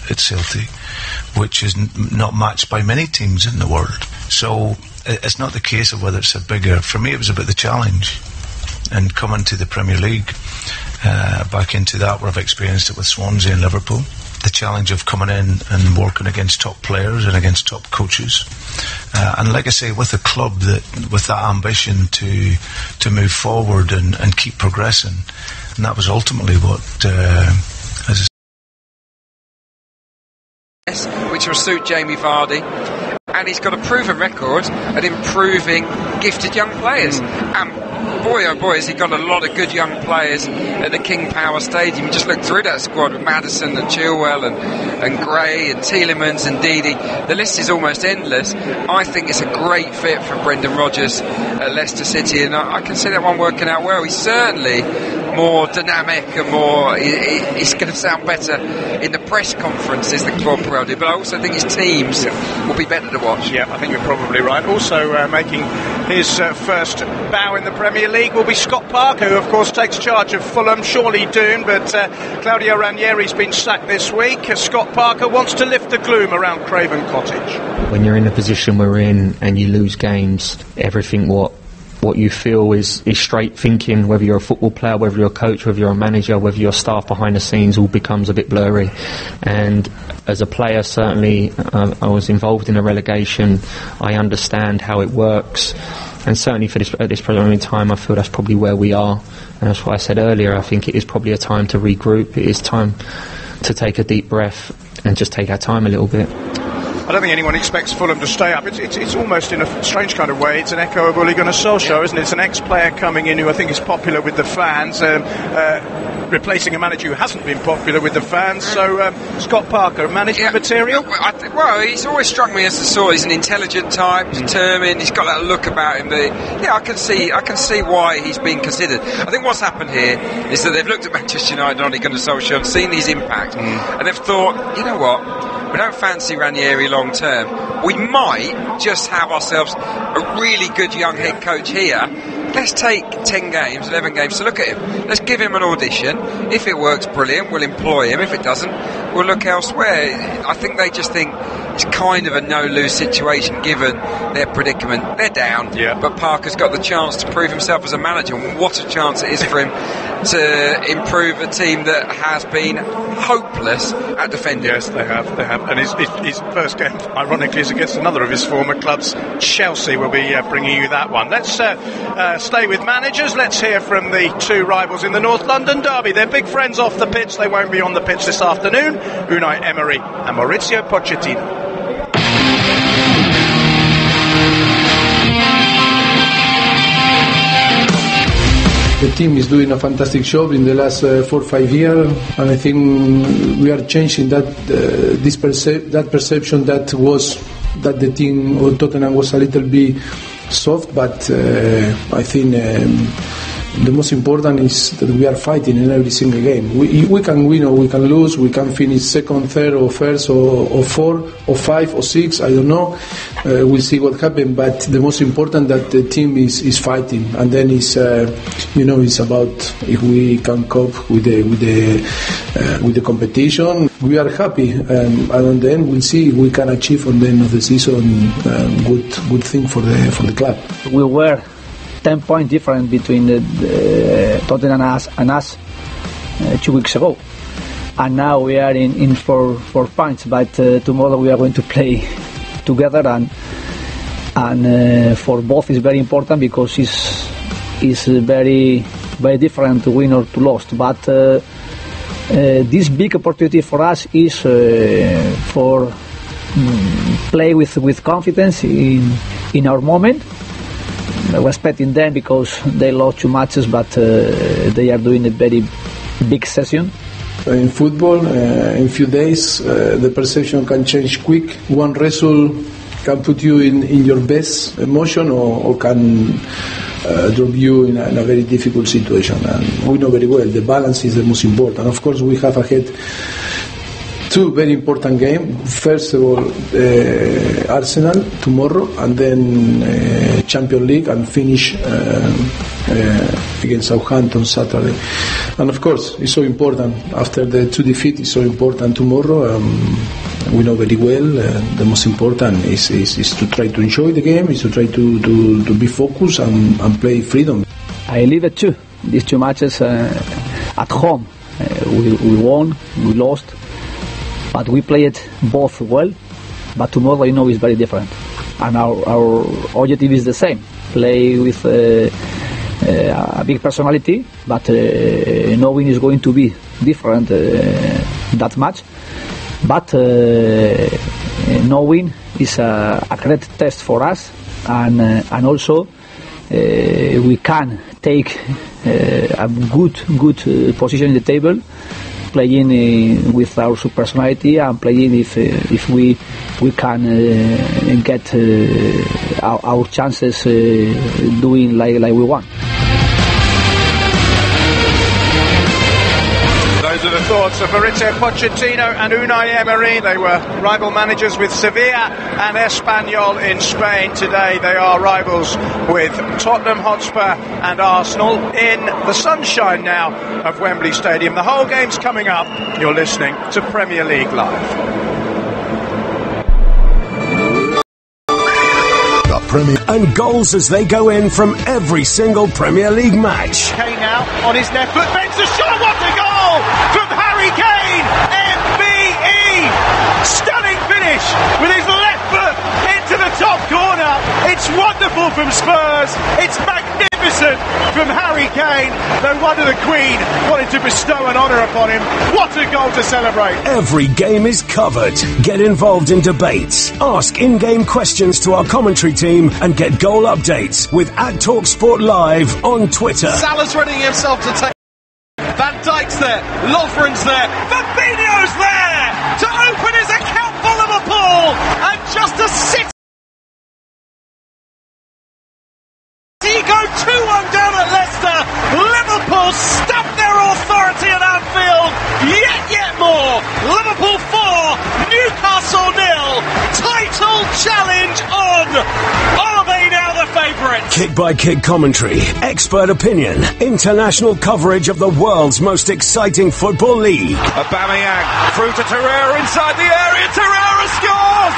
at Celtic, which is not matched by many teams in the world. So it's not the case of whether it's a bigger. For me, it was about the challenge, and coming to the Premier League, back into that where I've experienced it with Swansea and Liverpool. The challenge of coming in and working against top players and against top coaches, and like I say, with a club with that ambition to move forward and keep progressing, and that was ultimately what which will suit Jamie Vardy, and he's got a proven record at improving gifted young players. Boy, oh boy, has he got a lot of good young players at the King Power Stadium. You just look through that squad with Maddison and Chilwell and Gray and Tielemans and Didi. The list is almost endless. I think it's a great fit for Brendan Rodgers at Leicester City, and I can see that one working out well. He's certainly more dynamic and more. It's going to sound better in the press conferences than Claude Puel did, but I also think his teams will be better to watch. Yeah, I think you're probably right. Also making his first bow in the Premier League will be Scott Parker, who of course takes charge of Fulham, surely doomed, but Claudio Ranieri's been sacked this week. Scott Parker wants to lift the gloom around Craven Cottage. When you're in the position we're in and you lose games, everything what you feel is straight thinking, whether you're a football player, whether you're a coach, whether you're a manager, whether you're staff behind the scenes, all becomes a bit blurry. And as a player, certainly I was involved in a relegation. I understand how it works, and certainly at this present moment in time, I feel that's probably where we are, and that's what I said earlier. I think it is probably a time to regroup. It is time to take a deep breath and just take our time a little bit. I don't think anyone expects Fulham to stay up. It's almost, in a strange kind of way, it's an echo of Ole Gunnar Solskjaer, isn't it? It's an ex-player coming in who I think is popular with the fans, replacing a manager who hasn't been popular with the fans. So Scott Parker, management material? Well, he's always struck me as the sort. He's an intelligent type, determined. He's got that look about him. I can see why he's been considered. I think what's happened here is that they've looked at Manchester United and Ole Gunnar Solskjaer and seen his impact, and they've thought, you know what? We don't fancy Ranieri long term. We might just have ourselves a really good young head coach here. Let's take 10 games, 11 games to look at him. Let's give him an audition. If it works, brilliant, we'll employ him. If it doesn't, we'll look elsewhere. I think they just think it's kind of a no-lose situation given their predicament. They're down, but Parker's got the chance to prove himself as a manager. What a chance it is for him to improve a team that has been hopeless at defending. Yes, they have. And his first game, ironically, is against another of his former clubs, Chelsea. We'll be bringing you that one. Let's stay with managers. Let's hear from the two rivals in the North London derby. They're big friends off the pitch. They won't be on the pitch this afternoon. Unai Emery and Maurizio Pochettino. The team is doing a fantastic job in the last 4 or 5 years, and I think we are changing that perception that the team or Tottenham was a little bit soft, but I think the most important is that we are fighting in every single game. We can win or we can lose, we can finish second, third or first or four or five or six, I don't know. We'll see what happens, but the most important that the team is fighting, and then it's about if we can cope with the competition. We are happy, and on the end we'll see if we can achieve on the end of the season good thing for the club. We were 10 point difference between the Tottenham and us 2 weeks ago, and now we are in 4 points, but tomorrow we are going to play together, and for both is very important because it's very, very different to win or to lose, but this big opportunity for us is for play with confidence in our moment, respecting them because they lost 2 matches, but they are doing a very big session. In football, in few days, the perception can change quick. One result can put you in your best emotion or can drop you in a very difficult situation. And we know very well the balance is the most important. Of course, we have ahead two very important games. First of all, Arsenal tomorrow, and then Champions League, and finish against Southampton Saturday. And of course, it's so important. After the two defeats, it's so important tomorrow. We know very well the most important is to try to enjoy the game, is to try to be focused and play freedom. I leave it too. These two matches at home, we won, we lost, but we played both well. But tomorrow, is very different, and our objective is the same: play with a big personality, but knowing is going to be different that much. But knowing is a great test for us, and also we can take a good position in the table, playing with our personality and playing if we can get our chances doing like we want. Those are the thoughts of Mauricio Pochettino and Unai Emery. They were rival managers with Sevilla and Espanyol in Spain. Today they are rivals with Tottenham Hotspur and Arsenal in the sunshine now of Wembley Stadium. The whole game's coming up. You're listening to Premier League Live. And goals as they go in from every single Premier League match. Kane now on his left foot, bends the shot, what a goal from Harry Kane! MBE! Stunning finish with his left foot into the top corner. It's wonderful from Spurs, it's magnificent from Harry Kane. No wonder the Queen wanted to bestow an honour upon him. What a goal to celebrate. Every game is covered. Get involved in debates. Ask in-game questions to our commentary team and get goal updates with @TalkSport Live on Twitter. Salah's readying himself to take. Van Dijk's there. Lovren's there. Fabinho's there to open his account for Liverpool. And just a City go 2-1 down at Leicester. Liverpool stamp their authority at Anfield. Yet more. Liverpool 4, Newcastle 0. Title challenge on. Are they now the favourites? Kick-by-kick commentary, expert opinion, international coverage of the world's most exciting football league. Aubameyang through to Torreira inside the area. Torreira scores!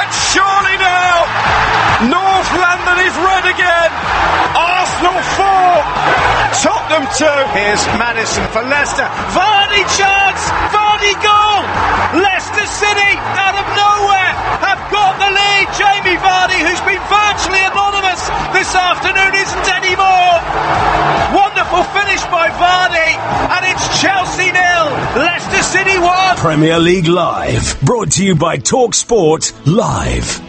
And surely now, North London is red again. Arsenal 4, Tottenham 2. Here's Maddison for Leicester. Vardy chance, Vardy goal. Leicester City out of nowhere have got the lead. Jamie Vardy, who's been virtually anonymous this afternoon, isn't anymore. Wonderful finish by Vardy, and it's Chelsea 0, Leicester City 1. Premier League Live, brought to you by TalkSport Live.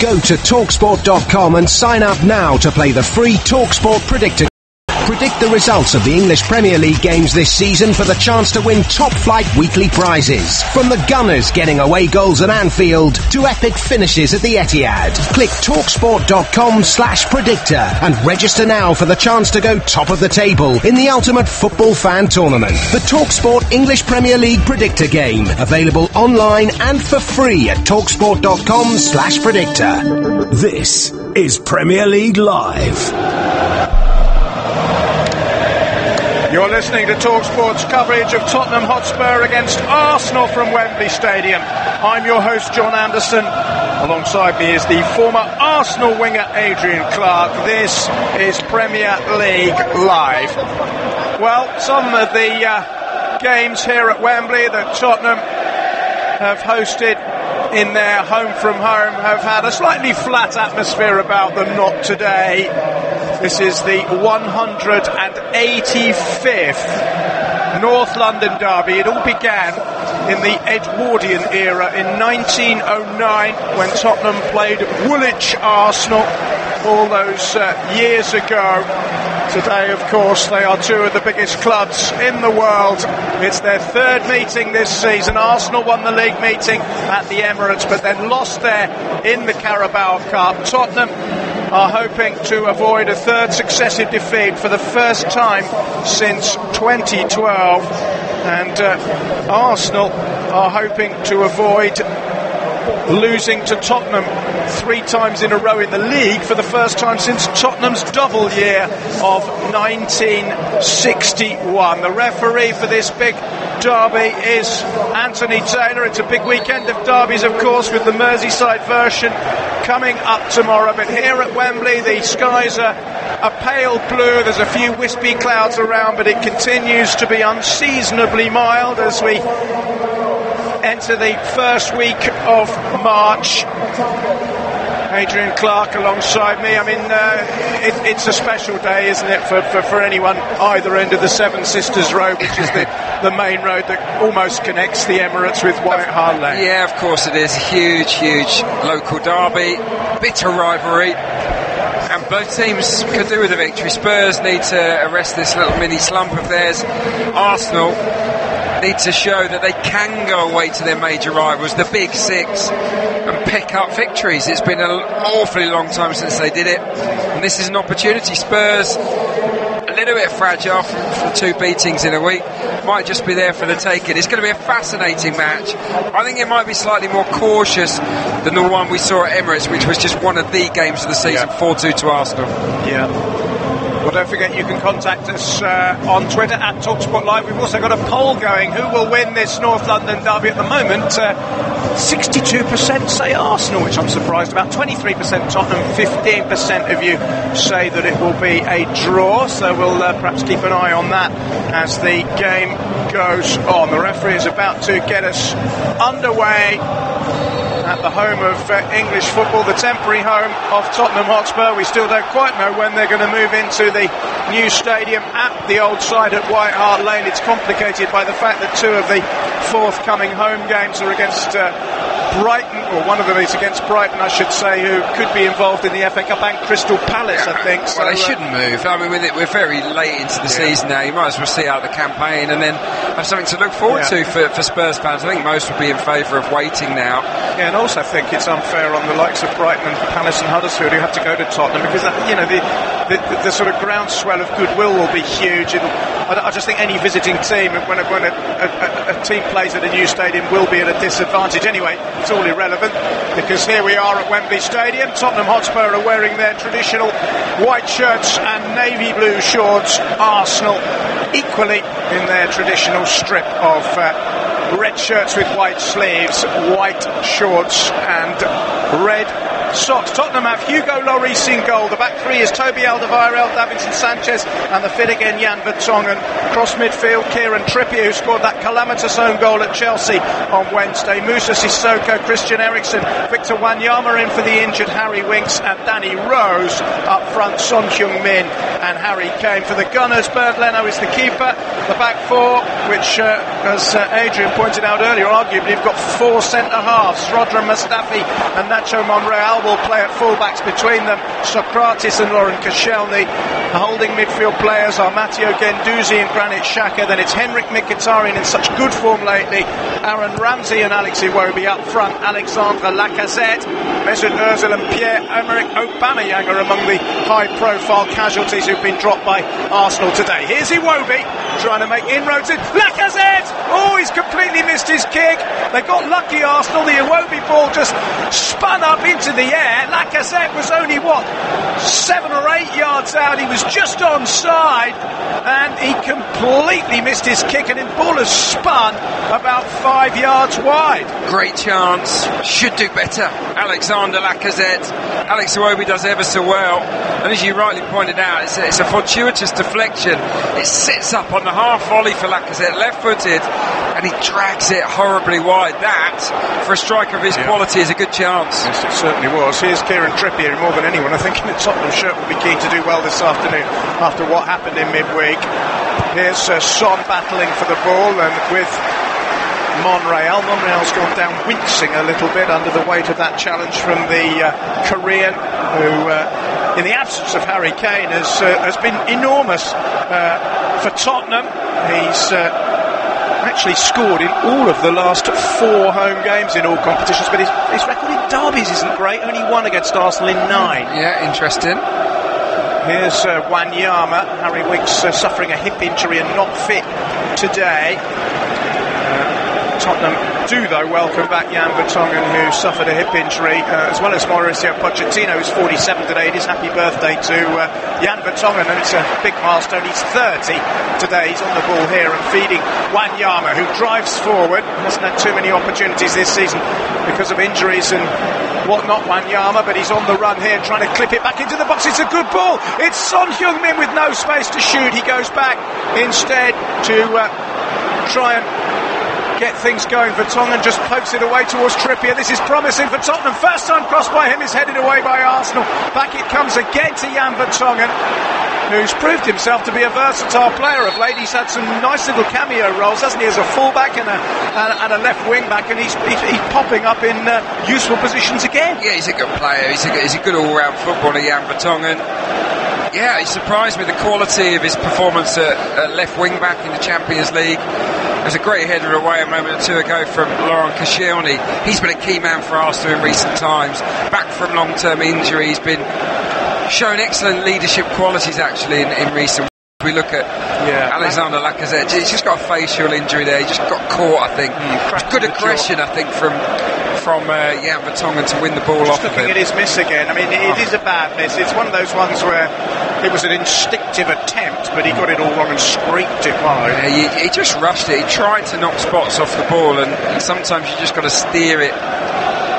Go to TalkSport.com and sign up now to play the free TalkSport Predictor. Predict the results of the English Premier League games this season for the chance to win top-flight weekly prizes. From the Gunners getting away goals at Anfield to epic finishes at the Etihad. Click TalkSport.com/predictor and register now for the chance to go top of the table in the Ultimate Football Fan Tournament. The TalkSport English Premier League Predictor game. Available online and for free at TalkSport.com/predictor. This is Premier League Live. You're listening to TalkSport's coverage of Tottenham Hotspur against Arsenal from Wembley Stadium. I'm your host, John Anderson. Alongside me is the former Arsenal winger, Adrian Clark. This is Premier League Live. Well, some of the games here at Wembley that Tottenham have hosted in their home from home have had a slightly flat atmosphere about them. Not today. This is the 185th North London derby. It all began in the Edwardian era in 1909 when Tottenham played Woolwich Arsenal all those years ago. Today, of course, they are two of the biggest clubs in the world. It's their third meeting this season. Arsenal won the league meeting at the Emirates, but then lost there in the Carabao Cup. Tottenham are hoping to avoid a third successive defeat for the first time since 2012. And Arsenal are hoping to avoid losing to Tottenham 3 times in a row in the league for the first time since Tottenham's double year of 1961. The referee for this big derby is Anthony Taylor. It's a big weekend of derbies, of course, with the Merseyside version coming up tomorrow. But here at Wembley, the skies are a pale blue. There's a few wispy clouds around, but it continues to be unseasonably mild as we enter the first week of March. Adrian Clark alongside me. I mean, it's a special day, isn't it, for anyone either end of the Seven Sisters Road, which is the main road that almost connects the Emirates with White Hart Lane. Yeah, of course it is. Huge local derby, bitter rivalry. And both teams could do with a victory. Spurs need to arrest this little mini slump of theirs. Arsenal need to show that they can go away to their major rivals, the Big Six, and pick up victories. It's been an awfully long time since they did it, and this is an opportunity. Spurs, a little bit fragile from 2 beatings in a week, might just be there for the taking. It's going to be a fascinating match. I think it might be slightly more cautious than the one we saw at Emirates, which was just one of the games of the season, 4-2 to Arsenal. Yeah. Well, don't forget you can contact us on Twitter at TalkSport Live. We've also got a poll going. Who will win this North London derby at the moment? 62% say Arsenal, which I'm surprised about. 23% Tottenham. 15% of you say that it will be a draw. So we'll perhaps keep an eye on that as the game goes on. The referee is about to get us underway at the home of English football, the temporary home of Tottenham Hotspur. We still don't quite know when they're going to move into the new stadium at the old side at White Hart Lane. It's complicated by the fact that 2 of the forthcoming home games are against Brighton, or one of them is against Brighton, I should say, who could be involved in the FA Cup, and Crystal Palace, I think. Well, they shouldn't move. I mean, we're very late into the season now. You might as well see out the campaign and then have something to look forward to for Spurs fans. I think most would be in favour of waiting now. Yeah, and also I think it's unfair on the likes of Brighton and Palace and Huddersfield who have to go to Tottenham, because the sort of groundswell of goodwill will be huge. I just think any visiting team, when a team plays at a new stadium, will be at a disadvantage. Anyway, it's all irrelevant, because here we are at Wembley Stadium. Tottenham Hotspur are wearing their traditional white shirts and navy blue shorts. Arsenal equally in their traditional strip of red shirts with white sleeves, white shorts and red socks. Tottenham have Hugo Lloris in goal. The back three is Toby Alderweireld, Davinson Sanchez and the fit again Jan Vertonghen. Cross midfield, Kieran Trippier, who scored that calamitous own goal at Chelsea on Wednesday. Moussa Sissoko, Christian Eriksen, Victor Wanyama in for the injured Harry Winks, and Danny Rose up front, Son Heung-min and Harry Kane. For the Gunners, Bernd Leno is the keeper. The back four, which as Adrian pointed out earlier, arguably have got 4 centre-halves. Rodran Mustafi and Nacho Monreal will play at full-backs between them. Socrates and Lauren Koscielny. The holding midfield players are Matteo Guendouzi and Granit Xhaka. Then it's Henrik Mkhitaryan in such good form lately. Aaron Ramsey and Alex Iwobi up front. Alexandre Lacazette, Mesut Ozil and Pierre-Emerick Aubameyang are among the high-profile casualties who've been dropped by Arsenal today. Here's Iwobi trying to make inroads in. Lacazette! Oh, he's completely missed his kick. They got lucky, Arsenal. The Iwobi ball just spun up into the air. Lacazette was only, 7 or 8 yards out. He was just onside, and he completely missed his kick, and the ball has spun about 5 yards wide. Great chance. Should do better. Alexander Lacazette. Alex Iwobi does ever so well, and as you rightly pointed out, it's a fortuitous deflection. It sits up on the half volley for Lacazette, left-footed, and he drags it horribly wide. That, for a striker of his quality, is a good chance. Yes, it certainly was. Here's Kieran Trippier, more than anyone, I think, in the Tottenham shirt will be keen to do well this afternoon after what happened in midweek. Here's Son battling for the ball, and with Monreal's gone down wincing a little bit under the weight of that challenge from the Korean, who in the absence of Harry Kane has been enormous for Tottenham. He's actually scored in all of the last 4 home games in all competitions, but his record in derbies isn't great. Only 1 against Arsenal in 9. Yeah, interesting. Here's Wanyama. Harry Winks suffering a hip injury and not fit today. Tottenham do, though, welcome back Jan Vertonghen, who suffered a hip injury, as well as Mauricio Pochettino, who's 47 today. It is happy birthday to Jan Vertonghen, and it's a big milestone. He's 30 today. He's on the ball here and feeding Wanyama, who drives forward. Hasn't had too many opportunities this season because of injuries and whatnot, Wanyama, but he's on the run here, trying to clip it back into the box. It's a good ball. It's Son Heung-min with no space to shoot. He goes back instead to try and get things going. Vertonghen just pokes it away towards Trippier. This is promising for Tottenham. First time cross by him is headed away by Arsenal. Back it comes again to Jan Vertonghen, who's proved himself to be a versatile player of late. He's had some nice little cameo roles, hasn't he, as a fullback and a left wing back, and he's popping up in useful positions again. Yeah, he's a good player. He's a good all-round footballer, Jan Vertonghen. Yeah, he surprised me, the quality of his performance at left wing back in the Champions League. There's a great header away a moment or two ago from Laurent Koscielny. He's been a key man for Arsenal in recent times. Back from long-term injury, he's been shown excellent leadership qualities actually in recent weeks. We look at Alexander Lacazette. He's just got a facial injury there. He just got caught, I think. Good aggression, I think, from Jan Vertonghen to win the ball off of him. Looking at his miss again. I mean, it is a bad miss. It's one of those ones where it was an instinctive attempt, but he got it all wrong and scraped it wide. Yeah, he just rushed it. He tried to knock spots off the ball, and sometimes you just got to steer it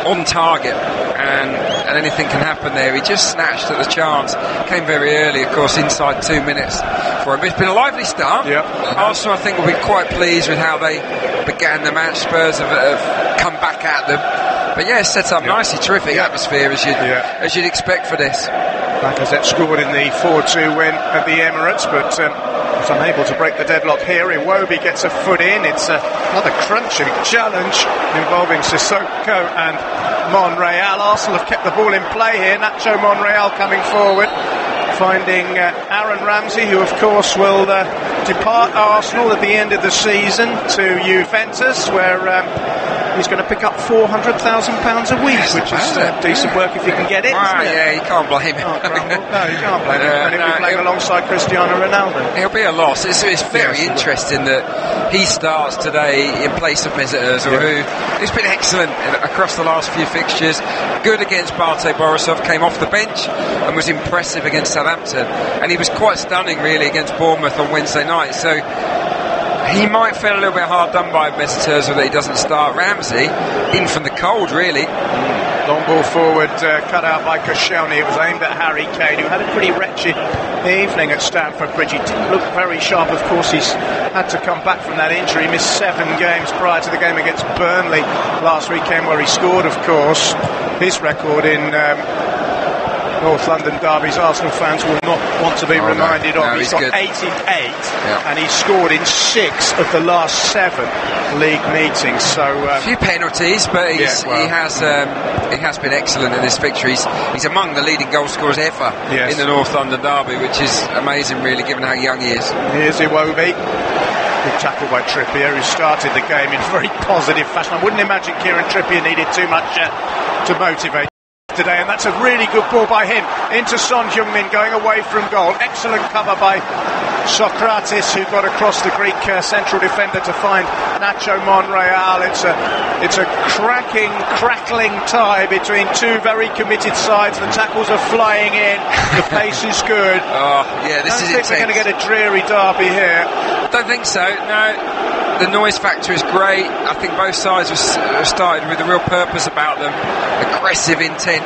on target, and anything can happen there. He just snatched at the chance. Came very early, of course, inside 2 minutes for him. It's been a lively start. Yep. Arsenal, I think, will be quite pleased with how they began the match. Spurs have come back at them. But yeah, set up nicely. Terrific atmosphere as you'd expect for this. Lacazette scored in the 4-2 win at the Emirates, but was unable to break the deadlock here. Iwobi gets a foot in. It's another crunching challenge involving Sissoko and Monreal. Arsenal have kept the ball in play here. Nacho Monreal coming forward, finding Aaron Ramsey, who of course will depart Arsenal at the end of the season to Juventus, where he's going to pick up £400,000 a week, which is decent work if you can get it. Yeah, you can't blame him. No, you can't blame him. And he'll be playing alongside Cristiano Ronaldo. It'll be a loss. It's very interesting that he starts today in place of Mesut Ozil, who's been excellent across the last few fixtures. Good against Bate Borisov, came off the bench and was impressive against Southampton, and he was quite stunning really against Bournemouth on Wednesday night. So he might feel a little bit hard done by Mesut Ozil that he doesn't start. Ramsey in from the cold really. Long ball forward, cut out by Koscielny. It was aimed at Harry Kane, who had a pretty wretched evening at Stamford Bridge. He didn't look very sharp. Of course, he's had to come back from that injury. He missed 7 games prior to the game against Burnley last weekend, where he scored, of course. His record in North London derbies, Arsenal fans will not want to be reminded of. He's got 88 and he's scored in 6 of the last 7 league meetings. So a few penalties, but he has been excellent in this victory. He's among the leading goal scorers ever in the North London derby, which is amazing really, given how young he is. Here's Iwobi. Good tackle by Trippier, who started the game in very positive fashion. I wouldn't imagine Kieran Trippier needed too much to motivate today, and that's a really good ball by him into Son Heung-min, going away from goal. Excellent cover by Socrates, who got across the Greek central defender to find Nacho Monreal. It's a crackling tie between two very committed sides. The tackles are flying in. The pace is good. This is intense. We're going to get a dreary derby here. Don't think so. No. The noise factor is great. I think both sides have started with a real purpose about them. Aggressive intent.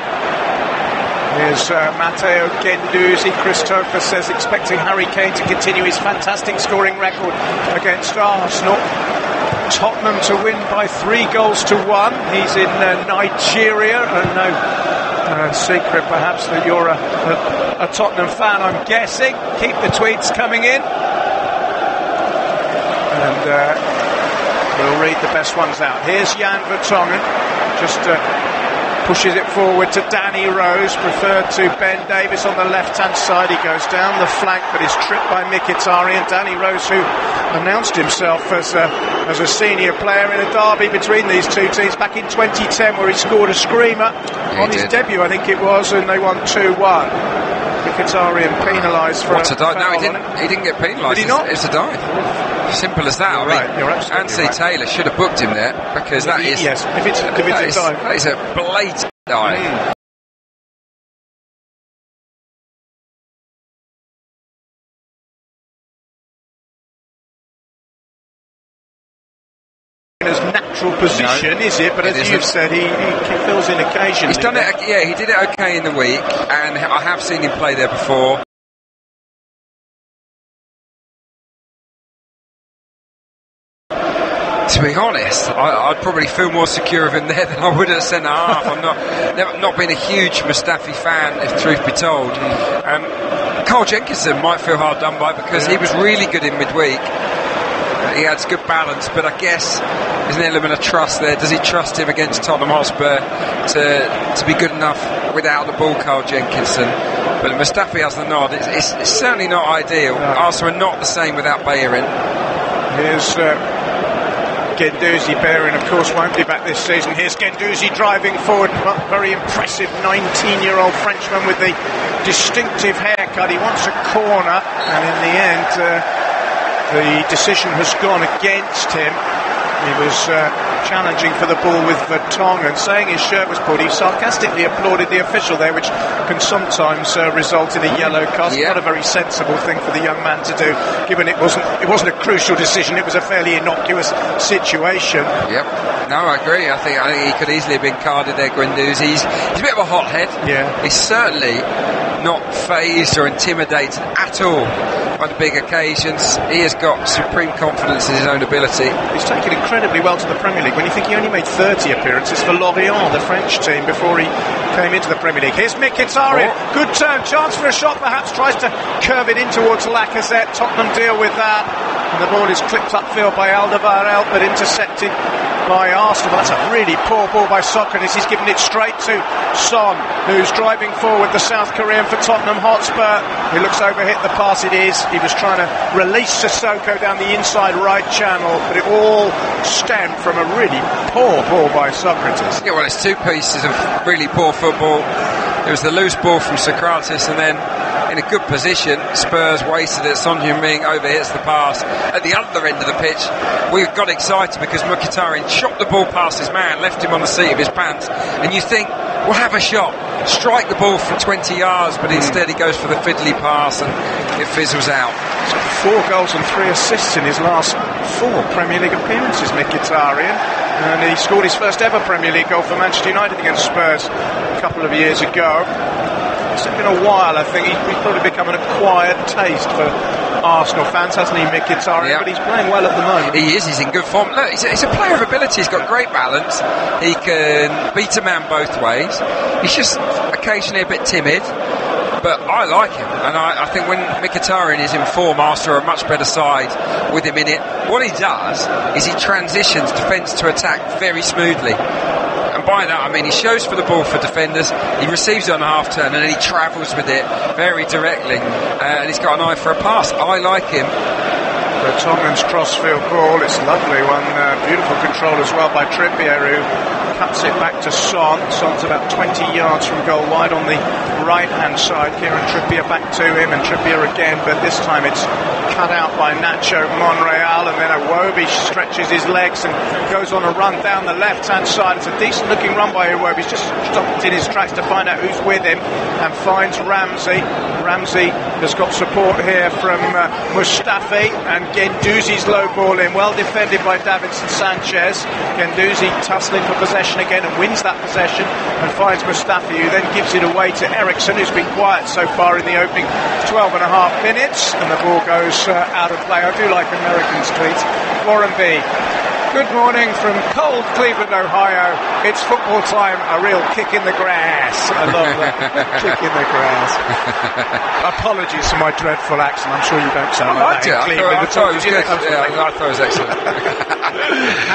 Here's Matteo Guendouzi. Christopher says expecting Harry Kane to continue his fantastic scoring record against Arsenal. Tottenham to win by 3 goals to 1. He's in Nigeria, and no secret perhaps that you're a Tottenham fan, I'm guessing. Keep the tweets coming in, and we'll read the best ones out. Here's Jan Vertonghen, just pushes it forward to Danny Rose, preferred to Ben Davis on the left-hand side. He goes down the flank, but is tripped by Mkhitaryan. Danny Rose, who announced himself as a senior player in a derby between these two teams back in 2010, where he scored a screamer on his debut, I think it was, and they won 2-1. Mkhitaryan penalised for What's a dive? No, he didn't get penalised. Did he not? It's a dive. Simple as that. You're absolutely Anthony right. Taylor should have booked him there, because that is... Yes, if it's a dive. That is a blatant dive. His natural position, is it? But as you've said, he fills in occasionally. He's done it. Yeah, he did it okay in the week, and I have seen him play there before. To be honest, I'd probably feel more secure of him there than I would at centre half. I'm not been a huge Mustafi fan, if truth be told. Carl Jenkinson might feel hard done by, because he was really good in midweek. He had good balance, but I guess there's an element of trust there. Does he trust him against Tottenham Hotspur to be good enough without the ball, Carl Jenkinson? But Mustafi has the nod. It's certainly not ideal. No. Arsenal are not the same without Bellerin. Here's Guendouzi. Bellerin, of course, won't be back this season. Here's Guendouzi driving forward. Very impressive 19-year-old Frenchman with the distinctive haircut. He wants a corner, and in the end... the decision has gone against him. He was challenging for the ball with Vertonghen, saying his shirt was pulled. He sarcastically applauded the official there, which can sometimes result in a yellow card. Not a very sensible thing for the young man to do, given it wasn't a crucial decision. It was a fairly innocuous situation. Yep. No, I agree. I think he could easily have been carded there, Guendouzi. He's a bit of a hothead. Yeah. He's certainly not fazed or intimidated at all by the big occasions. He has got supreme confidence in his own ability. He's taken incredibly well to the Premier League. When you think he only made 30 appearances for Lorient, the French team, before he came into the Premier League. Here's Mkhitaryan. Good turn, chance for a shot perhaps, tries to curve it in towards Lacazette. Tottenham deal with that, and the ball is clipped upfield by Alderweireld, but intercepted by Arsenal. That's a really poor ball by Sokratis. He's given it straight to Son, who's driving forward, the South Korean for Tottenham Hotspur. He looks over, hit the pass. It is. He was trying to release Sissoko down the inside right channel, but it all stemmed from a really poor ball by Sokratis. Yeah, well, it's two pieces of really poor football. It was the loose ball from Sokratis, and then in a good position, Spurs wasted it. Son Heung-min overhits the pass at the other end of the pitch. We got excited because Mkhitaryan chopped the ball past his man, left him on the seat of his pants, and you think, we'll have a shot, strike the ball from 20 yards, but instead he goes for the fiddly pass and it fizzles out. He's got 4 goals and 3 assists in his last 4 Premier League appearances, Mkhitaryan, and he scored his first ever Premier League goal for Manchester United against Spurs a couple of years ago. It's been a while. I think he's probably become an acquired taste for Arsenal fans, hasn't he, Mkhitaryan? Yep. But he's playing well at the moment. He is. He's in good form. Look, he's a player of ability. He's got great balance. He can beat a man both ways. He's just occasionally a bit timid, but I like him, and I think when Mkhitaryan is in form, Arsenal are a much better side with him in it. What he does is he transitions defence to attack very smoothly. And by that I mean he shows for the ball for defenders, he receives it on a half turn, and then he travels with it very directly, and he's got an eye for a pass. I like him. Vertonghen's crossfield ball, it's lovely one, beautiful control as well by Trippier, who cuts it back to Son. Son's about 20 yards from goal wide on the right hand side. Kieran Trippier back to him, and Trippier again, but this time it's cut out by Nacho Monreal, and then Iwobi stretches his legs and goes on a run down the left hand side. It's a decent looking run by Iwobi. He's just stopped in his tracks to find out who's with him and finds Ramsey. Ramsey has got support here from Mustafi, and Guendouzi's low ball in, well defended by Davinson Sanchez. Guendouzi tussling for possession again and wins that possession and finds Mustafi, who then gives it away to Eriksson, who's been quiet so far in the opening 12 and a half minutes, and the ball goes out of play. I do like Americans' tweets. Warren B. Good morning from cold Cleveland, Ohio. It's football time, a real kick in the grass. I love that. Kick in the grass. Apologies for my dreadful accent. I'm sure you don't sound like that in Cleveland. I thought it was good. Yeah, I thought it was excellent.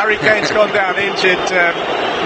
Harry Kane's gone down injured.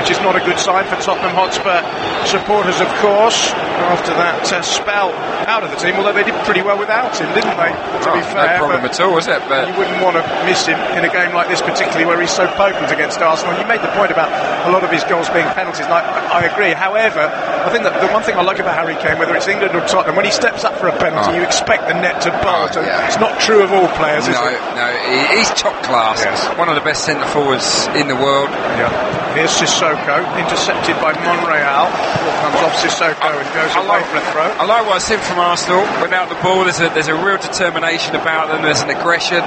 which is not a good sign for Tottenham Hotspur supporters, of course, after that spell out of the team, although they did pretty well without him, didn't they, to be fair. No problem at all, was it? But you wouldn't want to miss him in a game like this, particularly where he's so potent against Arsenal. You made the point about a lot of his goals being penalties, and I agree. However, I think that the one thing I like about Harry Kane, whether it's England or Tottenham, when he steps up for a penalty, you expect the net to bulge. It's not true of all players, is it? No, he's top class. Yes. One of the best centre forwards in the world. Yeah. Here's Sissoko, intercepted by Monreal. Ball comes off Sissoko and goes away for a throw. I like what I've seen from Arsenal. Without the ball, there's a real determination about them. There's an aggression.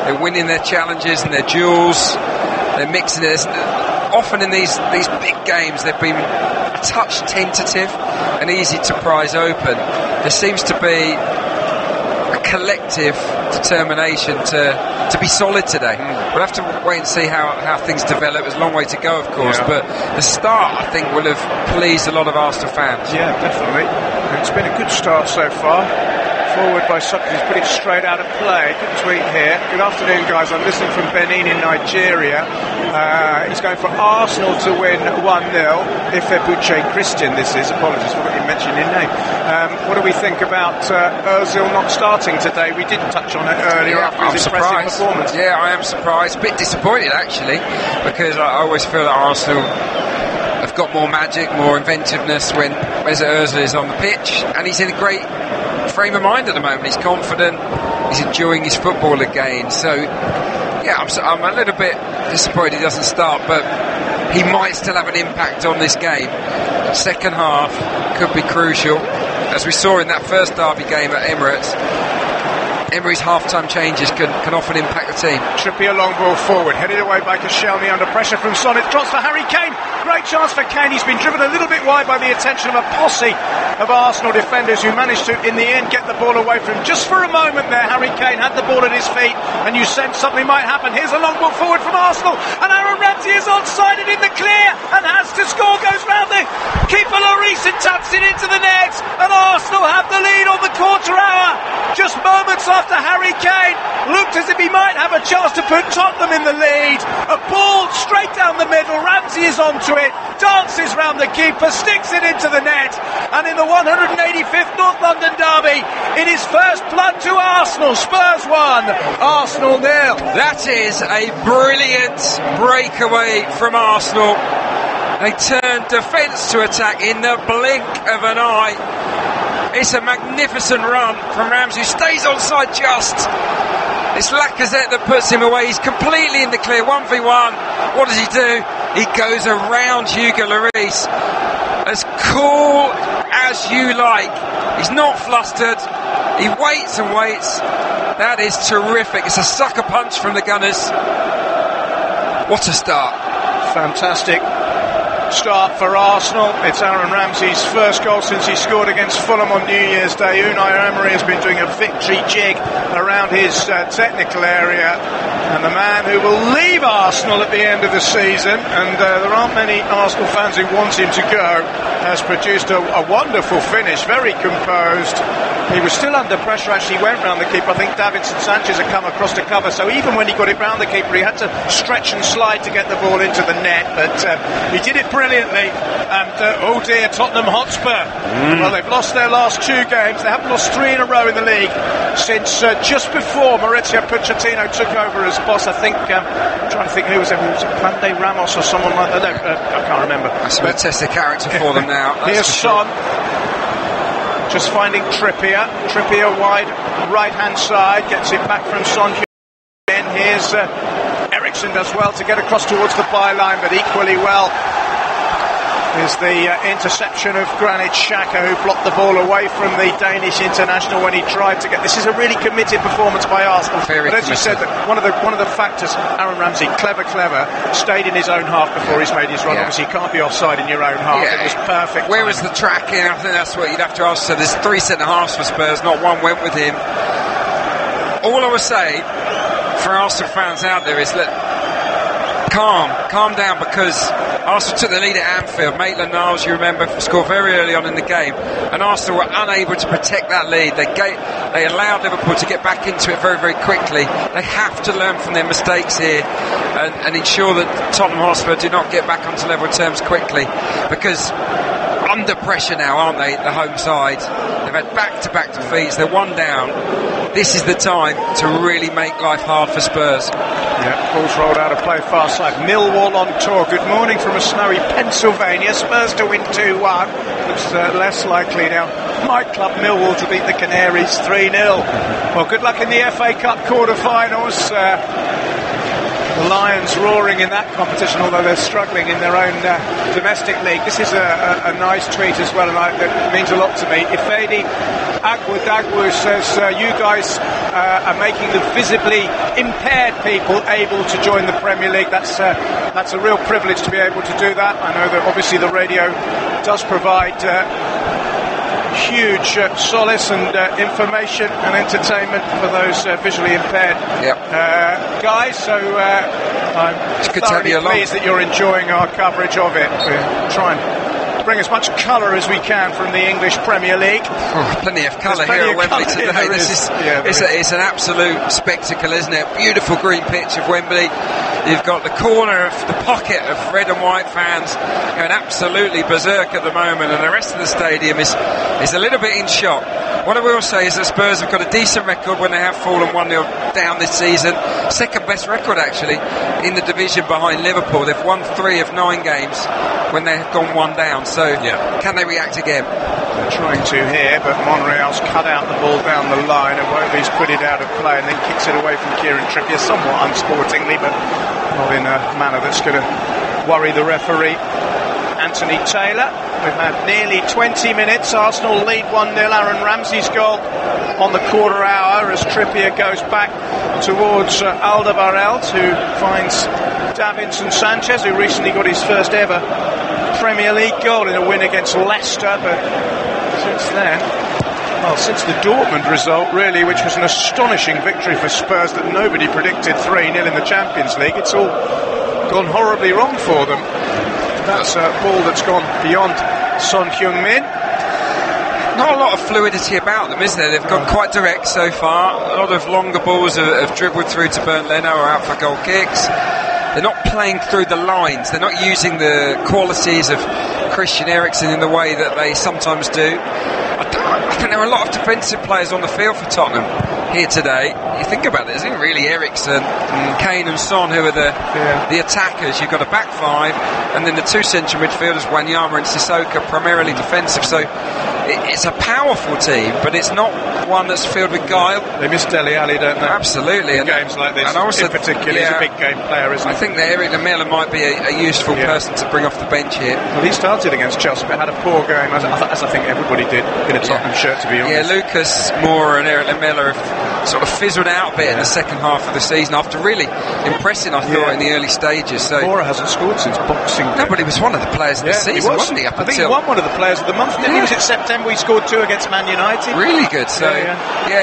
They're winning their challenges and their duels. They're mixing it. Often in these big games, they've been a touch tentative and easy to prize open. There seems to be a collective determination to be solid today. We'll have to wait and see how things develop. There's a long way to go, of course, but the start, I think, will have pleased a lot of Arsenal fans. Yeah, definitely. It's been a good start so far. Forward by Sutton, he's put it straight out of play. Good tweet here. Good afternoon, guys. I'm listening from Benin in Nigeria. He's going for Arsenal to win 1-0. Ifebuche Christian, this is. Apologies for what you mentioned in name. What do we think about Ozil not starting today? We did touch on it earlier after his impressive performance. Yeah, I am surprised. A bit disappointed, actually, because I always feel that Arsenal have got more magic, more inventiveness when Mesut Ozil is on the pitch, and he's in a great frame of mind at the moment. He's confident, he's enjoying his football again. So yeah, I'm a little bit disappointed he doesn't start, but he might still have an impact on this game. Second half could be crucial, as we saw in that first derby game at Emirates. Emery's half-time changes can often impact the team. Trippier long ball forward, headed away by Koscielny under pressure from Son. It drops for Harry Kane. Great chance for Kane. He's been driven a little bit wide by the attention of a posse of Arsenal defenders who managed to, in the end, get the ball away from him. Just for a moment there, Harry Kane had the ball at his feet, and you sense something might happen. Here's a long ball forward from Arsenal, and Aaron Ramsey is onside and in the clear, and has to score. Goes round the keeper Lloris and taps it into the net, and Arsenal have the lead on the quarter hour. Just moments after Harry Kane looked as if he might have a chance to put Tottenham in the lead. A ball straight down the middle. Ramsey is onto it, dances round the keeper, sticks it into the net, and in the 185th North London derby, it is first blood to Arsenal. Spurs 1, Arsenal 0. That is a brilliant breakaway from Arsenal. They turn defence to attack in the blink of an eye. It's a magnificent run from Ramsey, who stays onside just. It's Lacazette that puts him away. He's completely in the clear, 1v1. What does he do? He goes around Hugo Lloris. As cool as you like. He's not flustered. He waits and waits. That is terrific. It's a sucker punch from the Gunners. What a start. Fantastic start for Arsenal. It's Aaron Ramsey's first goal since he scored against Fulham on New Year's Day. Unai Emery has been doing a victory jig around his technical area, and the man who will leave Arsenal at the end of the season, and there aren't many Arsenal fans who want him to go, has produced a wonderful finish, very composed. He was still under pressure, actually went round the keeper. I think Davinson Sanchez had come across to cover, so even when he got it round the keeper, he had to stretch and slide to get the ball into the net, but he did it brilliantly. And oh dear, Tottenham Hotspur, well, they've lost their last 2 games. They haven't lost 3 in a row in the league since just before Mauricio Pochettino took over as boss. I think I'm trying to think who was there. Was it Pande Ramos or someone like that? I can't remember. That's a test of character for them now. Here's Son, just finding Trippier wide right hand side, gets it back from Son. Then here's Eriksson, does well to get across towards the byline, but equally well is the interception of Granit Xhaka, who blocked the ball away from the Danish international when he tried to get. This is a really committed performance by Arsenal. But as you said, that one of the factors, Aaron Ramsey, clever, stayed in his own half before he's made his run. Obviously, you can't be offside in your own half. It was perfect. Where was the tracking? I think that's what you'd have to ask. So there's 3 centre halves for Spurs, not one went with him. All I would say for Arsenal fans out there is that calm down, because Arsenal took the lead at Anfield. Maitland-Niles, you remember, scored very early on in the game, and Arsenal were unable to protect that lead. They allowed Liverpool to get back into it very, very quickly. They have to learn from their mistakes here and ensure that Tottenham Hotspur do not get back onto level terms quickly, because under pressure now, aren't they, the home side? They've had back-to-back defeats. They're one down. This is the time to really make life hard for Spurs. Yeah, ball's rolled out of play far side. Millwall on tour. Good morning from a snowy Pennsylvania. Spurs to win 2-1. Looks less likely now. My club Millwall to beat the Canaries 3-0. Well, good luck in the FA Cup quarter-finals. The Lions roaring in that competition, although they're struggling in their own domestic league. This is a nice tweet as well, and it means a lot to me. Ifedi Agwu says, you guys are making the visibly impaired people able to join the Premier League. That's a real privilege to be able to do that. I know that obviously the radio does provide huge solace and information and entertainment for those visually impaired guys, so I'm thoroughly pleased that you're enjoying our coverage of it. We're trying to bring as much colour as we can from the English Premier League. Plenty of colour here at Wembley today. It's an absolute spectacle, isn't it? Beautiful green pitch of Wembley. You've got the corner of the pocket of red and white fans going absolutely berserk at the moment, and the rest of the stadium is a little bit in shock. What I will say is that Spurs have got a decent record when they have fallen 1-0 down this season. Second best record actually in the division behind Liverpool. They've won 3 of 9 games when they have gone 1 down. So can they react again? They're trying to here, but Monreal's cut out the ball down the line, and Wembley's put it out of play and then kicks it away from Kieran Trippier, somewhat unsportingly, but not in a manner that's going to worry the referee. Anthony Taylor. We've had nearly 20 minutes. Arsenal lead 1-0. Aaron Ramsey's goal on the quarter hour as Trippier goes back towards Alderweireld, who finds Davinson Sanchez, who recently got his first ever Premier League goal in a win against Leicester. But since the Dortmund result, really, which was an astonishing victory for Spurs that nobody predicted, 3-0 in the Champions League, it's all gone horribly wrong for them. That's a ball that's gone beyond Son Heung-min. Not a lot of fluidity about them, is there? They've gone quite direct so far. A lot of longer balls have dribbled through to Bernd Leno or out for goal kicks. They're not playing through the lines. They're not using the qualities of Christian Eriksen in the way that they sometimes do. I think there are a lot of defensive players on the field for Tottenham here today. You think about it, isn't it really Eriksen, Kane and Son who are the attackers? You've got a back 5 and then the 2 central midfielders, Wanyama and Sissoko, primarily defensive. So it's a powerful team, but it's not one that's filled with guile. They miss Dele Alli, don't they? Absolutely. In games like this, and also, in particular, he's a big game player, isn't he? I think that Eric Lamela might be a useful person to bring off the bench here. Well, he started against Chelsea, but had a poor game, as I think everybody did in a Tottenham shirt, to be honest. Yeah, Lucas Moura and Eric Lamela have sort of fizzled out a bit in the second half of the season after really impressing, I thought, in the early stages. So Moura hasn't scored since Boxing Day. No, but he was one of the players of the season, wasn't he? I think he won one of the players of the month. Then was it September? He scored 2 against Man United. Really good. So he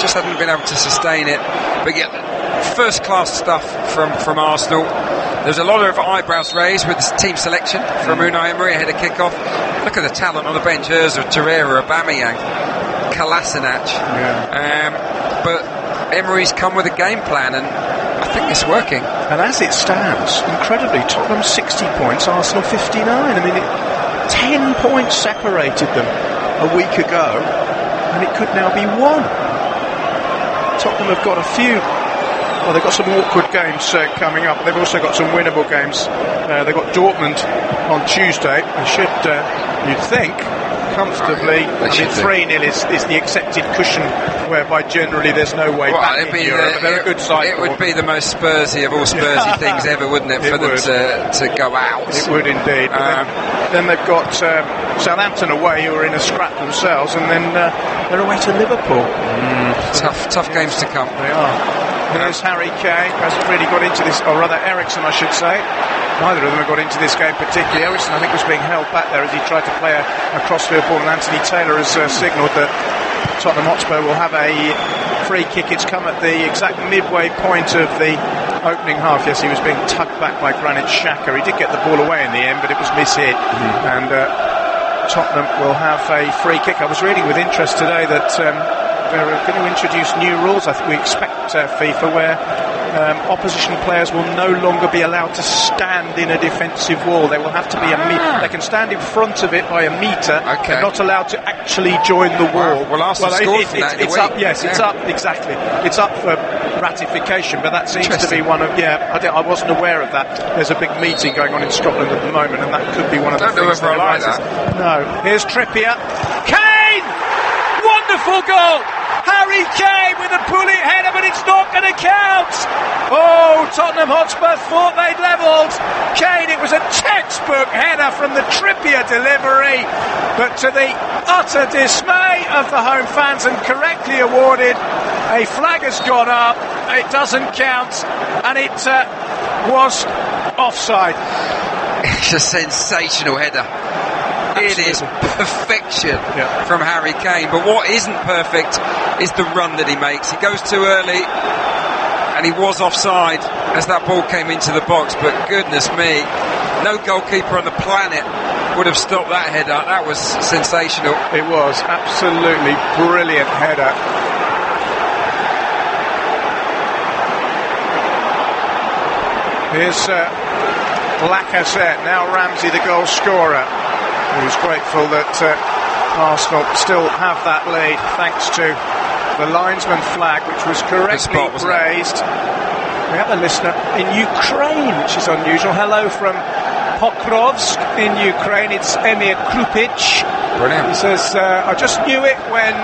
just hadn't been able to sustain it. But first class stuff from Arsenal. There's a lot of eyebrows raised with the team selection from Unai Emery ahead of kick-off. Look at the talent on the bench: Özil, Torreira, Aubameyang, Kolasinac. But Emery's come with a game plan, and I think it's working. And as it stands, incredibly, Tottenham 60 points, Arsenal 59. I mean, 10 points separated them a week ago, and it could now be 1. Tottenham have got a few. Well, they've got some awkward games coming up. They've also got some winnable games. They've got Dortmund on Tuesday. They should, you'd think, comfortably. 3-0 is the accepted cushion, whereby generally there's no way back in Europe. But they're a good side. It would be the most Spursy of all Spursy things ever, wouldn't it, for them to go out? It would indeed. Then they've got Southampton away, who are in a scrap themselves, and then they're away to Liverpool. Tough games to come. They are. There's Harry Kane, who hasn't really got into this, or rather Eriksen, I should say. Neither of them have got into this game particularly. Eriksen, I think, was being held back there as he tried to play a crossfield ball, and Anthony Taylor has signalled that Tottenham Hotspur will have a free kick. It's come at the exact midway point of the opening half, yes, he was being tugged back by Granit Xhaka. He did get the ball away in the end, but it was mishit. And Tottenham will have a free kick. I was reading with interest today that they're going to introduce new rules. I think we expect FIFA where opposition players will no longer be allowed to stand in a defensive wall. They will have to be a metre. They can stand in front of it by a metre. They're not allowed to actually join the wall. Well, Arsenal scored for that. It's up. Yes, it's up. Exactly. It's up for ratification, but that seems to be one of. I wasn't aware of that. There's a big meeting going on in Scotland at the moment, and that could be one of the things that arises. No. Here's Trippier. Kane! Wonderful goal! Harry Kane with a bullet header, but it's not going to count. Oh, Tottenham Hotspur thought they'd levelled. Kane, it was a textbook header from the Trippier delivery, but to the utter dismay of the home fans and correctly awarded, a flag has gone up. It doesn't count, and it was offside. It's a sensational header. Absolutely. It is perfection from Harry Kane, but what isn't perfect is the run that he makes. He goes too early, and he was offside as that ball came into the box, but goodness me, no goalkeeper on the planet would have stopped that header. That was sensational. It was absolutely brilliant header. Here's Lacazette, now Ramsey the goal scorer, who's grateful that Arsenal still have that lead thanks to the linesman flag, which was correctly raised. We have a listener in Ukraine, which is unusual. Hello from Pokrovsk in Ukraine. It's Emir Krupic. Brilliant. He says, I just knew it when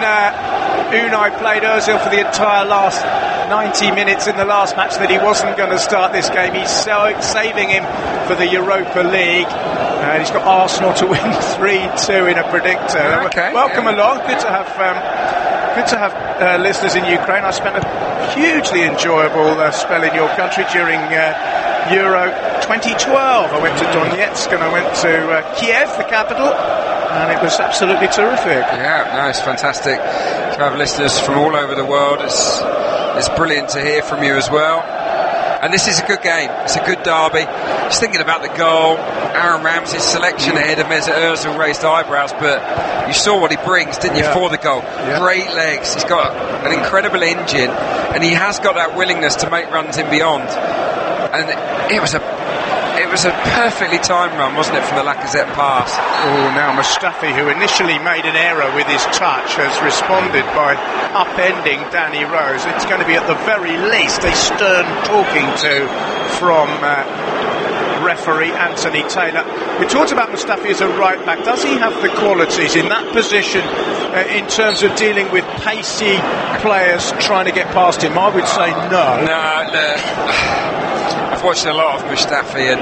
Unai played Ozil for the entire last 90 minutes in the last match that he wasn't going to start this game. He's saving him for the Europa League. He's got Arsenal to win 3-2 in a predictor. Okay, welcome along. Good to have listeners in Ukraine. I spent a hugely enjoyable spell in your country during Euro 2012. I went to Donetsk and I went to Kiev, the capital, and it was absolutely terrific. Yeah, no, it's fantastic to have listeners from all over the world. It's brilliant to hear from you as well. And this is a good game. It's a good derby. Just thinking about the goal, Aaron Ramsey's selection ahead of Mesut Ozil raised eyebrows, but you saw what he brings, didn't you, for the goal? Yeah. Great legs. He's got an incredible engine, and he has got that willingness to make runs in beyond. And it was a perfectly timed run, wasn't it, from the Lacazette pass? Oh, now Mustafi, who initially made an error with his touch, has responded by upending Danny Rose. It's going to be at the very least a stern talking to from referee Anthony Taylor. We talked about Mustafi as a right back. Does he have the qualities in that position in terms of dealing with pacey players trying to get past him? I would say no. No. I've watched a lot of Mustafi, and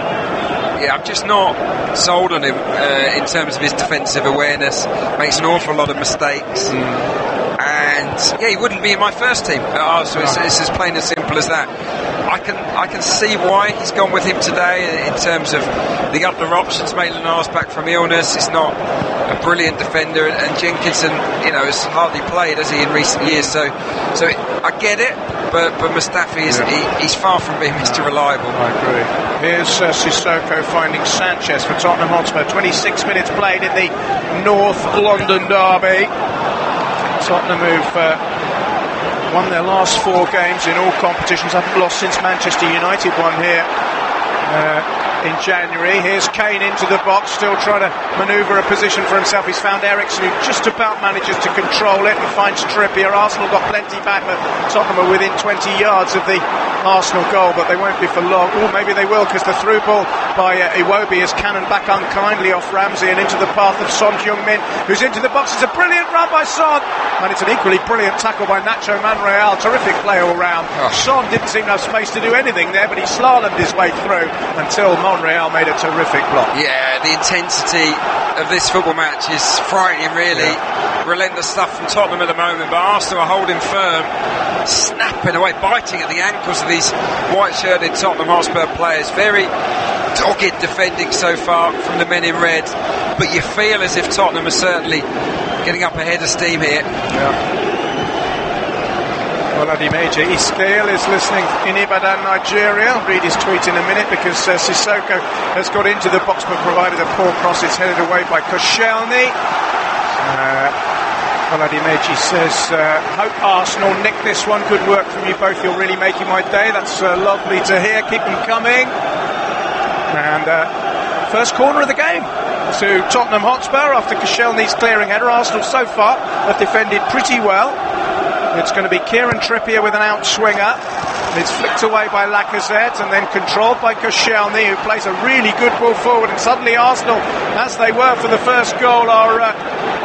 I'm just not sold on him in terms of his defensive awareness. Makes an awful lot of mistakes, and he wouldn't be in my first team at Arsenal. It's as plain and simple as that. I can see why he's gone with him today in terms of the other options. Maitland-Niles back from illness. He's not a brilliant defender, and Jenkinson, has hardly played, has he, in recent years? So I get it, but Mustafi he's far from being Mr. Reliable. I agree. Here's Sissoko finding Sanchez for Tottenham Hotspur. 26 minutes played in the North London derby. Tottenham have won their last 4 games in all competitions. Haven't lost since Manchester United won here in January. Here's Kane into the box, still trying to manoeuvre a position for himself. He's found Eriksen, who just about manages to control it, and finds Trippier. Arsenal got plenty back, but Tottenham are within 20 yards of the Arsenal goal, but they won't be for long. Or maybe they will, because the through ball by Iwobi is cannoned back unkindly off Ramsey and into the path of Son Heung-min, who's into the box. It's a brilliant run by Son, and it's an equally brilliant tackle by Nacho Monreal. Terrific play all round. Son didn't seem to have space to do anything there, but he slalomed his way through until Monreal made a terrific block. Yeah, the intensity of this football match is frightening, really. Relentless stuff from Tottenham at the moment, but Arsenal are holding firm, snapping away, biting at the ankles of these white-shirted Tottenham Hotspur players. Very dogged defending so far from the men in red, but you feel as if Tottenham are certainly getting up ahead of steam here. Oladimeji Iskale is listening in Ibadan, Nigeria. I'll read his tweet in a minute because Sissoko has got into the box but provided a poor cross. It's headed away by Koscielny. Oladimeji says, hope Arsenal nick this one. Good work from you both. You're really making my day. That's lovely to hear. Keep them coming. And first corner of the game to Tottenham Hotspur after Koscielny's clearing header. Arsenal so far have defended pretty well. It's going to be Kieran Trippier with an outswinger. It's flicked away by Lacazette and then controlled by Koscielny, who plays a really good ball forward. And suddenly Arsenal, as they were for the first goal, are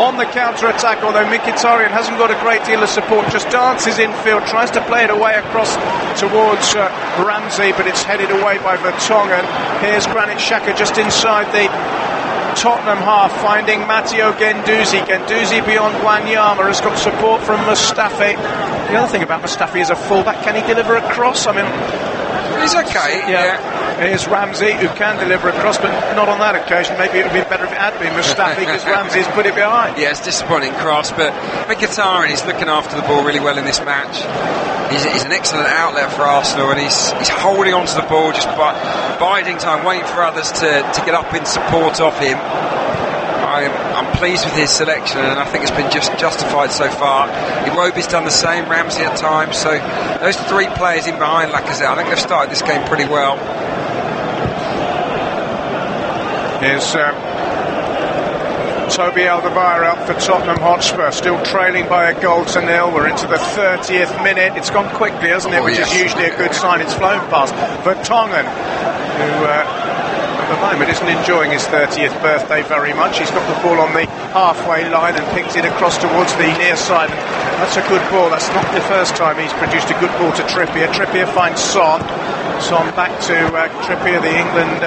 on the counter-attack, although Mkhitaryan hasn't got a great deal of support, just dances infield, tries to play it away across towards Ramsey, but it's headed away by Vertonghen. Here's Granit Xhaka just inside the Tottenham half, finding Matteo Guendouzi. Guendouzi beyond Wanyama has got support from Mustafi. The other thing about Mustafi is a fullback. Can he deliver a cross? I mean, he's okay. Yeah. Here's Ramsey, who can deliver a cross, but not on that occasion. Maybe it would be better if it had been Mustafi, because Ramsey's put it behind. Yeah, it's a disappointing cross, but Mkhitaryan is looking after the ball really well in this match. He's an excellent outlet for Arsenal, and he's holding on to the ball, just biding time, waiting for others to get up in support of him. I'm pleased with his selection, and I think it's been just justified so far. Iwobi's done the same, Ramsey at times, so those three players in behind Lacazette, I think they've started this game pretty well. Here's Toby Alderweireld for Tottenham Hotspur, still trailing by a goal to nil. We're into the 30th minute. It's gone quickly, hasn't it? Which is usually a good sign. It's flown past Vertonghen, who at the moment isn't enjoying his 30th birthday very much. He's got the ball on the halfway line and picked it across towards the near side. That's a good ball. That's not the first time he's produced a good ball to Trippier. Trippier finds Son. Son back to Trippier, the England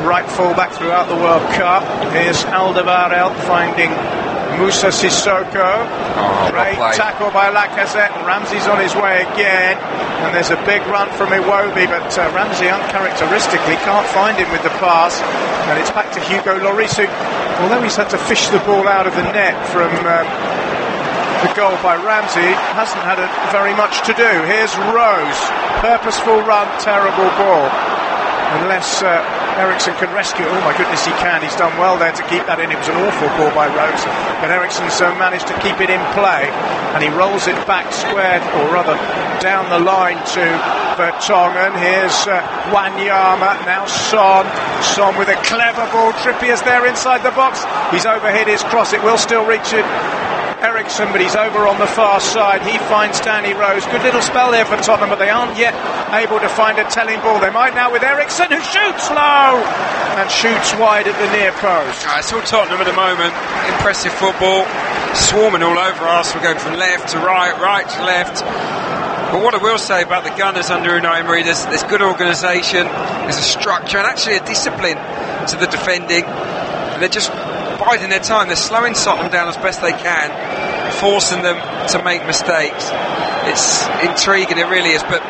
right full-back throughout the World Cup. Here's Alderweireld finding Moussa Sissoko. Great tackle by Lacazette, and Ramsey's on his way again. And there's a big run from Iwobi, but Ramsey uncharacteristically can't find him with the pass. And it's back to Hugo Lloris, who, although he's had to fish the ball out of the net from the goal by Ramsey, hasn't had very much to do. Here's Rose. Purposeful run, terrible ball. Unless Eriksson can rescue it. Oh my goodness, he can. He's done well there to keep that in. It was an awful ball by Rose, but Eriksson's managed to keep it in play, and he rolls it back squared, or rather down the line to Vertonghen. Here's Wanyama, now Son with a clever ball. Trippier's there inside the box. He's overhit his cross. It will still reach it. Eriksson, but he's over on the far side. He finds Danny Rose. Good little spell there for Tottenham, but they aren't yet able to find a telling ball. They might now with Eriksson, who shoots low and shoots wide at the near post. It's all Tottenham at the moment. Impressive football, swarming all over Arsenal, going from left to right, right to left. But what I will say about the Gunners under Unai Emery, there's good organisation, there's a structure, and actually a discipline to the defending. And they're just biding their time. They're slowing Tottenham down as best they can, forcing them to make mistakes. It's intriguing, it really is, but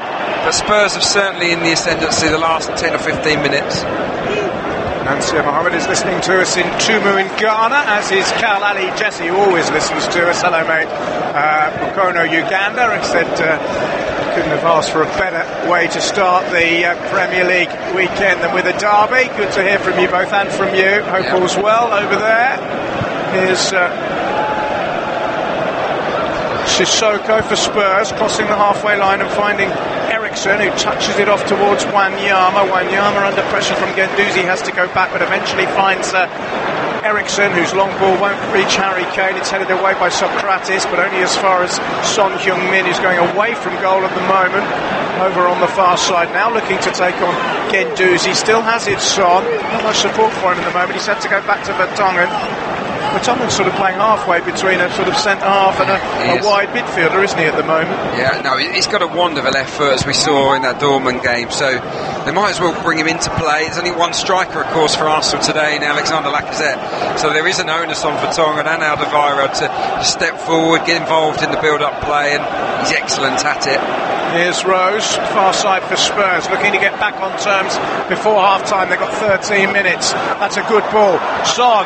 Spurs have certainly in the ascendancy the last 10 or 15 minutes. Nancy Mohammed is listening to us in Tumu in Ghana, as is Cal Ali Jesse, who always listens to us. Hello, mate. Mukono, Uganda, and said couldn't have asked for a better way to start the Premier League weekend than with a derby. Good to hear from you both, and from you. Hope all's well over there. Here's Sissoko for Spurs, crossing the halfway line and finding Eriksson, who touches it off towards Wanyama. Wanyama under pressure from Guendouzi has to go back, but eventually finds Eriksson, whose long ball won't reach Harry Kane. It's headed away by Socrates, but only as far as Son Heung-min, who's going away from goal at the moment, over on the far side now, looking to take on Guendouzi. Still has it, Son. Not much support for him at the moment. He's had to go back to Vertonghen. Vertonghen's sort of playing halfway between a sort of centre-half and a wide midfielder, isn't he, at the moment? Yeah, no, he's got a wand of a left foot, as we saw in that Dortmund game, so they might as well bring him into play. There's only one striker, of course, for Arsenal today, in Alexander Lacazette, so there is an onus on Vertonghen and Alderweireld to step forward, get involved in the build-up play, and he's excellent at it. Here's Rose, far side for Spurs, looking to get back on terms before half-time. They've got 13 minutes. That's a good ball. Son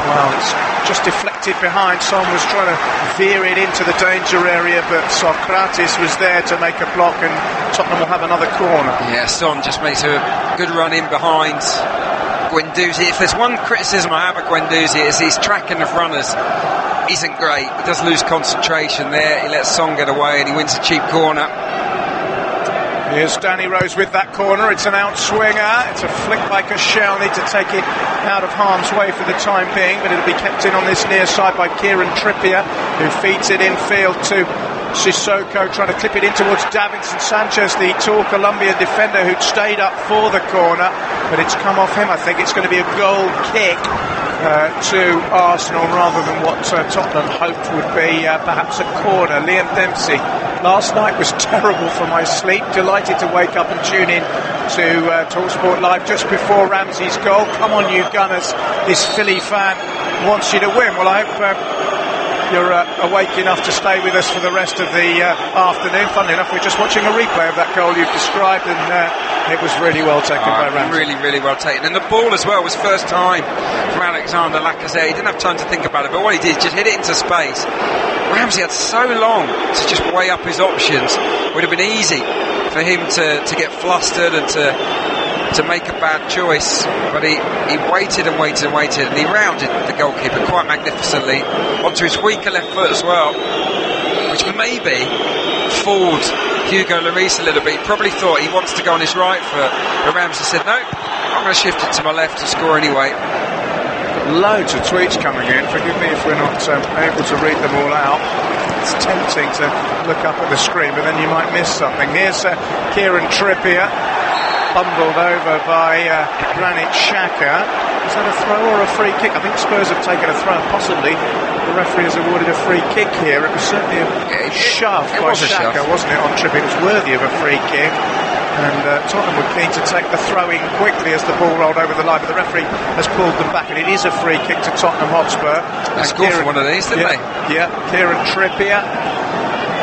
Well, it's just deflected behind. Son was trying to veer it into the danger area, but Socrates was there to make a block, and Tottenham will have another corner. Yeah, Son just makes a good run in behind Guendouzi. If there's one criticism I have of Guendouzi, is his tracking of runners isn't great. He does lose concentration there. He lets Son get away and he wins a cheap corner. Here's Danny Rose with that corner. It's an outswinger. It's a flick by Koscielny to take it out of harm's way for the time being, but it'll be kept in on this near side by Kieran Trippier, who feeds it infield to Sissoko, trying to clip it in towards Davinson Sanchez, the tall Colombian defender who'd stayed up for the corner, but it's come off him. I think it's going to be a goal kick to Arsenal rather than what Tottenham hoped would be perhaps a corner. Liam Dempsey, last night was terrible for my sleep. Delighted to wake up and tune in to TalkSport Live just before Ramsey's goal. Come on, you Gunners, this Philly fan wants you to win. Well, I hope you're awake enough to stay with us for the rest of the afternoon. Funnily enough, we're just watching a replay of that goal you've described, and it was really well taken by Ramsey. Really, really well taken. And the ball as well was first time from Alexander Lacazette. He didn't have time to think about it, but what he did, just hit it into space. Ramsey had so long to just weigh up his options. It would have been easy for him to get flustered and to make a bad choice, but he waited and waited and waited, and he rounded the goalkeeper quite magnificently onto his weaker left foot as well, which maybe fooled Hugo Lloris a little bit. He probably thought he wants to go on his right foot, but Ramsey said, no, I'm going to shift it to my left to score anyway. Loads of tweets coming in. Forgive me if we're not able to read them all out. It's tempting to look up at the screen, but then you might miss something. Here's Kieran Trippier, bundled over by Granit Xhaka. Is that a throw or a free kick? I think Spurs have taken a throw, possibly. The referee has awarded a free kick here. It was certainly a shove by Xhaka, wasn't it, on Trippier? It was worthy of a free kick. And Tottenham were keen to take the throw in quickly as the ball rolled over the line, but the referee has pulled them back, and it is a free kick to Tottenham Hotspur. They scored for one of these, didn't they? Yeah, Kieran Trippier,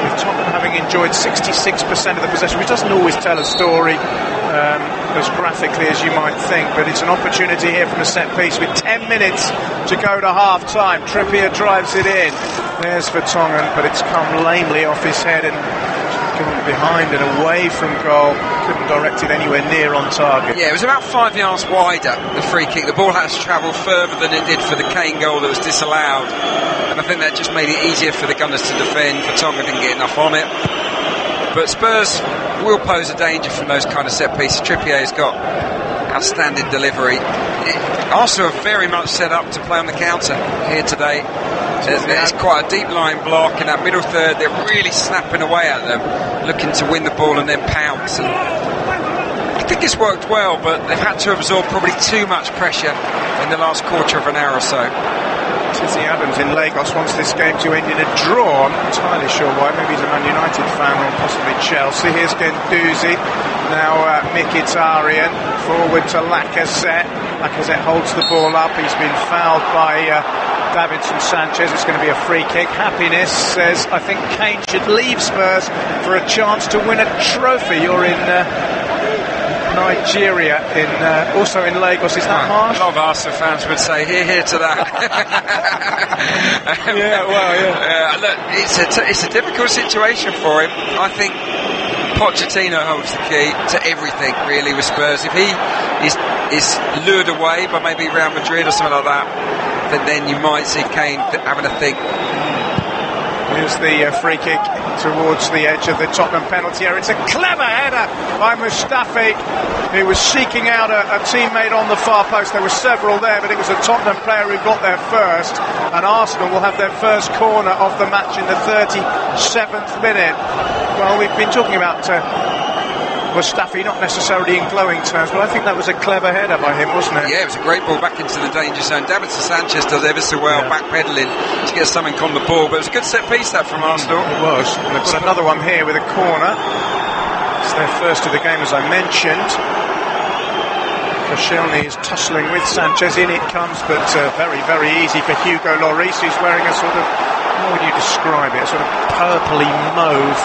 with Tottenham having enjoyed 66% of the possession, which doesn't always tell a story as graphically as you might think, but it's an opportunity here from a set piece with 10 minutes to go to half time. Trippier drives it in. There's Vertonghen, but it's come lamely off his head and gone behind and away from goal. Couldn't direct it anywhere near on target. Yeah, it was about 5 yards wider, the free kick. The ball had to travel further than it did for the Kane goal that was disallowed, and I think that just made it easier for the Gunners to defend. Vertonghen didn't get enough on it, but Spurs will pose a danger from those kind of set pieces. Trippier has got outstanding delivery. Arsenal are very much set up to play on the counter here today. There's quite a deep line block in that middle third. They're really snapping away at them, looking to win the ball and then pounce. And I think it's worked well, but they've had to absorb probably too much pressure in the last quarter of an hour or so. Tizzy Adams in Lagos wants this game to end in a draw. I'm not entirely sure why. Maybe he's a Man United fan or possibly Chelsea. Here's Guendouzi. Now Mkhitaryan forward to Lacazette. Lacazette holds the ball up. He's been fouled by Davinson Sanchez. It's going to be a free kick. Happiness says, I think Kane should leave Spurs for a chance to win a trophy. You're in Nigeria, also in Lagos. Is that harsh? A lot of Arsenal fans would say, hear to that. Look, it's a difficult situation for him. I think Pochettino holds the key to everything, really, with Spurs. If he is lured away by maybe Real Madrid or something like that, then you might see Kane having a think. Here's the free kick towards the edge of the Tottenham penalty area. It's a clever header by Mustafi, who was seeking out a teammate on the far post. There were several there, but it was a Tottenham player who got there first, and Arsenal will have their first corner of the match in the 37th minute. Well, we've been talking about Mustafi, not necessarily in glowing terms, but I think that was a clever header by him, wasn't it? Yeah, it was a great ball back into the danger zone. Davinson Sanchez does ever so well, backpedaling to get something on the ball, but it was a good set piece that from Arsenal. It was. And they've got another one here with a corner. It's their first of the game, as I mentioned. Koscielny is tussling with Sanchez. In it comes, but very, very easy for Hugo Lloris, who's wearing a sort of, how would you describe it, a sort of purpley mauve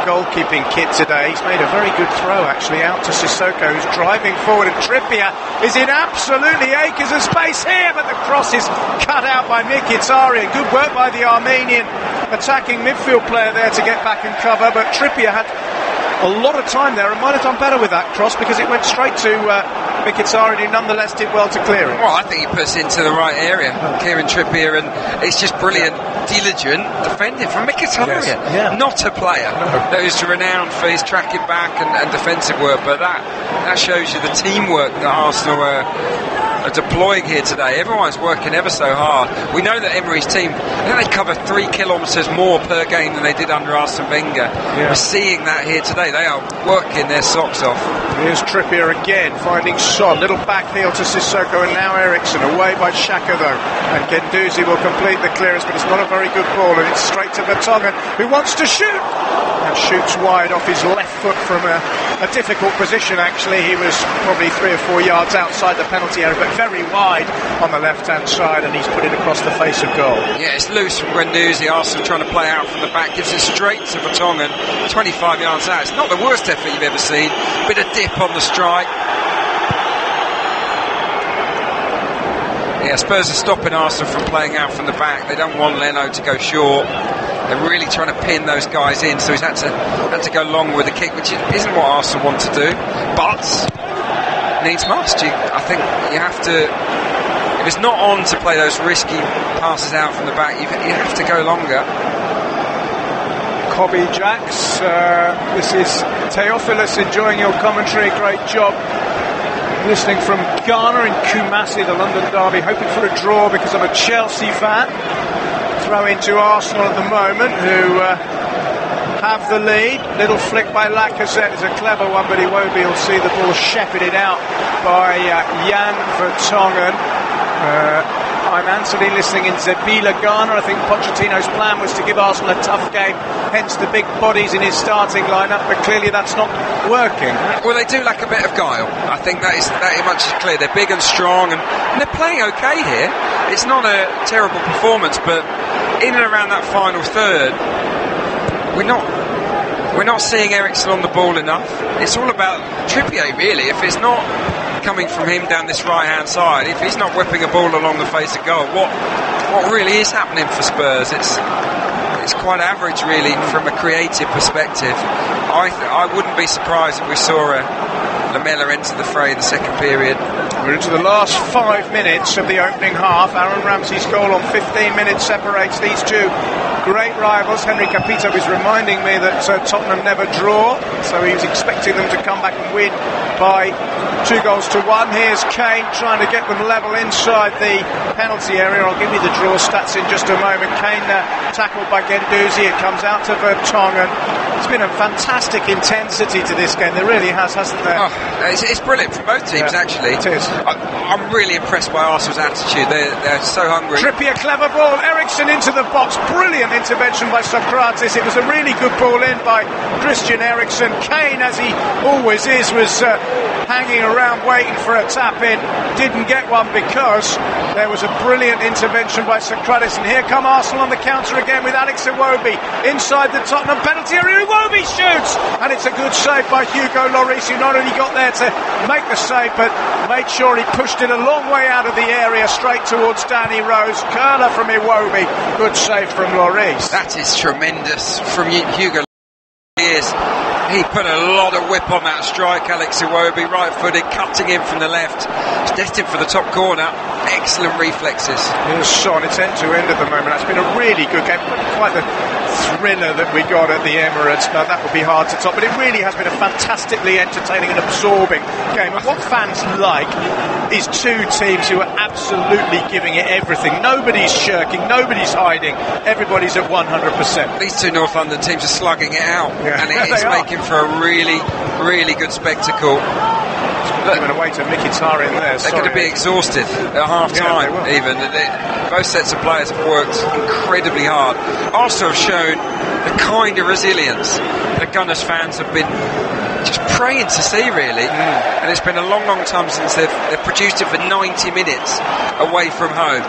goalkeeping kit today. He's made a very good throw, actually, out to Sissoko, who's driving forward, and Trippier is in absolutely acres of space here, but the cross is cut out by Mkhitaryan. Good work by the Armenian attacking midfield player there to get back and cover, but Trippier had a lot of time there and might have done better with that cross because it went straight to Mkhitaryan, who nonetheless did well to clear it. Well, I think he puts it into the right area, Kieran Trippier, and it's just brilliant, diligent defending from Mkhitaryan. Yes. Yeah. Not a player who's renowned for his tracking back and defensive work, but that shows you the teamwork that Arsenal are deploying here today. Everyone's working ever so hard. We know that Emery's team, I think they cover 3 kilometres more per game than they did under Arsene Wenger. Yeah. We're seeing that here today. They are working their socks off. Here's Trippier again, finding Son. Little back heel to Sissoko, and now Eriksson. Away by Xhaka though. And Guendouzi will complete the clearance, but it's not a very good ball, and it's straight to Vertonghen, who wants to shoot. And shoots wide off his left foot from a difficult position, actually. He was probably 3 or 4 yards outside the penalty area, but very wide on the left-hand side, and he's put it across the face of goal. Yeah, it's loose from Guendouzi. Arsenal trying to play out from the back, gives it straight to Vertonghen, 25 yards out. It's not the worst effort you've ever seen. Bit of dip on the strike. Yeah, Spurs are stopping Arsenal from playing out from the back. They don't want Leno to go short. They're really trying to pin those guys in, so he's had to go long with the kick, which isn't what Arsenal want to do, but needs must. I think you have to, if it's not on to play those risky passes out from the back, you have to go longer. Cobby Jacks, this is Theophilus enjoying your commentary. Great job listening from Ghana in Kumasi, the London derby, hoping for a draw because I'm a Chelsea fan. Throw into Arsenal at the moment, who have the lead. Little flick by Lacazette is a clever one, but Iwobi will see the ball shepherded out by Jan Vertonghen. I'm Anthony, listening in Zabila, Ghana. I think Pochettino's plan was to give Arsenal a tough game, hence the big bodies in his starting lineup, but clearly that's not working. Well, they do lack a bit of guile. I think that is much clear. They're big and strong, and they're playing okay here. It's not a terrible performance, but in and around that final third, we're not seeing Eriksson on the ball enough. It's all about Trippier, really. If it's not coming from him down this right hand side, if he's not whipping a ball along the face of goal, what really is happening for Spurs? It's quite average, really, from a creative perspective. I wouldn't be surprised if we saw Lamela enter the fray in the second period. We're into the last 5 minutes of the opening half. Aaron Ramsey's goal on 15 minutes separates these two great rivals. Henry Capito is reminding me that Tottenham never draw, so he was expecting them to come back and win by 2-1. Here's Kane trying to get them level inside the penalty area. I'll give you the draw stats in just a moment. Kane tackled by Guendouzi. It comes out to Vertonghen. It's been a fantastic intensity to this game. There really has, hasn't there? Oh, it's brilliant from both teams, actually. It is. I'm really impressed by Arsenal's attitude. They're so hungry. Trippier, clever ball. Eriksson into the box. Brilliant intervention by Socrates. It was a really good ball in by Christian Eriksen. Kane, as he always is, was hanging around waiting for a tap in. Didn't get one because there was a brilliant intervention by Socrates. And here come Arsenal on the counter again with Alex Iwobi inside the Tottenham penalty area. Iwobi shoots, and it's a good save by Hugo Lloris, who not only got there to make the save, but made sure he pushed it a long way out of the area straight towards Danny Rose. Curler from Iwobi. Good save from Lloris. That is tremendous from Hugo Lloris. He put a lot of whip on that strike, Alex Iwobi, right-footed, cutting in from the left. He's destined for the top corner. Excellent reflexes. Here's Son. It's end-to-end at the moment. That's been a really good game. Quite the thriller that we got at the Emirates. Now, that would be hard to top, but it really has been a fantastically entertaining and absorbing game. And what fans like is two teams who are absolutely giving it everything. Nobody's shirking, nobody's hiding, everybody's at 100%. These two North London teams are slugging it out, and it's making for a really, really good spectacle. Giving away to Mkhitaryan there. They're going to be exhausted at half-time, even. Both sets of players have worked incredibly hard. Arsenal have shown the kind of resilience that Gunners fans have been just praying to see, really. And it's been a long, long time since they've produced it for 90 minutes away from home.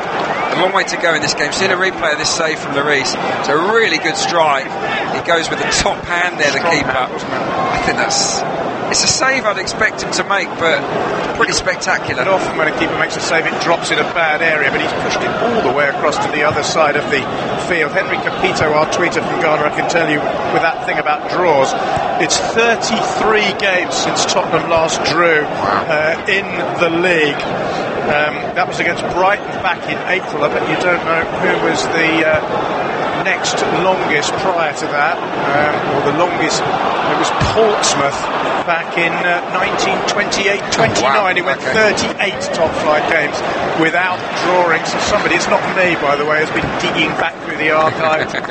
A long way to go in this game. Seeing a replay of this save from Lloris. It's a really good strike. He goes with the top hand there, the keeper. I think it's a save I'd expect him to make, but pretty spectacular. And often when a keeper makes a save, it drops in a bad area, but he's pushed it all the way across to the other side of the field. Henry Capito, our tweeter from Ghana, I can tell you with that thing about draws, it's 33 games since Tottenham last drew in the league. That was against Brighton back in April. I bet you don't know who was the next longest prior to that, or the longest. It was Portsmouth back in 1928-29. He went 38 top flight games without drawing. So somebody, it's not me by the way, has been digging back through the archive to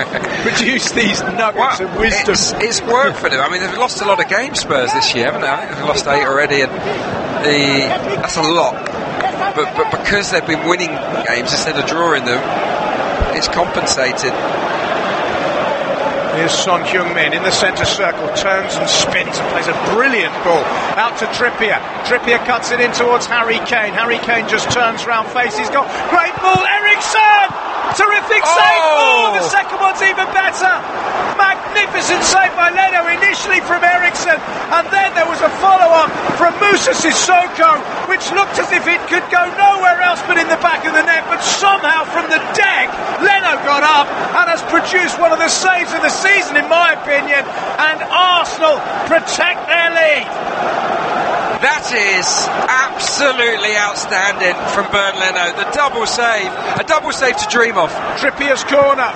produce these nuggets of wisdom. It's worked for them. I mean, they've lost a lot of games, Spurs, this year, haven't they? I think they've lost 8 already, and that's a lot. But because they've been winning games instead of drawing them, it's compensated. Here's Son Heung-min in the centre circle, turns and spins and plays a brilliant ball out to Trippier. Trippier cuts it in towards Harry Kane. Harry Kane just turns round, faces goal. Great ball, Eriksson! Terrific save! Oh, the second one's even better! Magnificent save by Leno initially from Eriksson, and then there was a follow-up from Moussa Sissoko, which looked as if it could go nowhere else but in the back of the net, but somehow from the deck, Leno got up and has produced one of the saves of the season, in my opinion, and Arsenal protect their lead. That is absolutely outstanding from Bernd Leno. The double save, a double save to dream of. Trippier's corner,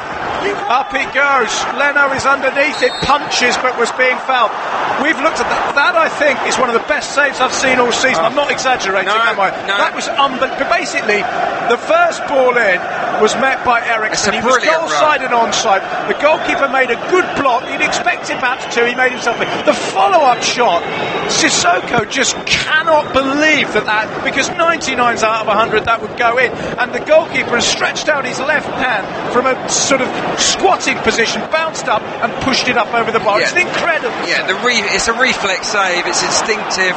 up it goes. Leno is underneath it, punches, but was being fouled. We've looked at that. That, I think, is one of the best saves I've seen all season. I'm not exaggerating, am I? No. That was unbelievable. Basically, the first ball in was met by Eriksson. He was goal-side and onside. The goalkeeper made a good block. You'd expect him perhaps to. He made himself. The follow-up shot, Sissoko just cannot believe that, because 99s out of 100 that would go in, and the goalkeeper has stretched out his left hand from a sort of squatting position, bounced up and pushed it up over the bar. It's incredible. Yeah, it's a reflex save. It's instinctive.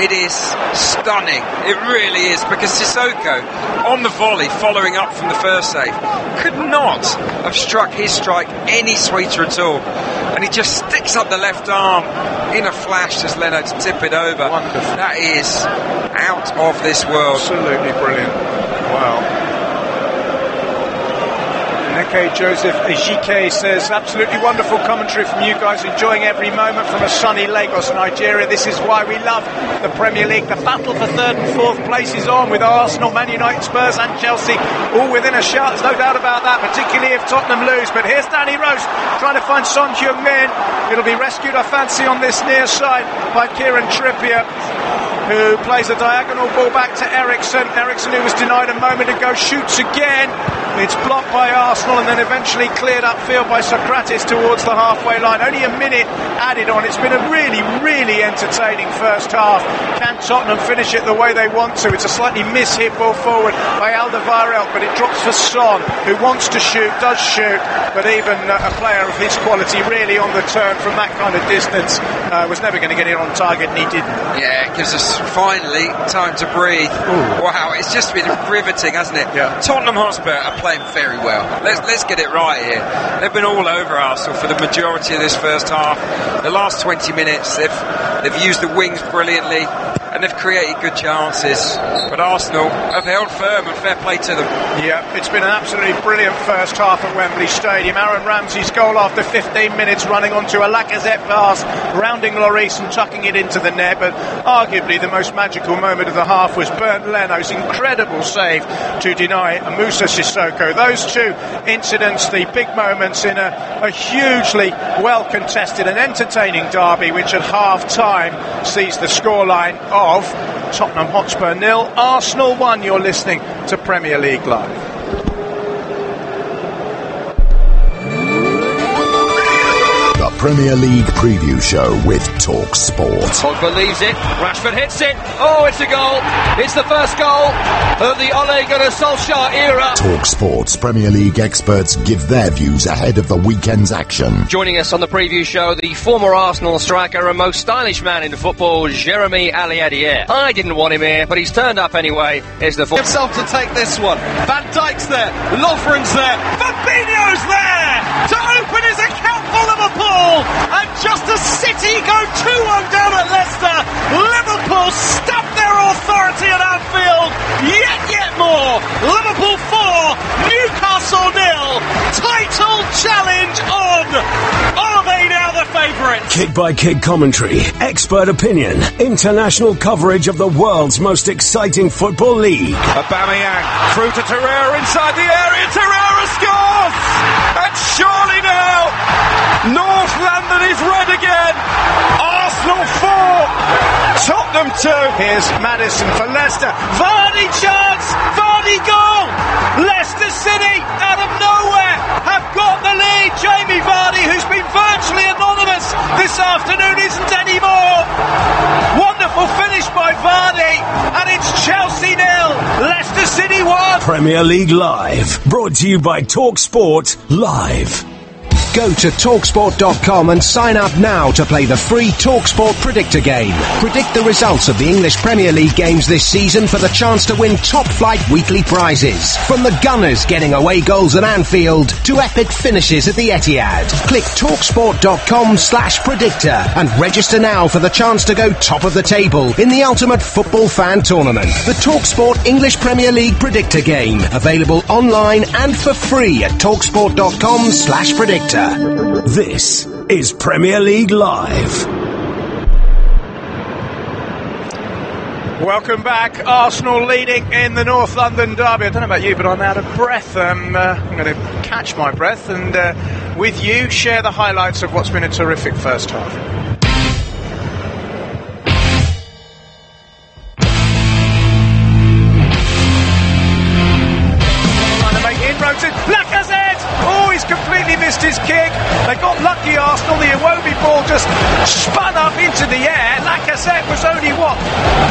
It is stunning. It really is, because Sissoko, on the volley, following up from the first save, could not have struck his strike any sweeter at all. And he just sticks up the left arm in a flash as Leno to tip it over. Wonderful. That is out of this world. Absolutely brilliant. Wow. Neke Joseph Ejike says, absolutely wonderful commentary from you guys, enjoying every moment from a sunny Lagos, Nigeria. This is why we love the Premier League. The battle for third and fourth place is on, with Arsenal, Man United, Spurs and Chelsea all within a shout. There's no doubt about that, particularly if Tottenham lose. But here's Danny Rose trying to find Son Heung-min. It'll be rescued, I fancy, on this near side by Kieran Trippier, who plays a diagonal ball back to Eriksson. Eriksson, who was denied a moment ago, shoots again. It's blocked by Arsenal and then eventually cleared upfield by Socrates towards the halfway line. Only a minute added on. It's been a really, really entertaining first half. Can Tottenham finish it the way they want to? It's a slightly mishit ball forward by Alderweireld, but it drops for Son, who wants to shoot, does shoot, but even a player of his quality really on the turn from that kind of distance was never going to get it on target, and he didn't. Yeah, it gives us finally time to breathe. Ooh. Wow, it's just been riveting, hasn't it? Yeah. Tottenham Hotspur are playing very well. Let's get it right here. They've been all over Arsenal for the majority of this first half. The last 20 minutes, they've used the wings brilliantly, and they've created good chances, but Arsenal have held firm, and fair play to them. Yeah, it's been an absolutely brilliant first half at Wembley Stadium. Aaron Ramsey's goal after 15 minutes, running onto a Lacazette pass, rounding Lloris and tucking it into the net, but arguably the most magical moment of the half was Bernd Leno's incredible save to deny Moussa Sissoko. Those two incidents, the big moments in a hugely well contested and entertaining derby, which at half time sees the scoreline of Tottenham Hotspur 0, Arsenal 1. You're listening to Premier League Live. Premier League preview show with Talk Sport. Pogba leaves it, Rashford hits it, oh, it's a goal, it's the first goal of the Ole Gunnar Solskjaer era. Talk Sport's Premier League experts give their views ahead of the weekend's action. Joining us on the preview show, the former Arsenal striker and most stylish man in football, Jeremy Aliadier. I didn't want him here, but he's turned up anyway. Here's the himself to take this one. Van Dijk's there, Lovren's there, Fabinho's there to open his account for Liverpool, and just as City go 2-1 down at Leicester, Liverpool stamp their authority at Anfield yet more. Liverpool 4, Newcastle 0. Title challenge on. Are they now the favourites? Kick-by-kick commentary, expert opinion, international coverage of the world's most exciting football league. Aubameyang through to Torreira inside the area. Torreira scores! And surely now, North London is red again. Arsenal 4, Tottenham 2. Here's Maddison for Leicester. Vardy chance, Vardy goal. Leicester City out of nowhere have got the lead. Jamie Vardy, who's been virtually anonymous this afternoon, isn't anymore. Wonderful finish by Vardy, and it's Chelsea 0, Leicester City 1. Premier League Live, brought to you by Talk Sport Live. Go to TalkSport.com and sign up now to play the free TalkSport Predictor game. Predict the results of the English Premier League games this season for the chance to win top-flight weekly prizes. From the Gunners getting away goals at Anfield to epic finishes at the Etihad. Click TalkSport.com/predictor and register now for the chance to go top of the table in the Ultimate Football Fan Tournament. The TalkSport English Premier League Predictor game. Available online and for free at TalkSport.com/predictor. This is Premier League Live. Welcome back. Arsenal leading in the North London derby. I don't know about you, but I'm out of breath. I'm going to catch my breath and with you share the highlights of what's been a terrific first half. Trying to make inroads in Lacazette. Oh, he's completely missed his kick. They got lucky, Arsenal. The Iwobi ball just spun up into the air. Lacazette was only,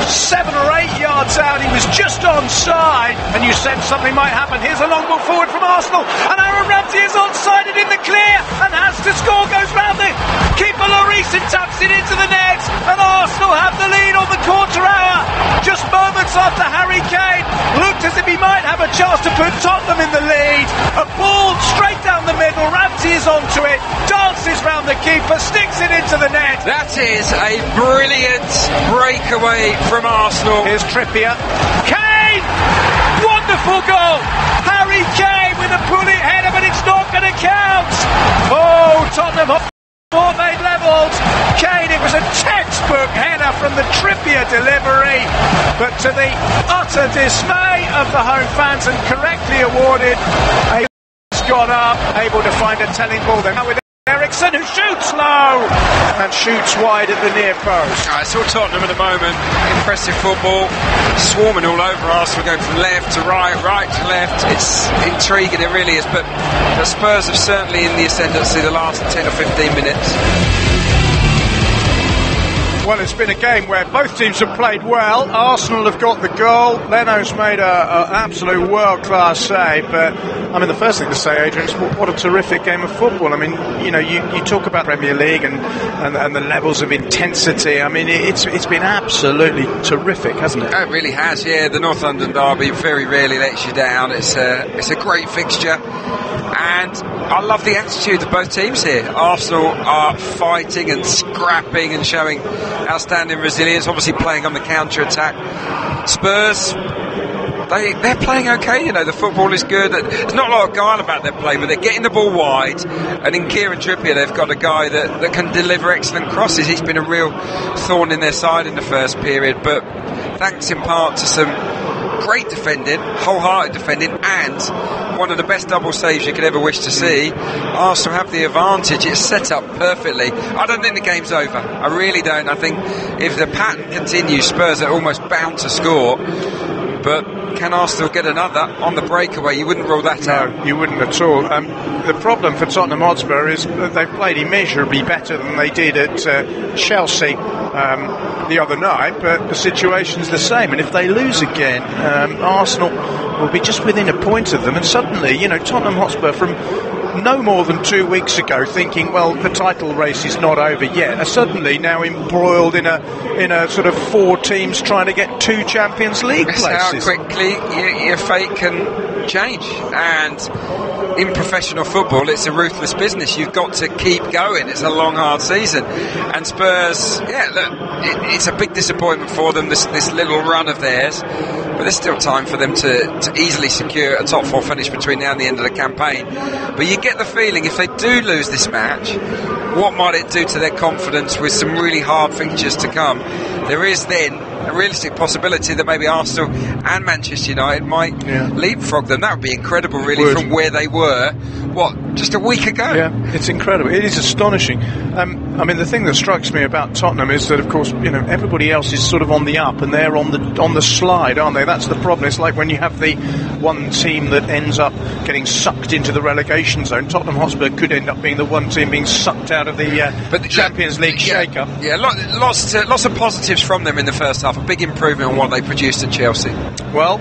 7 or 8 yards out. He was just onside, and you said something might happen. Here's a long ball forward from Arsenal, and Aaron Ramsey is onside and in the clear, and has to score, goes round the keeper Lloris and taps it into the net, and Arsenal have the lead on the quarter hour. Just moments after Harry Kane looked as if he might have a chance to put Tottenham in the lead. A ball straight down the middle, Ramsey is onto it, dances round the keeper, sticks it into the net. That is a brilliant breakaway from Arsenal. Here's Trippier. Kane! Wonderful goal! Harry Kane with a bullet header, but it's not going to count. Oh, Tottenham Hotspur made levels. Kane, it was a textbook header from the Trippier delivery, but to the utter dismay of the home fans and correctly awarded, he's got up, able to find a telling ball. Then now with Ericsson, who shoots low and shoots wide at the near post. I saw Tottenham at the moment. Impressive football, swarming all over Arsenal, going from left to right, right to left. It's intriguing, it really is. But the Spurs have certainly in the ascendancy the last 10 or 15 minutes. Well, it's been a game where both teams have played well. Arsenal have got the goal. Leno's made an absolute world-class save. But, I mean, the first thing to say, Adrian, is what a terrific game of football. I mean, you know, you talk about Premier League and the levels of intensity. I mean, it's been absolutely terrific, hasn't it? It really has, yeah. The North London derby very rarely lets you down. It's a great fixture. And I love the attitude of both teams here. Arsenal are fighting and scrapping and showing outstanding resilience, obviously playing on the counter-attack. Spurs, they're playing okay, you know, the football is good. There's not a lot of guile about their play, but they're getting the ball wide, and in Kieran Trippier they've got a guy that can deliver excellent crosses. He's been a real thorn in their side in the first period, but thanks in part to some great defending, wholehearted defending, and one of the best double saves you could ever wish to see. Arsenal have the advantage. It's set up perfectly. I don't think the game's over. I really don't. I think if the pattern continues, Spurs are almost bound to score. But can Arsenal get another on the breakaway? You wouldn't rule that out. No, you wouldn't at all. The problem for Tottenham Hotspur is that they've played immeasurably better than they did at Chelsea the other night, but the situation's the same, and if they lose again, Arsenal will be just within a point of them, and suddenly, Tottenham Hotspur from no more than 2 weeks ago thinking, well, the title race is not over yet, are suddenly now embroiled in a sort of 4 teams trying to get 2 Champions League places. That's how quickly your fate can change, and in professional football it's a ruthless business. You've got to keep going. It's a long, hard season, and Spurs, it's a big disappointment for them, this little run of theirs, but there's still time for them to easily secure a top 4 finish between now and the end of the campaign. But you get the feeling if they do lose this match, what might it do to their confidence with some really hard fixtures to come? There is then a realistic possibility that maybe Arsenal and Manchester United might leapfrog them. That would be incredible, really, from where they were, just a week ago. Yeah, it's incredible. It is astonishing. The thing that strikes me about Tottenham is that, of course, everybody else is sort of on the up and they're on the slide, aren't they? That's the problem. It's like when you have the one team that ends up getting sucked into the relegation zone. Tottenham Hotspur could end up being the one team being sucked out of the Champions League shake-up. Yeah, lots of positives from them in the first half. A big improvement on what they produced at Chelsea. Well,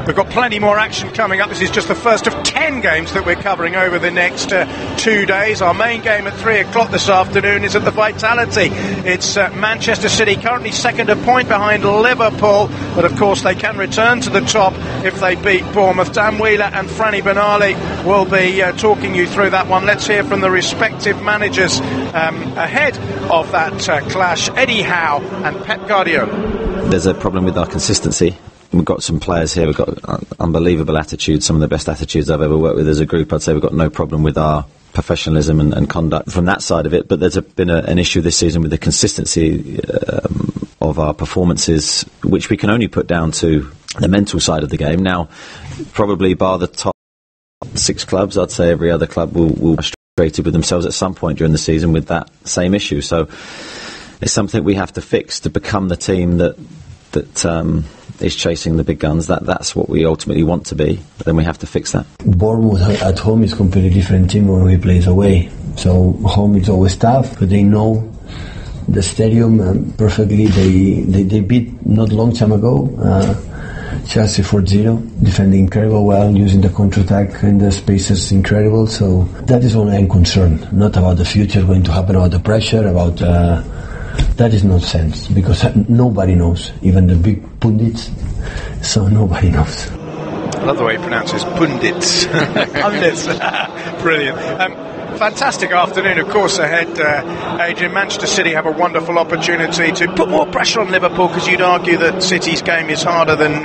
we've got plenty more action coming up. This is just the first of 10 games that we're covering over the next 2 days. Our main game at 3 o'clock this afternoon is at the Vitality. It's Manchester City, currently second a point behind Liverpool, but of course they can return to the top if they beat Bournemouth. Dan Wheeler and Franny Benali will be talking you through that one. Let's hear from the respective managers ahead of that clash, Eddie Howe and Pep Guardiola. There's a problem with our consistency. We've got some players here, we've got unbelievable attitudes, some of the best attitudes I've ever worked with as a group. I'd say we've got no problem with our professionalism and conduct from that side of it, but there's been an issue this season with the consistency of our performances, which we can only put down to the mental side of the game. Now, probably bar the top 6 clubs, I'd say every other club will be frustrated with themselves at some point during the season with that same issue. So it's something we have to fix to become the team that is chasing the big guns. That's what we ultimately want to be, but then we have to fix that. Bournemouth at home is a completely different team when we play away. So home is always tough, but they know the stadium perfectly. They beat not a long time ago Chelsea 4-0, defending incredible well, using the counter-attack and the spaces incredible. So that is only I'm concerned, not about the future going to happen, about the pressure, about that is nonsense, because nobody knows, even the big pundits, so nobody knows. I love the way he pronounces pundits. Pundits. Brilliant. Fantastic afternoon, of course, ahead, Adrian. Manchester City have a wonderful opportunity to put more pressure on Liverpool, because you'd argue that City's game is harder than,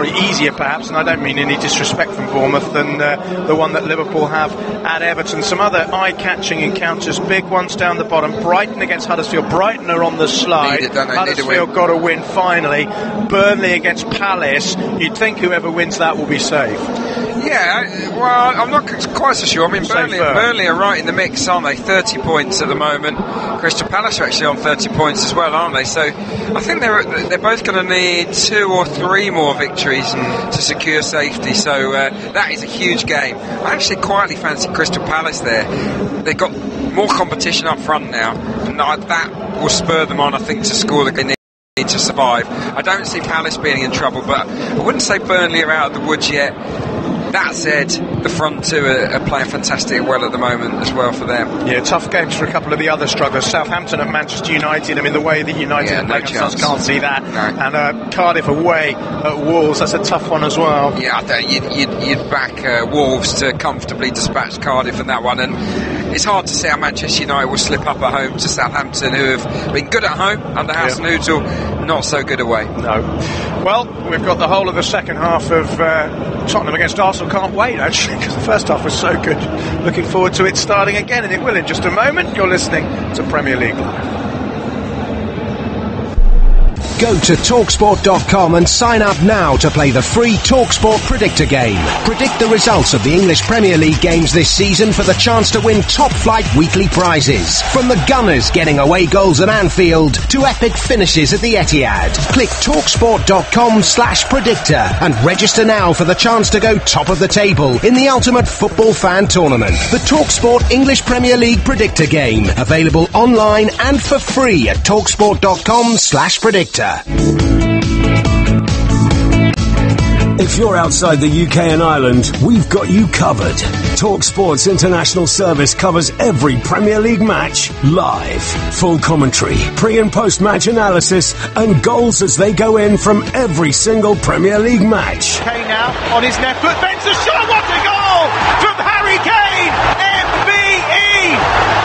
easier perhaps, and I don't mean any disrespect from Bournemouth, than the one that Liverpool have at Everton. Some other eye-catching encounters, big ones down the bottom. Brighton against Huddersfield. Brighton are on the slide. Huddersfield got a win finally. Burnley against Palace. You'd think whoever wins that will be safe. Yeah, well, I'm not quite so sure. I mean, Burnley are right in the mix, aren't they? 30 points at the moment. Crystal Palace are actually on 30 points as well, aren't they? So I think they're both going to need 2 or 3 more victories to secure safety. So that is a huge game. I actually quietly fancy Crystal Palace there. They've got more competition up front now, and that will spur them on, I think, to score the game to survive. I don't see Palace being in trouble, but I wouldn't say Burnley are out of the woods yet. That said, the front two are playing fantastic well at the moment as well for them. Yeah, tough games for a couple of the other strugglers. Southampton and Manchester United. I mean, the way that United no chance. Can't see that. No. And Cardiff away at Wolves. That's a tough one as well. Yeah, you'd back Wolves to comfortably dispatch Cardiff in that one. And it's hard to say how Manchester United will slip up at home to Southampton, who have been good at home under Hasenhüttl, not so good away. No. Well, we've got the whole of the second half of Tottenham against Arsenal. Can't wait, actually, because the first half was so good. Looking forward to it starting again, and it will in just a moment. You're listening to Premier League Live. Go to TalkSport.com and sign up now to play the free TalkSport Predictor game. Predict the results of the English Premier League games this season for the chance to win top-flight weekly prizes. From the Gunners getting away goals at Anfield to epic finishes at the Etihad. Click TalkSport.com/predictor and register now for the chance to go top of the table in the ultimate football fan tournament. The TalkSport English Premier League Predictor game. Available online and for free at TalkSport.com/predictor. If you're outside the UK and Ireland, we've got you covered. TalkSport's international service covers every Premier League match live. Full commentary, pre- and post-match analysis, and goals as they go in from every single Premier League match. Kane now on his left foot, bends the shot, what a goal from Harry Kane! MBE!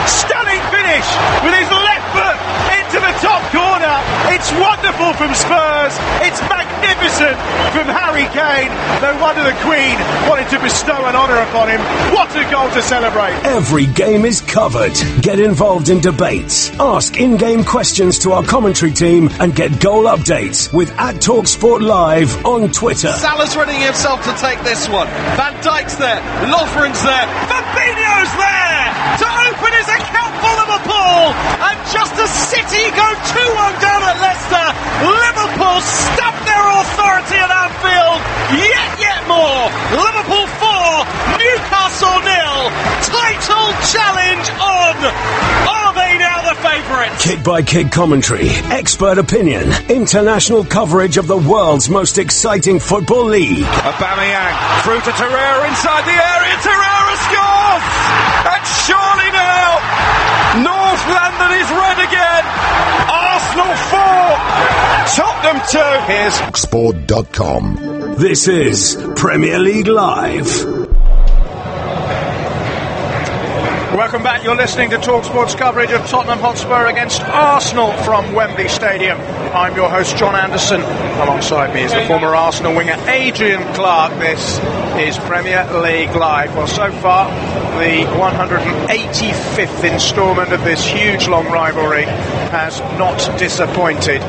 Stunning finish with his left foot into the top corner. It's wonderful from Spurs. It's magnificent from Harry Kane. No wonder the Queen wanted to bestow an honour upon him. What a goal to celebrate. Every game is covered. Get involved in debates. Ask in-game questions to our commentary team and get goal updates with @TalkSport Live on Twitter. Salah's running himself to take this one. Van Dijk's there. Lovren's there. Fabinho's there to open his account for Liverpool. And just as City go 2-1 down at Leicester, Liverpool stamp their authority at Anfield. Yet more. Liverpool 4, Newcastle 0. Title challenge on. Are they now the favourites? Kick-by-kick commentary, expert opinion, international coverage of the world's most exciting football league. Aubameyang through to Torreira inside the area. Torreira scores! And surely now, North London is red again. Arsenal 4, Tottenham 2. Here's Sport.com. This is Premier League Live. Welcome back. You're listening to TalkSport's coverage of Tottenham Hotspur against Arsenal from Wembley Stadium. I'm your host, John Anderson. Alongside me is the former Arsenal winger, Adrian Clark. This is Premier League Live. Well, so far, the 185th instalment of this huge long rivalry has not disappointed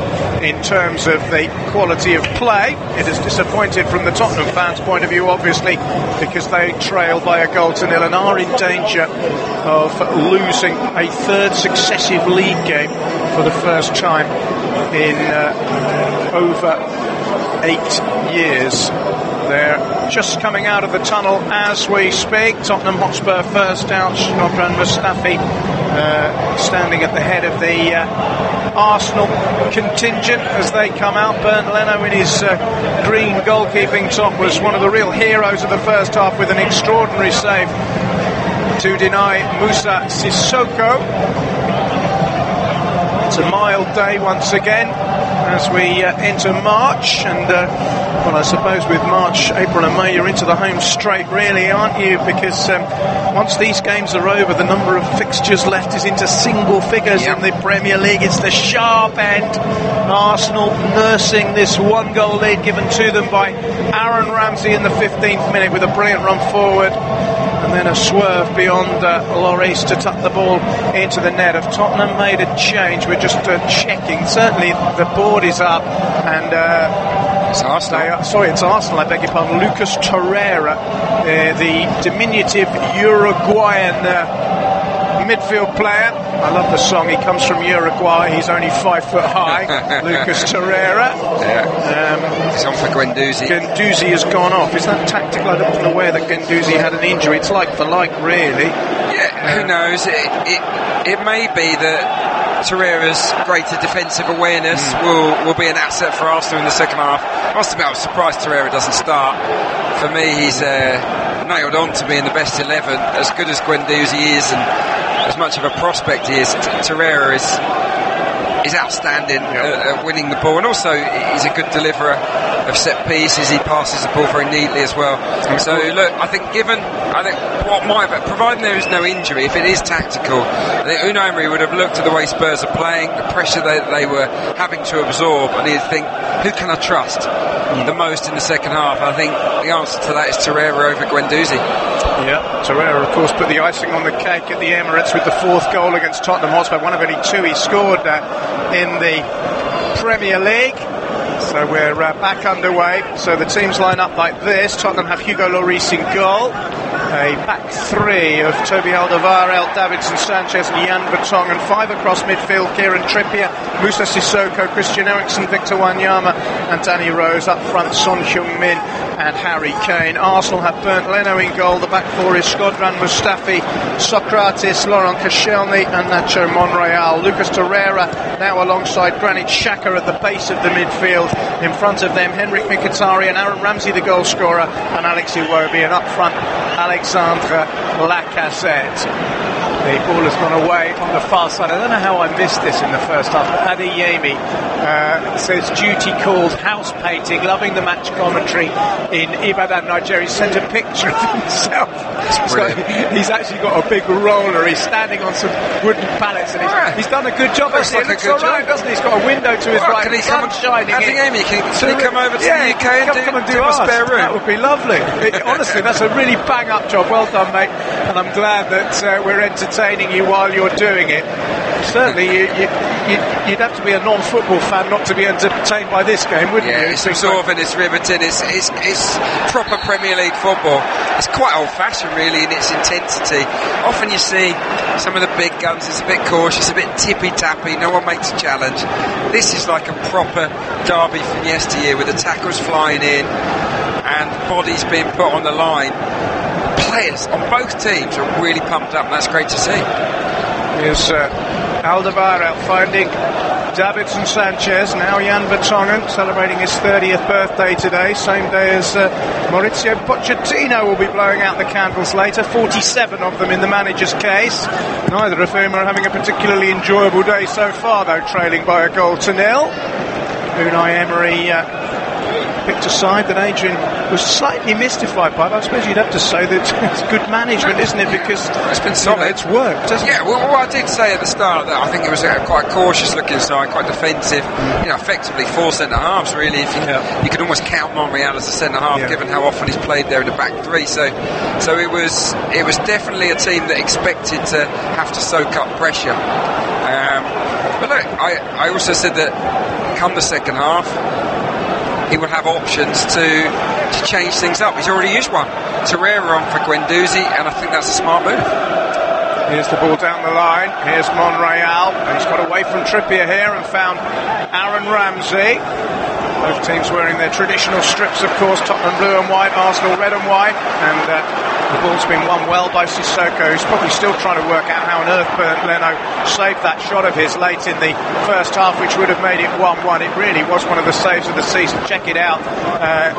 in terms of the quality of play. It has disappointed from the Tottenham fans' point of view, obviously, because they trail by a goal to nil and are in danger of losing a third successive league game for the first time in over 8 years. They're just coming out of the tunnel as we speak. Tottenham Hotspur first out. Shkodran Mustafi standing at the head of the Arsenal contingent as they come out. Bernd Leno in his green goalkeeping top was one of the real heroes of the first half with an extraordinary save to deny Moussa Sissoko. It's a mild day once again as we enter March, and well, I suppose with March, April and May you're into the home straight really, aren't you? Because once these games are over, the number of fixtures left is into single figures in the Premier League. It's the sharp end. Arsenal nursing this 1-goal lead given to them by Aaron Ramsey in the 15th minute with a brilliant run forward. And then a swerve beyond Lloris to tuck the ball into the net. Have Tottenham made a change? We're just checking. Certainly the board is up. And it's Arsenal. It's Arsenal, I beg your pardon. Lucas Torreira, the diminutive Uruguayan midfield player. I love the song. He comes from Uruguay. He's only 5 foot high. Lucas Torreira. He's on for Guendouzi. Guendouzi has gone off. Is that tactical? I wasn't aware that Guendouzi had an injury. It's like for like, really. Yeah, who knows? It may be that Torreira's greater defensive awareness will be an asset for Arsenal in the second half. I must admit, I was surprised Torreira doesn't start. For me, he's nailed on to being the best 11. As good as Guendouzi is, and as much of a prospect he is, Torreira is outstanding at winning the ball, and also he's a good deliverer of set pieces. He passes the ball very neatly as well. So look, I think providing there is no injury, if it is tactical, I think Unai Emery would have looked at the way Spurs are playing, the pressure they were having to absorb, and he'd think, who can I trust the most in the second half? And I think the answer to that is Torreira over Guendouzi. Yeah, Torreira, of course, put the icing on the cake at the Emirates with the 4th goal against Tottenham Hotspur. One of only 2 he scored in the Premier League. So we're back underway. So the teams line up like this. Tottenham have Hugo Lloris in goal. A back three of Toby Alderweireld, Davinson Sanchez and Jan Vertonghen. 5 across midfield, Kieran Trippier, Moussa Sissoko, Christian Eriksen, Victor Wanyama and Danny Rose. Up front, Son Heung-min and Harry Kane. Arsenal have Bernd Leno in goal. The back four is Shkodran Mustafi, Socrates, Laurent Koscielny and Nacho Monreal. Lucas Torreira now alongside Granit Xhaka at the base of the midfield. In front of them, Henrik Mkhitaryan, Aaron Ramsey the goal scorer and Alex Iwobi, and up front Alexandre Lacazette. The ball has gone away on the far side. I don't know how I missed this in the first half. Adeyemi says duty called, house painting, loving the match commentary in Ibadan, Nigeria. He sent a picture of himself. So he's actually got a big roller. He's standing on some wooden pallets and he's done a good job. Actually, it looks all right, doesn't he? He's got a window to his right. Can he come shining Adeyemi, can he come over to the UK and do a spare room? That would be lovely. Honestly, that's a really bang-up job. Well done, mate. And I'm glad that we're entertaining you while you're doing it. Certainly, you'd have to be a non-football fan not to be entertained by this game, wouldn't you? It's absorbing, it's riveting, it's proper Premier League football. It's quite old-fashioned, really, in its intensity. Often you see some of the big guns, it's a bit cautious, a bit tippy-tappy, no one makes a challenge. This is like a proper derby from yesteryear, with the tackles flying in and bodies being put on the line. Players on both teams are really pumped up, and that's great to see. Here's Alderweireld finding Davinson Sanchez, now Jan Vertonghen celebrating his 30th birthday today, same day as Maurizio Pochettino will be blowing out the candles later, 47 of them in the manager's case, neither of whom are having a particularly enjoyable day so far, though, trailing by a goal to nil. Unai Emery picked a side that Adrian was slightly mystified by, but I suppose you'd have to say that it's good management, isn't it? Because it's been solid. It's worked, hasn't it? Yeah, well, I did say at the start that I think it was a quite cautious-looking side, quite defensive. Effectively 4 centre-halves, really. If you could almost count Monreal as a centre-half, given how often he's played there in the back three. So it was definitely a team that expected to have to soak up pressure. But look, I also said that come the second half, he would have options to change things up. He's already used one. Torreira on for Guendouzi, and I think that's a smart move. Here's the ball down the line. Here's Monreal. He's got away from Trippier here and found Aaron Ramsey. Both teams wearing their traditional strips, of course. Tottenham blue and white, Arsenal red and white. And the ball's been won well by Sissoko, who's probably still trying to work out how on earth Bernd Leno saved that shot of his late in the first half, which would have made it 1-1. It really was one of the saves of the season. Check it out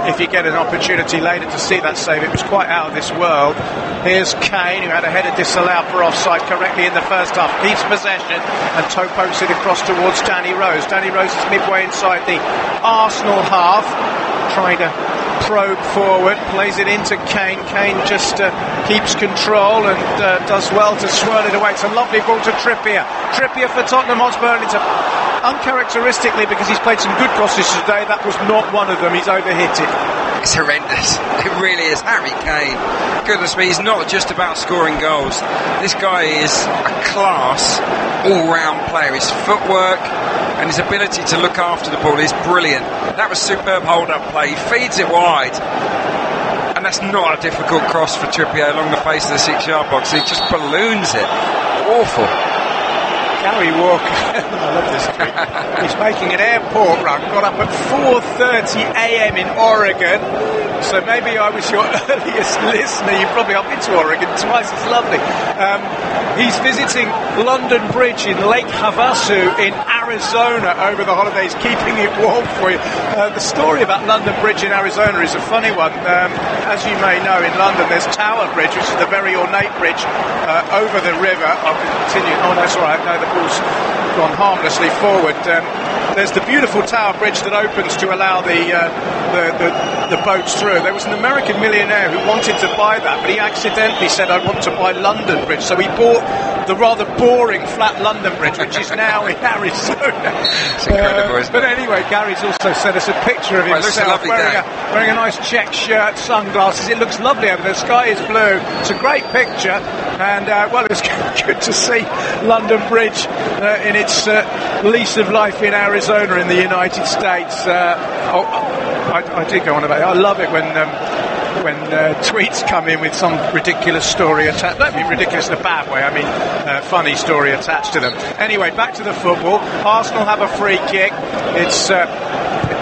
if you get an opportunity later to see that save. It was quite out of this world. Here's Kane, who had a header disallowed for offside correctly in the first half. Keeps possession and toe pokes it across towards Danny Rose. Danny Rose is midway inside the Arsenal half, trying to probe forward, plays it into Kane. Kane just keeps control and does well to swirl it away. It's a lovely ball to Trippier. Trippier for Tottenham Hotspur, and it's uncharacteristically, because he's played some good crosses today, that was not one of them. He's overhit it. It's horrendous. It really is. Harry Kane, goodness me, he's not just about scoring goals. This guy is a class all-round player. His footwork and his ability to look after the ball is brilliant. That was superb hold-up play. He feeds it wide, and that's not a difficult cross for Trippier along the face of the 6-yard box. He just balloons it. Awful. Gary Walker, I love this tweet. He's making an airport run, got up at 4:30 a.m. in Oregon. So maybe I was your earliest listener. You've probably been to Oregon twice, it's lovely. He's visiting London Bridge in Lake Havasu in Arizona over the holidays, keeping it warm for you. The story about London Bridge in Arizona is a funny one. As you may know, in London there's Tower Bridge, which is the very ornate bridge over the river. I'll continue. Oh, that's all right. No, the ball's gone harmlessly forward. There's the beautiful Tower Bridge that opens to allow the boats through. There was an American millionaire who wanted to buy that, but he accidentally said, I want to buy London Bridge. So he bought the rather boring flat London Bridge, which is now in Arizona. It's incredible, isn't it? But anyway, Gary's also sent us a picture of himself wearing a nice check shirt, sunglasses. It looks lovely over there. The sky is blue. It's a great picture. And well, it was good to see London Bridge in its lease of life in Arizona in the United States. I did go on about it. I love it when tweets come in with some ridiculous story attached. Don't mean ridiculous in a bad way, I mean funny story attached to them. Anyway, back to the football. Arsenal have a free kick. It's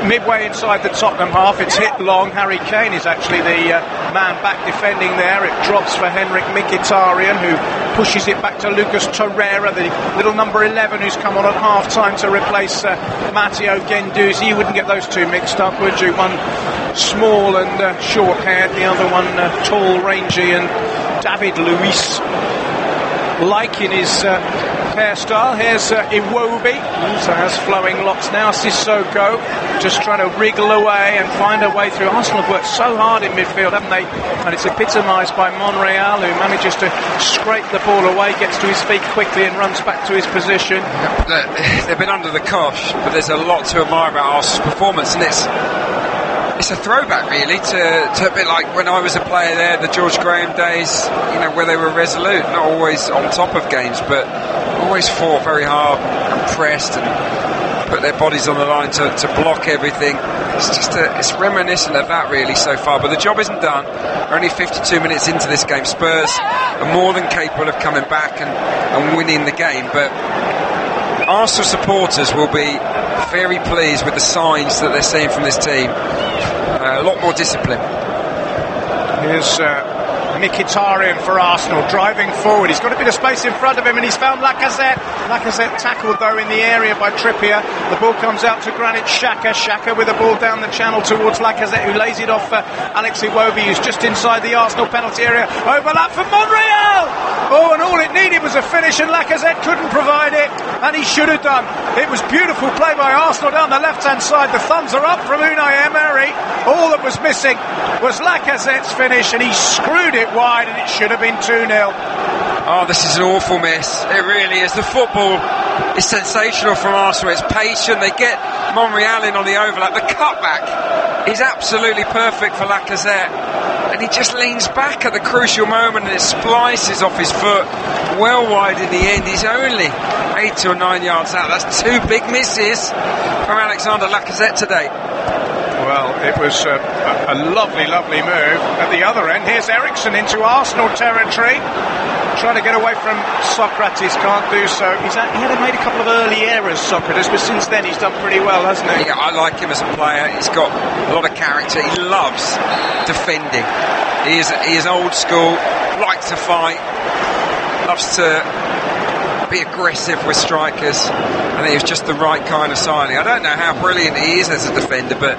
midway inside the Tottenham half. It's hit long. Harry Kane is actually the man back defending there. It drops for Henrik Mkhitaryan, who pushes it back to Lucas Torreira, the little number 11 who's come on at half-time to replace Matteo Guendouzi. You wouldn't get those two mixed up, would you? One small and short-haired, the other one tall, rangy, and David Luiz liking his hairstyle. Here's Iwobi, also has flowing locks now. Sissoko just trying to wriggle away and find a way through. Arsenal have worked so hard in midfield, haven't they? And it's epitomised by Monreal, who manages to scrape the ball away, gets to his feet quickly and runs back to his position. They've been under the cosh, but there's a lot to admire about Arsenal's performance, and it's a throwback really to a bit like when I was a player there, the George Graham days, where they were resolute, not always on top of games, but always fought very hard and pressed and put their bodies on the line to block everything. It's reminiscent of that really so far, but the job isn't done. We're only 52 minutes into this game. Spurs are more than capable of coming back and winning the game, but Arsenal supporters will be very pleased with the signs that they're seeing from this team. A lot more discipline. Here's Mkhitaryan for Arsenal, driving forward. He's got a bit of space in front of him, and he's found Lacazette. Lacazette tackled, though, in the area by Trippier. The ball comes out to Granit Xhaka. Xhaka with the ball down the channel towards Lacazette, who lays it off for Alex Iwobi, who's just inside the Arsenal penalty area. Overlap for Monreal! Oh, and all it needed was a finish, and Lacazette couldn't provide it, and he should have done. It was beautiful play by Arsenal down the left-hand side. The thumbs are up from Unai Emery. All that was missing was Lacazette's finish, and he screwed it wide, and it should have been 2-0. Oh, this is an awful miss. It really is. The football is sensational from Arsenal. It's patient. They get Monreal in on the overlap. The cutback is absolutely perfect for Lacazette, and he just leans back at the crucial moment, and it splices off his foot well wide in the end. He's only 8 or 9 yards out. That's two big misses from Alexander Lacazette today. Well, it was a lovely, lovely move at the other end. Here's Eriksen into Arsenal territory, trying to get away from Socrates, can't do so. He had made a couple of early errors, Socrates, but since then he's done pretty well, hasn't he? Yeah, I like him as a player. He's got a lot of character. He loves defending. He is old school, likes to fight, loves to be aggressive with strikers. I think he was just the right kind of signing. I don't know how brilliant he is as a defender, but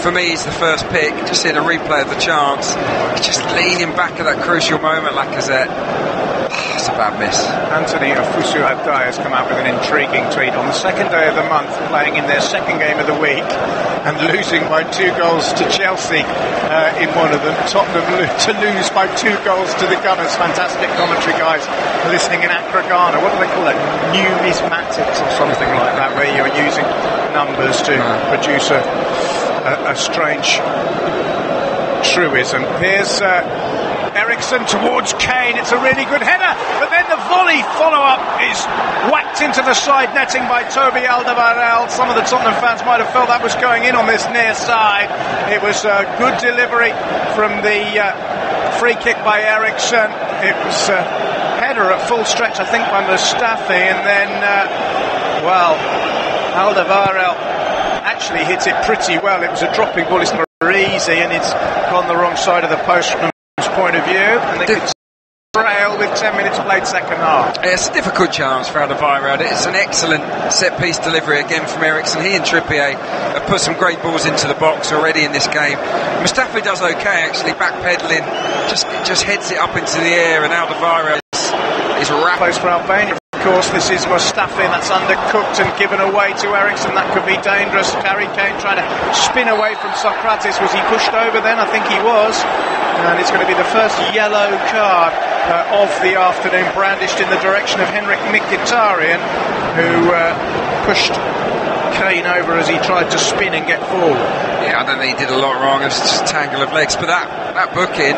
for me he's the first pick. Just seeing a replay of the chance, he's just leaning back at that crucial moment, Lacazette. It's a bad miss. Anthony Ofusu-Adai has come out with an intriguing tweet. On the second day of the month, playing in their second game of the week and losing by 2 goals to Chelsea in one of them. Tottenham to lose by 2 goals to the Gunners. Fantastic commentary, guys. Listening in Accra, Ghana. What do they call it? Numismatics or something like that, where you're using numbers to produce a strange truism. Here's Eriksen towards Kane. It's a really good header, but then the volley follow-up is whacked into the side netting by Toby Alderweireld. Some of the Tottenham fans might have felt that was going in on this near side. It was a good delivery from the free kick by Eriksen. It was a header at full stretch, I think, by Mustafi, and then Alderweireld actually hit it pretty well. It was a dropping ball. It's not easy, and it's gone the wrong side of the post from his point of view, and they could trail with 10 minutes played second half. It's a difficult chance for Alderweireld. It's an excellent set-piece delivery again from Eriksen. He and Trippier have put some great balls into the box already in this game. Mustafi does okay, actually, backpedaling, just heads it up into the air, and Alderweireld is rapid. Close for Albania. Of course, this is Mustafi, that's undercooked and given away to Eriksen. That could be dangerous. Harry Kane trying to spin away from Socrates. Was he pushed over then? I think he was. And it's going to be the first yellow card of the afternoon, brandished in the direction of Henrik Mkhitaryan, who pushed Kane over as he tried to spin and get forward. Yeah, I don't think he did a lot wrong. It was just a tangle of legs. But that booking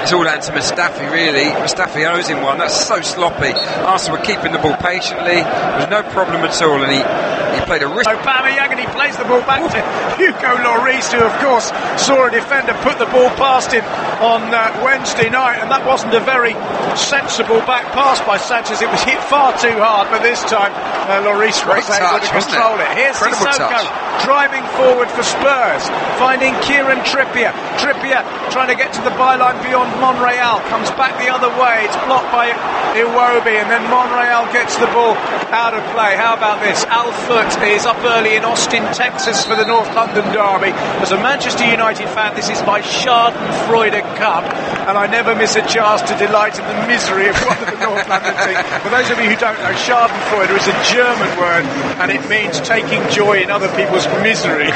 it's all down to Mustafi, really. Mustafi owes him one. That's so sloppy. Arsenal were keeping the ball patiently. There was no problem at all, and he played a risk. Aubameyang, and he plays the ball back to Hugo Lloris, who of course saw a defender put the ball past him on Wednesday night, and that wasn't a very sensible back pass by Sanchez. It was hit far too hard, but this time Lloris was able to control it. Here's Sissoko driving forward for Spurs, finding Kieran Trippier. Trippier trying to get to the byline beyond Monreal, comes back the other way. It's blocked by Iwobi, and then Monreal gets the ball out of play. How about this? Al Foot is up early in Austin, Texas for the North London derby. As a Manchester United fan, this is my Schadenfreude Cup, and I never miss a chance to delight in the misery of one of the North London teams. For those of you who don't know, Schadenfreude is a German word, and it means taking joy in other people's misery.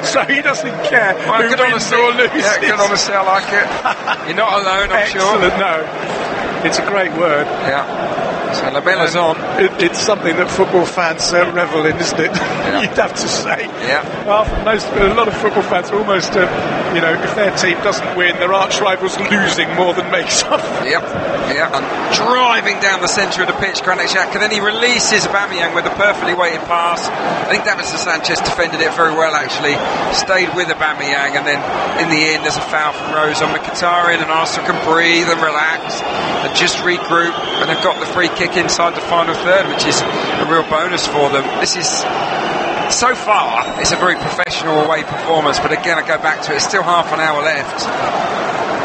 So he doesn't care who wins or loses. Yeah, good honesty, I like it. You're not alone, I'm sure. Excellent, no. It's a great word. Yeah. So Lamella's on. It's something that football fans revel in, isn't it? Yeah. You'd have to say. Yeah. Well, a lot of football fans are almost, if their team doesn't win, their arch rival's losing more than makes up. Yep. Yeah. And driving down the centre of the pitch, Granit Xhaka, then he releases Aubameyang with a perfectly weighted pass. I think Davinson Sanchez defended it very well, actually. Stayed with Aubameyang, and then in the end, there's a foul from Rose on Mkhitaryan, and Arsenal can breathe and relax and just regroup, and they've got the free kick inside the final third, which is a real bonus for them. This is, so far, it's a very professional away performance, but again, I go back to it, it's still half an hour left.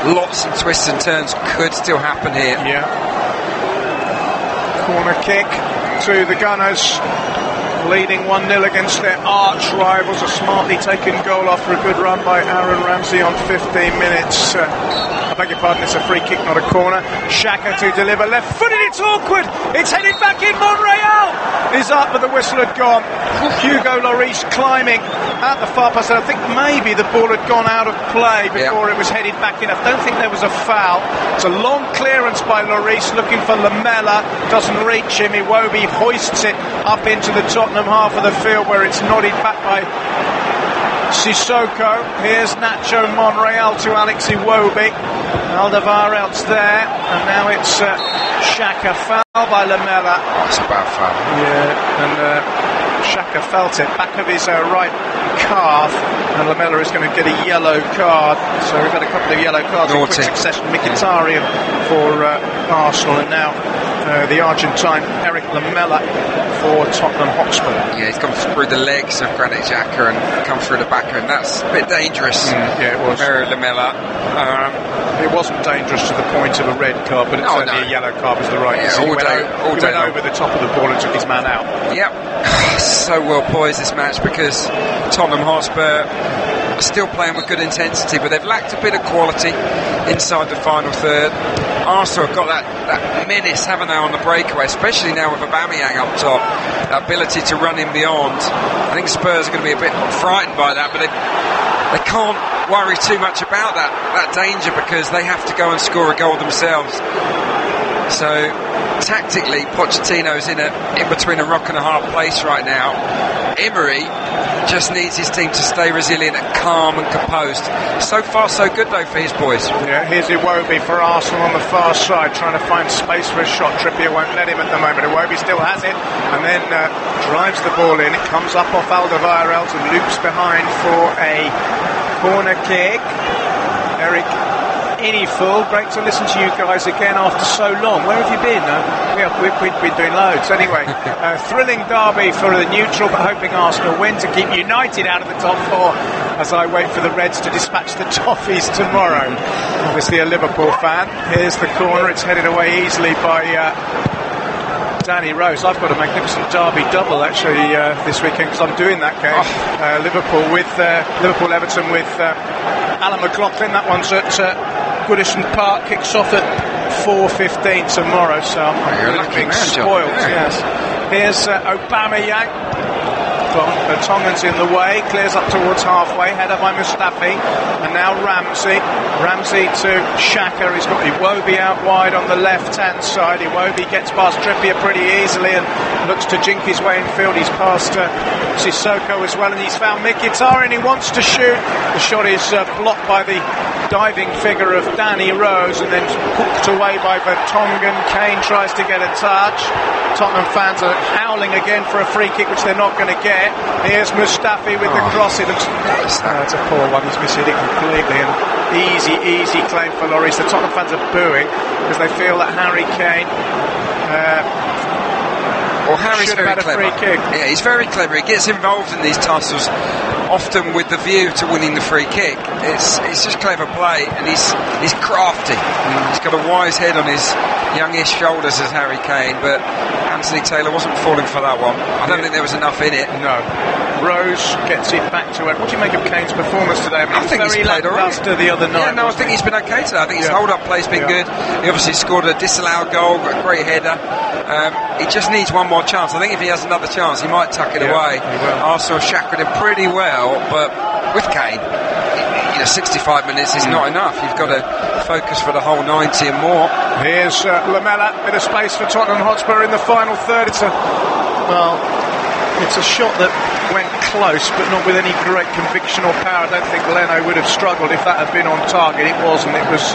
Lots of twists and turns could still happen here. Yeah. Corner kick to the Gunners, leading 1-0 against their arch rivals. A smartly taken goal after a good run by Aaron Ramsey on 15 minutes. I beg your pardon, it's a free kick, not a corner. Xhaka to deliver, left-footed, it's awkward, it's headed back in. Monreal is up, but the whistle had gone. Hugo Lloris climbing at the far post. I think maybe the ball had gone out of play before it was headed back in. I don't think there was a foul. It's a long clearance by Lloris, looking for Lamela, doesn't reach him. Iwobi hoists it up into the Tottenham half of the field, where it's nodded back by Sissoko. Here's Nacho Monreal to Alex Iwobi. Alderweireld's there, and now it's Xhaka. Foul by Lamela. It's a bad foul. Yeah, and Xhaka felt it, back of his right calf, and Lamela is going to get a yellow card. So we've had a couple of yellow cards in quick succession. Mkhitaryan for Arsenal, and now the Argentine Eric Lamela for Tottenham Hotspur. Yeah, he's gone through the legs of Granit Xhaka and come through the back, and that's a bit dangerous. Yeah, it was. Eric Lamela. It wasn't dangerous to the point of a red card, but certainly a yellow card was the right. Yeah, he went over the top of the ball and took his man out. Yep. So well poised this match, because Tottenham Hotspur are still playing with good intensity, but they've lacked a bit of quality inside the final third. Arsenal have got that menace, haven't they, on the breakaway, especially now with Aubameyang up top, that ability to run in beyond. I think Spurs are going to be a bit frightened by that, but they can't worry too much about that danger, because they have to go and score a goal themselves. So tactically, Pochettino's in between a rock and a hard place right now. Emery just needs his team to stay resilient and calm and composed. So far so good though for his boys. Yeah, here's Iwobi for Arsenal on the far side, trying to find space for a shot. Trippier won't let him at the moment. Iwobi still has it, and then drives the ball in. It comes up off Alderweireld and loops behind for a corner kick. Eric Iniful, great to listen to you guys again after so long. Where have you been? We've been doing loads. Anyway, thrilling derby for the neutral, but hoping Arsenal win to keep United out of the top four, as I wait for the Reds to dispatch the Toffees tomorrow. Obviously a Liverpool fan. Here's the corner, it's headed away easily by Danny Rose. I've got a magnificent derby double actually this weekend, because I'm doing that game. Liverpool-Everton with Alan McLaughlin. That one's at Goodison Park, kicks off at 4:15 tomorrow, so I'm really being spoiled. Yes. Here's Aubameyang. Tongan's in the way, clears up towards halfway, header by Mustafi, and now Ramsey to Xhaka. He's got Iwobi out wide on the left-hand side. Iwobi gets past Trippier pretty easily and looks to jink his way in field. He's past Sissoko as well, and he's found Mkhitaryan. He wants to shoot. The shot is blocked by the diving figure of Danny Rose, and then hooked away by Vertonghen. Kane tries to get a touch. Tottenham fans are howling again for a free kick, which they're not going to get. Here's Mustafi with the cross. It's a poor one. He's missed it completely, and easy claim for Lloris. The Tottenham fans are booing because they feel that Harry Kane Harry's very clever. Yeah, he's very clever. He gets involved in these tussles, often with the view to winning the free kick. It's just clever play, and he's crafty. He's got a wise head on his youngish shoulders as Harry Kane, but Anthony Taylor wasn't falling for that one. I don't think there was enough in it. No. Rose gets it back to it. What do you make of Kane's performance today? I think he's played lackluster the other night. Yeah, no, I think he's been okay today. I think his hold-up play's been good. He obviously scored a disallowed goal, got a great header. He just needs one more chance. I think if he has another chance, he might tuck it away. Arsenal shackled him pretty well, but with Kane, 65 minutes is not enough. You've got to focus for the whole 90 and more. Here's Lamela, bit of space for Tottenham Hotspur in the final third. It's a shot that went close, but not with any great conviction or power. I don't think Leno would have struggled if that had been on target. It wasn't. It was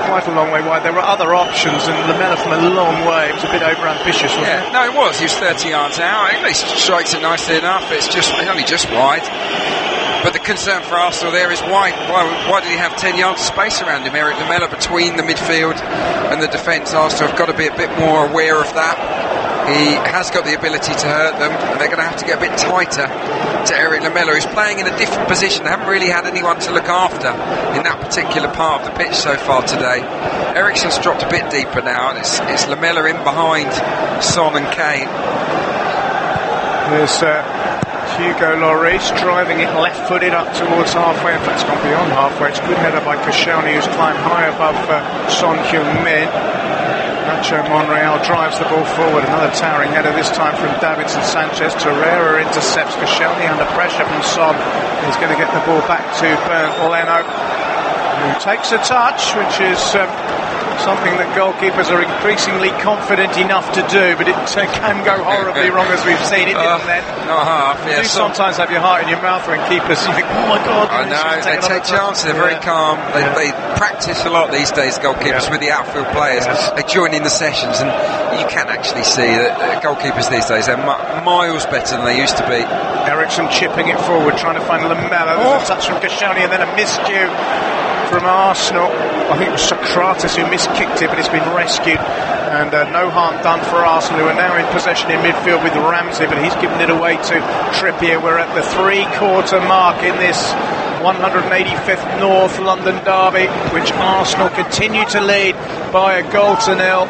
quite a long way wide. There were other options, and Lamela from a long way. It was a bit over-ambitious, wasn't it? No, it was. He was 30 yards out. He strikes it nicely enough. It's only just wide. But the concern for Arsenal there is why did he have 10 yards of space around him, Eric Lamela, between the midfield and the defence? Arsenal have got to be a bit more aware of that. He has got the ability to hurt them, and they're going to have to get a bit tighter to Eric Lamela, who's playing in a different position. They haven't really had anyone to look after in that particular part of the pitch so far today. Eriksen's dropped a bit deeper now, and it's Lamela in behind Son and Kane. There's Hugo Lloris driving it left-footed up towards halfway. In fact, it's gone beyond halfway. It's a good header by Koscielny, who's climbed high above Son Heung-min. Nacho Monreal drives the ball forward. Another towering header, this time from Davinson Sanchez. Torreira intercepts Koscielny under pressure from Son. He's going to get the ball back to Bernd Leno, who takes a touch, which is something that goalkeepers are increasingly confident enough to do, but it can go horribly wrong, as we've seen. It didn't then. Not half. You do sometimes have your heart in your mouth when keepers, you think, oh my God. I know, they take chances. They're very calm. They practice a lot these days, goalkeepers, with the outfield players. They join in the sessions, and you can actually see that goalkeepers these days, they're miles better than they used to be. Ericsson chipping it forward, trying to find Lamela. There's a touch from Koscielny, and then a miscue from Arsenal. I think it was Socrates who miskicked it, but it's been rescued, and no harm done for Arsenal, who are now in possession in midfield with Ramsey, but he's given it away to Trippier. We're at the 3-quarter mark in this 185th North London derby, which Arsenal continue to lead by a goal to nil.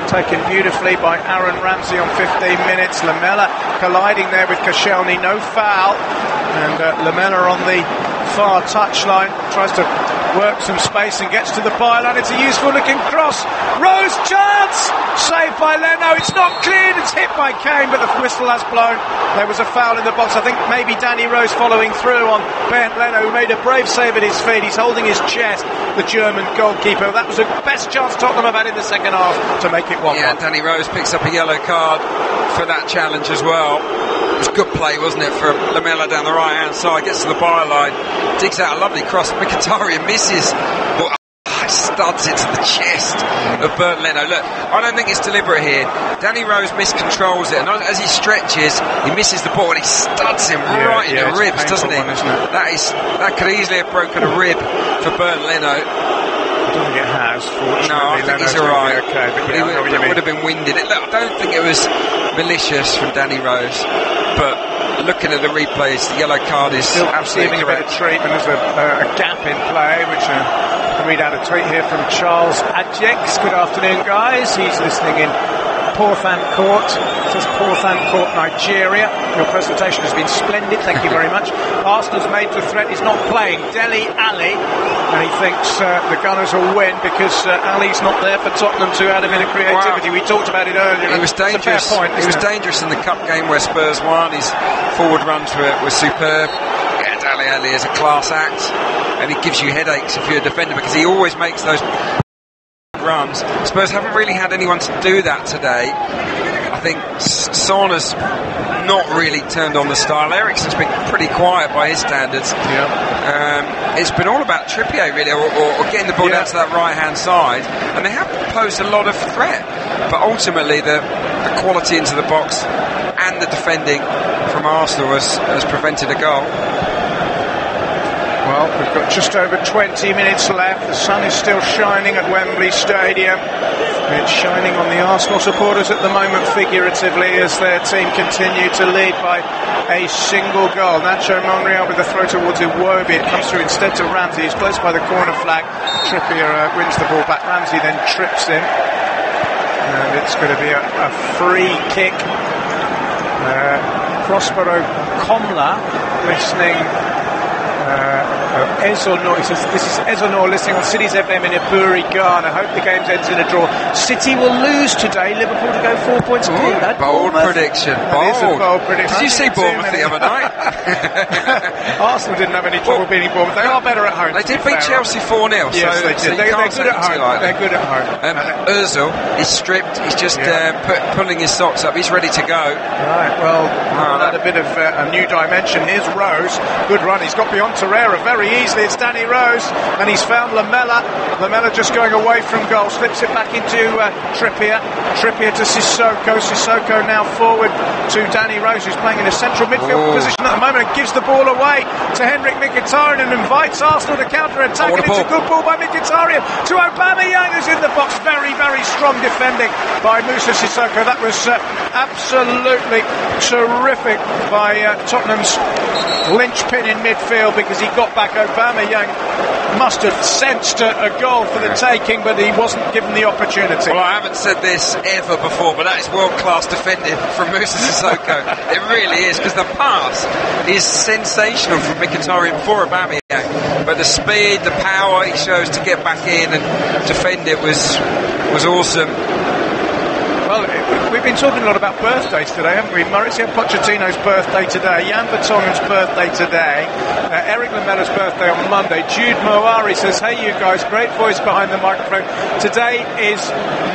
Taken beautifully by Aaron Ramsey on 15 minutes. Lamela colliding there with Koscielny, no foul, and Lamela on the far touchline tries to work some space and gets to the byline. It's a useful looking cross. Rose chance! Saved by Leno. It's not cleared. It's hit by Kane, but the whistle has blown. There was a foul in the box. I think maybe Danny Rose following through on Bernd Leno, who made a brave save at his feet. He's holding his chest, the German goalkeeper. That was the best chance Tottenham have had in the second half to make it 1-1. Yeah, Danny Rose picks up a yellow card for that challenge as well. It was good play, wasn't it, for Lamela down the right-hand side, gets to the byline, digs out a lovely cross. Mkhitaryan misses, but studs it to the chest of Bernd Leno. Look, I don't think it's deliberate here. Danny Rose miscontrols it, and as he stretches, he misses the ball, and he studs him right in the ribs, doesn't he? That could easily have broken a rib for Bernd Leno. I don't think it has, fortunately. No, I think he's alright. Okay, but he would have been winded. Look, I don't think it was malicious from Danny Rose, but looking at the replays, the yellow card is still absolutely correct. A bit of treatment. There's a gap in play, which I read out a tweet here from Charles Adjex. Good afternoon, guys. He's listening in Porthampcourt. It says Porthampcourt, Nigeria. Your presentation has been splendid. Thank you very much. Arsenal's main threat is not playing. Dele Alli, and he thinks the Gunners will win because Ali's not there for Tottenham to add a bit of creativity. We talked about it earlier. He was dangerous. He was dangerous in the cup game where Spurs won. His forward runs were superb. Yeah, Dele Alli is a class act, and it gives you headaches if you're a defender because he always makes those runs. Spurs haven't really had anyone to do that today. I think Son has not really turned on the style. Eriksen's been pretty quiet by his standards. It's been all about Trippier really, or getting the ball down to that right-hand side, and they have posed a lot of threat, but ultimately the quality into the box and the defending from Arsenal has prevented a goal. Well, we've got just over 20 minutes left. The sun is still shining at Wembley Stadium. It's shining on the Arsenal supporters at the moment, figuratively, as their team continue to lead by a single goal. Nacho Monreal with the throw towards Iwobi. It comes through instead to Ramsey. He's close by the corner flag. Trippier wins the ball back. Ramsey then trips him. And it's going to be a free kick. Prospero Komla listening. Ezonor, he says, this is Ezonor listening on City's FM in Iburi, Ghana. Hope the game ends in a draw. City will lose today. Liverpool to go 4 points clear. Bold prediction. Bold prediction. Did you see Bournemouth the other night? Arsenal didn't have any trouble beating Bournemouth. They are better at home. They did beat Chelsea 4-0. Yes, they did. They're good at home. They're good at home. Ozil is stripped. He's just pulling his socks up. He's ready to go. Right, well, that a bit of a new dimension. Here's Rose. Good run. He's got beyond Torreira very easily. It's Danny Rose, and he's found Lamela. Lamela just going away from goal, slips it back into Trippier. Trippier to Sissoko. Sissoko now forward to Danny Rose, who's playing in a central midfield position at the moment, and gives the ball away to Henrik Mkhitaryan and invites Arsenal to counter-attack. And it's a good ball by Mkhitaryan to Aubameyang, who's in the box. Very, very strong defending by Moussa Sissoko. That was absolutely terrific by Tottenham's linchpin in midfield, because he got back. Aubameyang must have sensed a goal for the taking, but he wasn't given the opportunity. Well, I haven't said this ever before, but that is world-class defending from Moussa Sissoko. It really is, because the pass is sensational from Mkhitaryan for Aubameyang, but the speed, the power he shows to get back in and defend it was awesome. Well, we've been talking a lot about birthdays today, haven't we? Mauricio Pochettino's birthday today, Jan Vertonghen's birthday today, Eric Lamella's birthday on Monday. Jude Moari says, hey you guys, great voice behind the microphone. Today is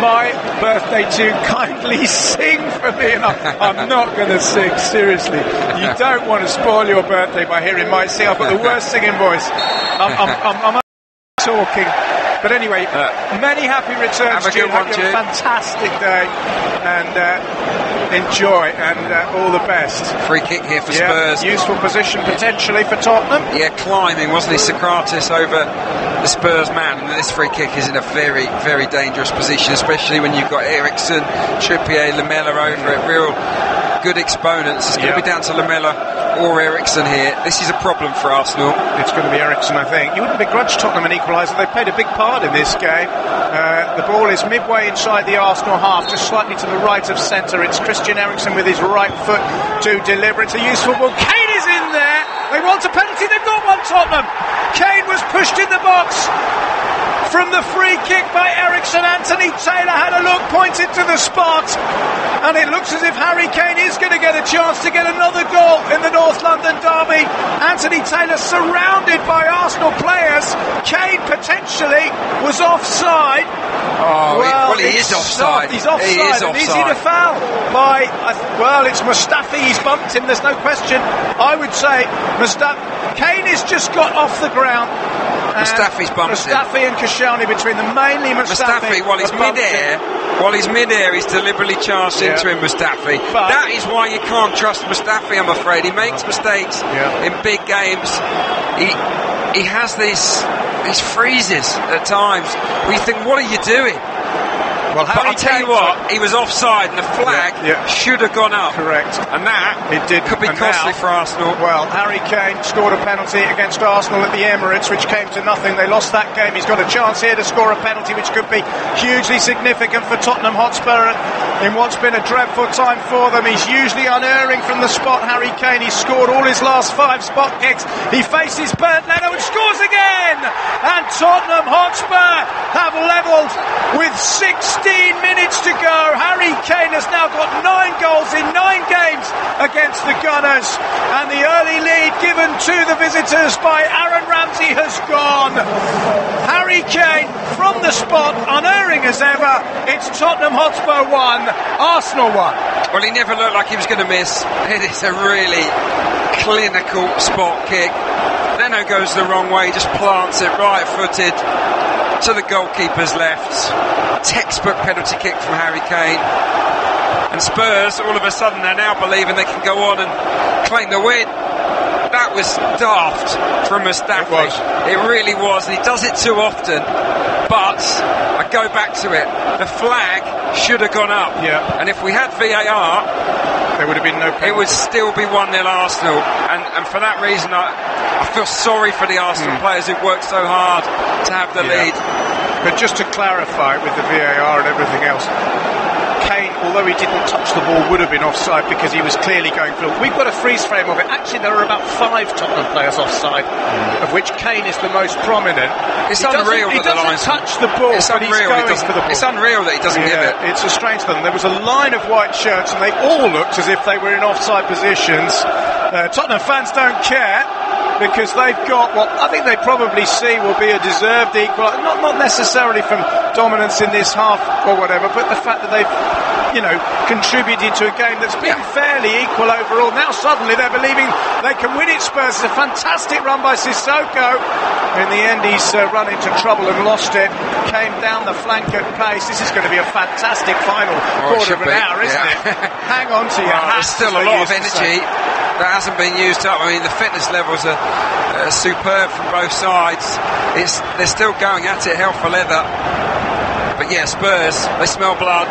my birthday too. Kindly sing for me. And I'm not going to sing, seriously. You don't want to spoil your birthday by hearing my sing. I've got the worst singing voice. I'm talking. But anyway, many happy returns, Jude. Have a fantastic day, and enjoy, and all the best. Free kick here for Spurs. Useful position potentially for Tottenham. Yeah, climbing, wasn't he, Socrates over the Spurs man, and this free kick is in a very, very dangerous position, especially when you've got Eriksen, Trippier, Lamela over it. Real good exponents. It's going to be down to Lamela or Eriksen here. This is a problem for Arsenal. It's going to be Eriksen, I think. You wouldn't begrudge Tottenham an equaliser. They played a big part in this game. The ball is midway inside the Arsenal half, just slightly to the right of centre. It's Christian Eriksen with his right foot to deliver. It's a useful ball. Kane is in there. They want a penalty. They've got one, Tottenham. Kane was pushed in the box. From the free kick by Eriksen, Anthony Taylor had a look, pointed to the spot, and it looks as if Harry Kane is going to get a chance to get another goal in the North London derby. Anthony Taylor surrounded by Arsenal players. Kane potentially was offside. Well, he is offside. He's offside. He is offside. Is he to foul by? Well, it's Mustafi. He's bumped him. There's no question. I would say Kane has just got off the ground. Mustafi's bumped him. Mustafi and Koscielny between them, mainly Mustafi. While he's mid-air, he's deliberately charged into him, Mustafi. But that is why you can't trust Mustafi, I'm afraid. He makes mistakes in big games. He has these freezes at times where you think, what are you doing? Well, but I'll tell you what, he was offside and the flag should have gone up. Correct. And that could be costly for Arsenal. Well, Harry Kane scored a penalty against Arsenal at the Emirates, which came to nothing. They lost that game. He's got a chance here to score a penalty, which could be hugely significant for Tottenham Hotspur in what's been a dreadful time for them. He's usually unerring from the spot, Harry Kane. He's scored all his last 5 spot kicks. He faces Bernd Leno and scores again! And Tottenham Hotspur have levelled with 16 minutes to go. Harry Kane has now got 9 goals in 9 games against the Gunners, and the early lead given to the visitors by Aaron Ramsey has gone. Harry Harry Kane from the spot, unerring as ever. It's Tottenham Hotspur 1, Arsenal 1. Well, he never looked like he was going to miss. It is a really clinical spot kick. Leno goes the wrong way, just plants it right-footed to the goalkeeper's left. Textbook penalty kick from Harry Kane. And Spurs, all of a sudden, they're now believing they can go on and claim the win. That was daft from Mustafi. It really was, and he does it too often. But I go back to it. The flag should have gone up. Yeah. And if we had VAR, there would have been no penalty. It would still be 1-0 Arsenal. And for that reason, I feel sorry for the Arsenal players who've worked so hard to have the lead. But just to clarify with the VAR and everything else, Kane, although he didn't touch the ball, would have been offside because he was clearly going through. We've got a freeze frame of it. Actually, there are about 5 Tottenham players offside, of which Kane is the most prominent. It's unreal that he doesn't touch the ball, but he's going for the ball. It's unreal that he doesn't give it. It's a strange thing. There was a line of white shirts, and they all looked as if they were in offside positions. Tottenham fans don't care, because they've got what I think they probably see will be a deserved equal, not necessarily from dominance in this half or whatever, but the fact that they've, contributed to a game that's been fairly equal overall. Now suddenly they're believing they can win it. Spurs. It's a fantastic run by Sissoko. In the end, he's run into trouble and lost it. Came down the flank at pace. This is going to be a fantastic final quarter of an hour, isn't it? Hang on to your hats. There's still a lot of energy that hasn't been used up. I mean, the fitness levels are superb from both sides. They're still going at it, hell for leather. But yeah, Spurs, they smell blood.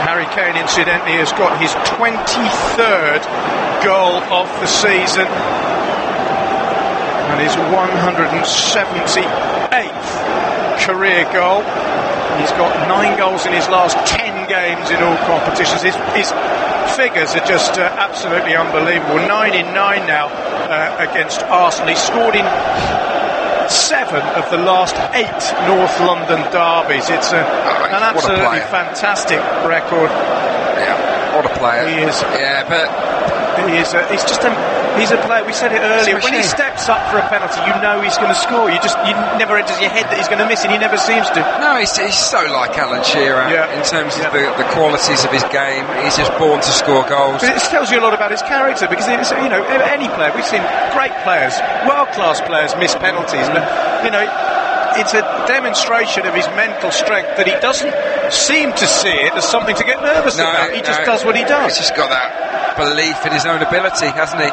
Harry Kane, incidentally, has got his 23rd goal of the season and his 178th career goal. He's got 9 goals in his last 10 games in all competitions. His figures are just absolutely unbelievable. 9 in 9 now against Arsenal. He scored in 7 of the last 8 North London derbies. It's an absolutely fantastic record. Yeah, what a player he is. Yeah, but he's a player. We said it earlier. When he steps up for a penalty, you know he's going to score. You never enters your head that he's going to miss, and he never seems to. No, he's so like Alan Shearer in terms of the qualities of his game. He's just born to score goals. But it tells you a lot about his character, because any player, we've seen great players, world-class players miss penalties, but it's a demonstration of his mental strength that he doesn't seem to see it as something to get nervous about. He just does what he does. He's just got that belief in his own ability, hasn't he?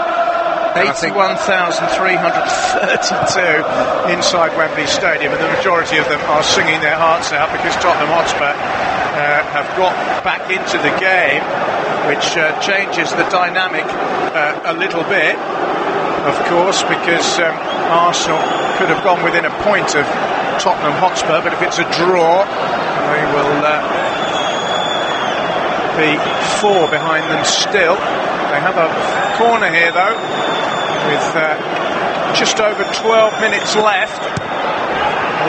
81,332 inside Wembley Stadium, and the majority of them are singing their hearts out because Tottenham Hotspur have got back into the game, which changes the dynamic a little bit, of course, because Arsenal could have gone within a point of Tottenham Hotspur, but if it's a draw, they will be 4 behind them still. They have a corner here, though, with just over 12 minutes left.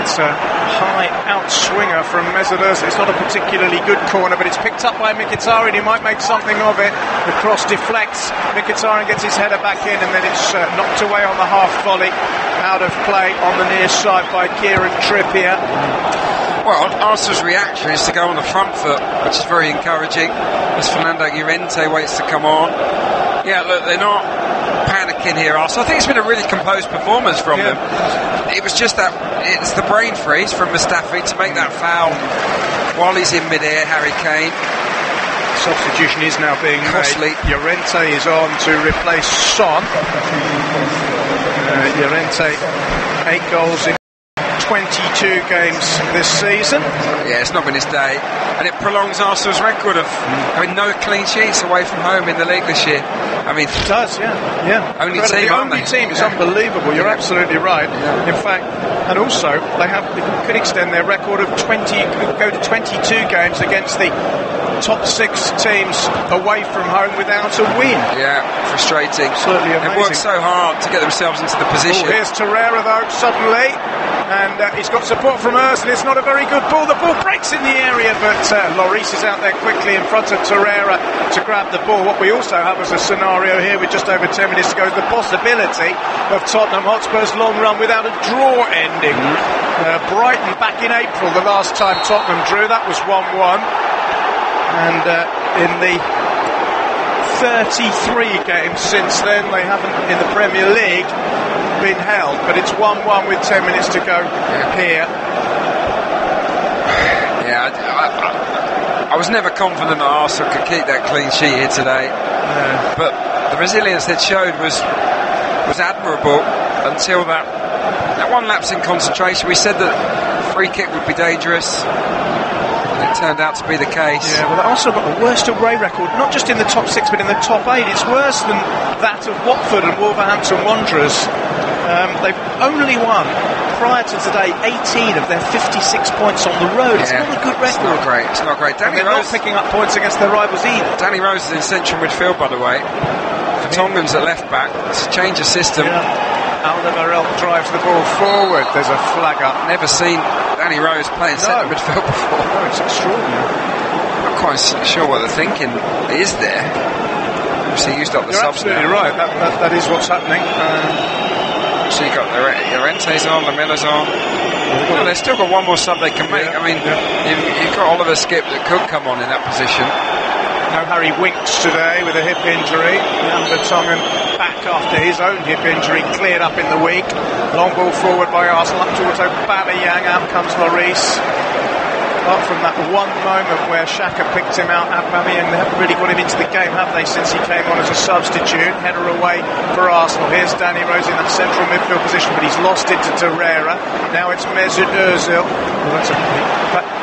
It's a high outswinger from Mesut. It's not a particularly good corner, but it's picked up by Mkhitaryan. He might make something of it. The cross deflects. Mkhitaryan gets his header back in, and then it's knocked away on the half volley. Out of play on the near side by Kieran Trippier. Well, Arsenal's reaction is to go on the front foot, which is very encouraging, as Fernando Llorente waits to come on. Yeah, look, they're not panicking here, Arsenal. I think it's been a really composed performance from them. It was just it's the brain freeze from Mustafi to make that foul while he's in mid-air, Harry Kane. Substitution is now being costly. Made. Llorente is on to replace Son. Llorente, 8 goals in 22 games this season. Yeah, it's not been his day, and it prolongs Arsenal's record of having no clean sheets away from home in the league this year. I mean, it does, yeah. Only team, aren't they? The only team is unbelievable. You're absolutely right. In fact, and also they could extend their record of 20, go to 22 games against the top 6 teams away from home without a win. Yeah, frustrating. Absolutely amazing. They've worked so hard to get themselves into the position. Here's Torreira, though, suddenly. and he's got support from Ozil. It's not a very good ball. The ball breaks in the area, but Lloris is out there quickly in front of Torreira to grab the ball. What we also have as a scenario here with just over 10 minutes to go is the possibility of Tottenham Hotspur's long run without a draw ending. Brighton back in April, the last time Tottenham drew, that was 1-1, and in the 33 games since then, they haven't in the Premier League been held, but it's 1-1 with 10 minutes to go here. Yeah, I was never confident that Arsenal could keep that clean sheet here today, but the resilience it showed was admirable until that one lapse in concentration. We said that free kick would be dangerous. It turned out to be the case. Yeah, well, Arsenal got the worst away record, not just in the top 6 but in the top 8. It's worse than that of Watford and Wolverhampton Wanderers. They've only won, prior to today, 18 of their 56 points on the road. It's not a good record. It's not great. Danny Rose not picking up points against their rivals either. Danny Rose is in central midfield, by the way. Vertonghen's at left back. It's a change of system. Alderweireld drives the ball forward. There's a flag up. Never seen Danny Rose playing centre midfield before. No, it's extraordinary. Not quite sure what they're thinking is there. Obviously used up the subs now. You're absolutely right. That is what's happening. So you've got Llorente's on, Lamilla's on. Well, they've still got one more sub they can make. I mean, you've got Oliver Skip that could come on in that position. No Harry Winks today with a hip injury. Jan Vertonghen back after his own hip injury, cleared up in the week. Long ball forward by Arsenal up towards Aubameyang. Out comes Lloris. Apart from that one moment where Xhaka picked him out, Aubameyang, they haven't really got him into the game, have they, since he came on as a substitute. Header away for Arsenal. Here's Danny Rose in that central midfield position, but he's lost it to Torreira. Now it's Mesut Ozil. Well, that's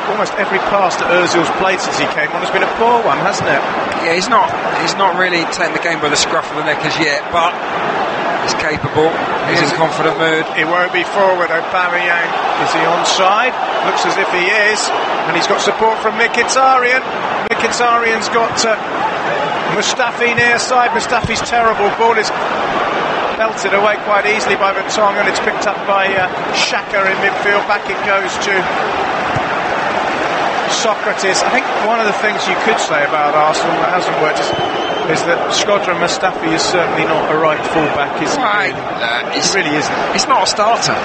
almost every pass that Ozil's played since he came on has been a poor one, hasn't it? Yeah, he's not really taken the game by the scruff of the neck as yet, but he's capable. He's in confident mood. He won't be forward. Aubameyang, is he onside? Looks as if he is, and he's got support from Mkhitaryan. Mkhitaryan's got Mustafi near side. Mustafi's terrible ball is belted away quite easily by Vertonghen. It's picked up by Xhaka in midfield. Back it goes to Socrates. I think one of the things you could say about Arsenal that hasn't worked is that Shkodran Mustafi is certainly not a right fullback, is he? Right. He really isn't. He's not a starter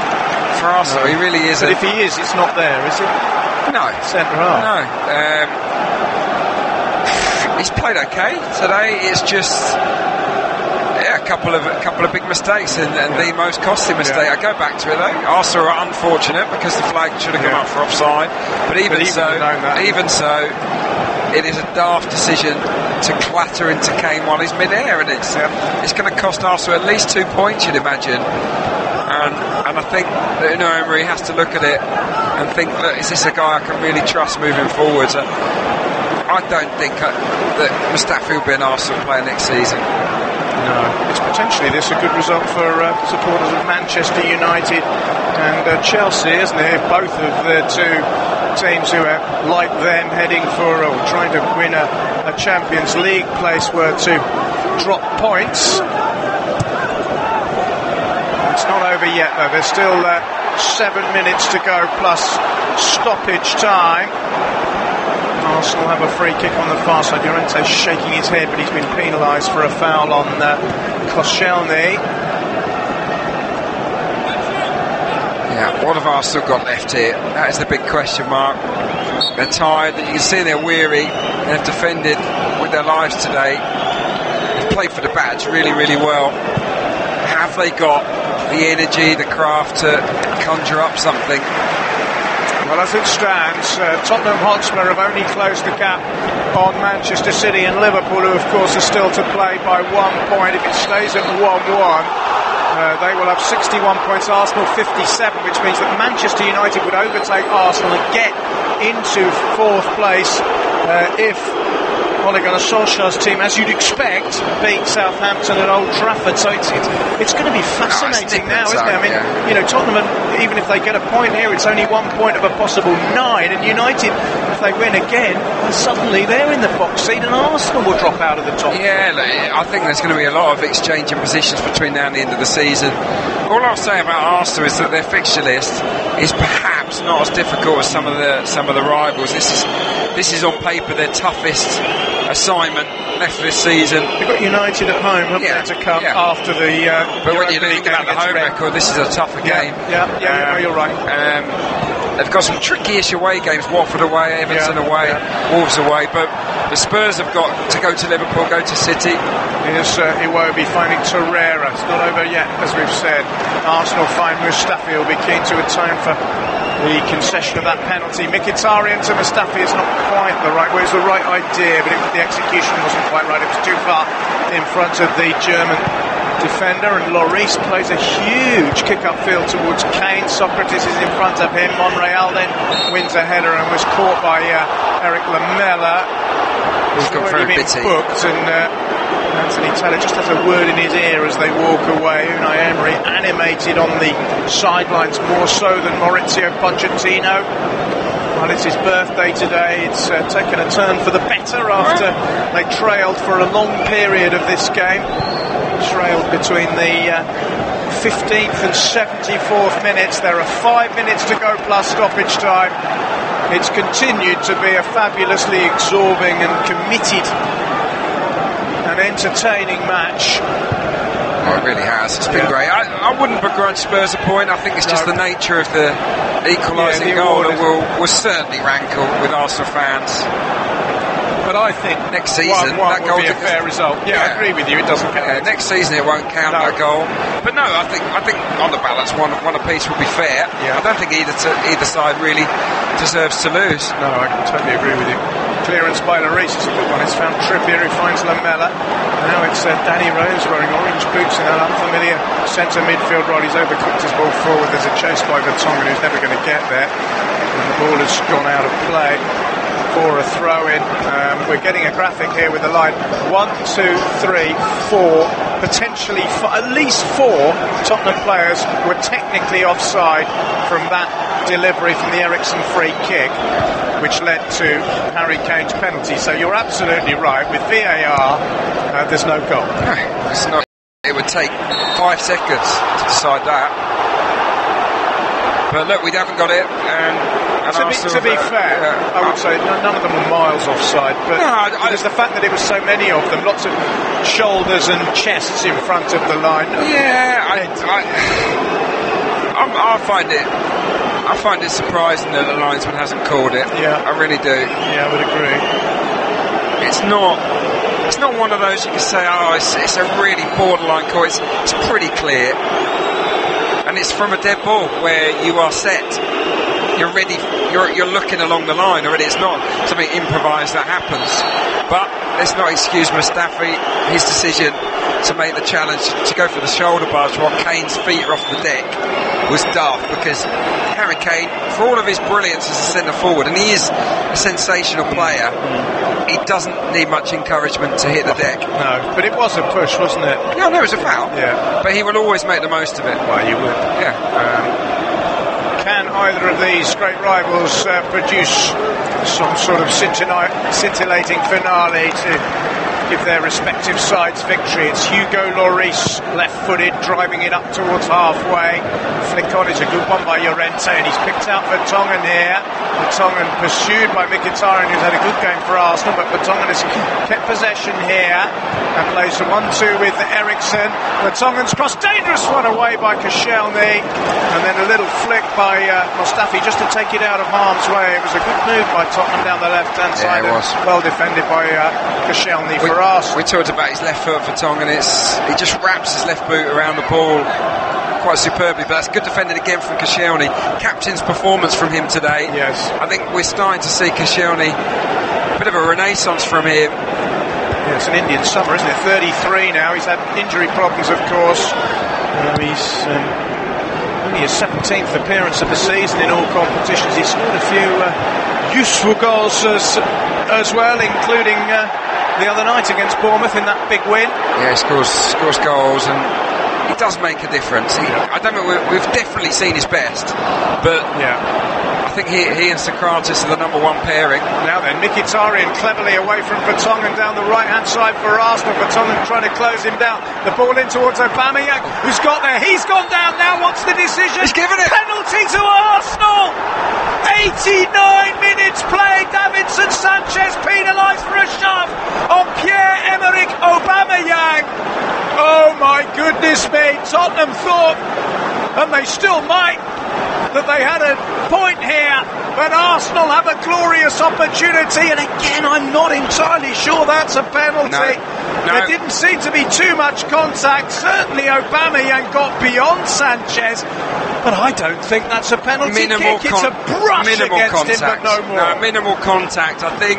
for Arsenal. He really isn't. But if he is, it's not there, is it? No. Centre half. No. He's played okay today. It's just a couple of big mistakes, and the most costly mistake. I go back to it though. Arsenal are unfortunate because the flag should have come up for offside. But even so, it is a daft decision to clatter into Kane while he's mid-air, and it's going to cost Arsenal at least 2 points, you'd imagine. And I think that Emery has to look at it and think, look, is this a guy I can really trust moving forward? I don't think that Mustafi will be an Arsenal player next season. No, it's potentially a good result for supporters of Manchester United and Chelsea, isn't it? Both of the two teams who are like them heading for or trying to win a Champions League place were to drop points. It's not over yet though. There's still 7 minutes to go plus stoppage time. Arsenal have a free kick on the far side. Llorente's shaking his head, but he's been penalised for a foul on Koscielny. Yeah, what have Arsenal got left here? That is the big question mark. They're tired, you can see they're weary. They've defended with their lives today. They've played for the badge really, really well. Have they got the energy, the craft to conjure up something? Well, as it stands, Tottenham Hotspur have only closed the gap on Manchester City and Liverpool, who of course are still to play by 1 point. If it stays at 1-1, they will have 61 points, Arsenal 57, which means that Manchester United would overtake Arsenal and get into 4th place if Ole Gunnar Solskjaer's team, as you'd expect, beat Southampton at Old Trafford. So it's going to be fascinating now, isn't it? I mean, Tottenham, even if they get a point here, it's only 1 point of a possible 9. And United, if they win again, suddenly they're in the box seat, and Arsenal will drop out of the top. Yeah, I think there's going to be a lot of exchanging positions between now and the end of the season. All I'll say about Arsenal is that their fixture list is perhaps not as difficult as some of the rivals. This is on paper their toughest assignment left this season. They've got United at home, haven't they, to come after the. But when you look at the home record, this is a tougher game. Yeah, you're right. They've got some tricky-ish away games: Watford away, Everton away, Wolves away. But the Spurs have got to go to Liverpool, go to City. Here's Iwobi finding Torreira. It's not over yet, as we've said. Arsenal find Mustafi will be keen to atone for the concession of that penalty. Mkhitaryan to Mustafi is not quite the right way. It's the right idea, but the execution wasn't quite right. It was too far in front of the German defender, and Lloris plays a huge kick upfield towards Kane. Socrates is in front of him. Monreal then wins a header and was caught by Eric Lamela. He's got very bitty. Booked, and Anthony Taylor just has a word in his ear as they walk away. Unai Emery animated on the sidelines, more so than Maurizio Pochettino. Well, it's his birthday today. It's taken a turn for the better after they trailed for a long period of this game. Trailed between the 15th and 74th minutes. There are 5 minutes to go plus stoppage time. It's continued to be a fabulously absorbing and committed and entertaining match. Oh, it really has. It's been great. I wouldn't begrudge Spurs a point. I think it's just the nature of the equalising goal that will certainly rankle with Arsenal fans. But I think next season that goal will be a fair result. I agree with you. It doesn't count. Next season it won't count that goal. But no, I think on the balance one apiece will be fair. I don't think either side really deserves to lose. No, I totally agree with you. Clearance by Lloris is a good one. It's found Trippier, who finds Lamela. Now it's Danny Rose wearing orange boots in an unfamiliar centre midfield role. He's overcooked his ball forward. There's a chase by Vertonghen, who's never going to get there. And the ball has gone out of play for a throw-in. We're getting a graphic here with the line 1, 2, 3, 4, potentially at least 4 Tottenham players were technically offside from that delivery from the Eriksen free kick, which led to Harry Kane's penalty. So you're absolutely right. With VAR, there's no goal. It's not. It would take 5 seconds to decide that. But look, we haven't got it. To be fair, I would say none of them were miles offside, but there's the fact that it was so many of them, lots of shoulders and chests in front of the line. I find it surprising that the linesman hasn't called it. I really do. I would agree. It's not one of those you can say, it's a really borderline call. It's pretty clear, and it's from a dead ball where you are set. You're ready. You're looking along the line already. It's not something improvised that happens. But let's not excuse Mustafi. His decision to make the challenge to go for the shoulder barge while Kane's feet are off the deck was daft, because Harry Kane, for all of his brilliance as a centre forward, and he is a sensational player, he doesn't need much encouragement to hit the deck. No, but it was a push, wasn't it? Yeah, no, it was a foul. Yeah, but he will always make the most of it. Well, you would. Yeah. Can either of these great rivals produce some sort of scintillating finale to give their respective sides victory? It's Hugo Lloris, left-footed, driving it up towards halfway. Flick on is a good one by Llorente, and he's picked out Vertonghen here. Vertonghen pursued by Mkhitaryan, who's had a good game for Arsenal, but Vertonghen has kept possession here and plays a 1-2 with Eriksen. Vertonghen's cross, dangerous one away by Koscielny, and then a little flick by Mustafi just to take it out of harm's way. It was a good move by Tottenham down the left-hand side, it was well defended by Koscielny for Arsenal. We talked about his left foot for Vertonghen. He just wraps his left boot around the ball quite superbly, but that's good defended again from Koscielny. Captain's performance from him today. Yes, I think we're starting to see Koscielny, a bit of a renaissance from him. Yeah, it's an Indian summer, isn't it? 33 now. He's had injury problems, of course. He's only his 17th appearance of the season in all competitions. He's scored a few useful goals as well, including the other night against Bournemouth in that big win. Yeah, he scores goals, and he does make a difference. I don't know, we've definitely seen his best, but I I think he and Socrates are the number one pairing. Now then, Mkhitaryan cleverly away from Vertonghen down the right-hand side for Arsenal. Vertonghen trying to close him down. The ball in towards Aubameyang, who's got there. He's gone down now. What's the decision? He's given it. Penalty to Arsenal. 89 minutes played. Davinson Sanchez penalised for a shove on Pierre-Emerick Aubameyang. Oh my goodness me. Tottenham thought, and they still might, that they had a point here, but Arsenal have a glorious opportunity, and again I'm not entirely sure that's a penalty. No. There didn't seem to be too much contact. Certainly Aubameyang got beyond Sanchez, but I don't think that's a penalty kick. It's a brush against contact. Him, but no more. No, minimal contact. I think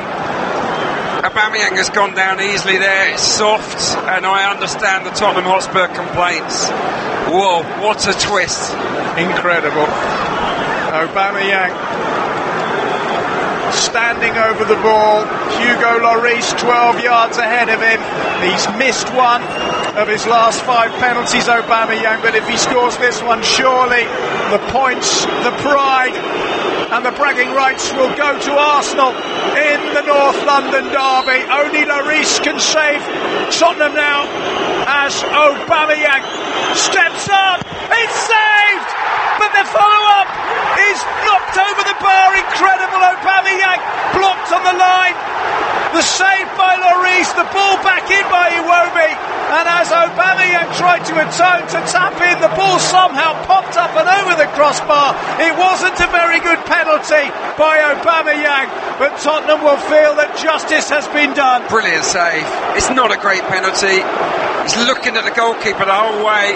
Aubameyang has gone down easily there. It's soft, and I understand the Tottenham Hotspur complaints. Whoa, what a twist. Incredible. Aubameyang standing over the ball. Hugo Lloris 12 yards ahead of him. He's missed one of his last 5 penalties, Aubameyang, but if he scores this one, surely the points, the pride and the bragging rights will go to Arsenal in the North London derby. Only Lloris can save Tottenham now as Aubameyang steps up. It's saved! But the follow-up is knocked over the bar. Incredible. Aubameyang blocked on the line. The save by Lloris, the ball back in by Iwobi, and as Aubameyang tried to atone to tap in, the ball somehow popped up and over the crossbar. It wasn't a very good penalty by Aubameyang, but Tottenham will feel that justice has been done. Brilliant save. It's not a great penalty. He's looking at the goalkeeper the whole way,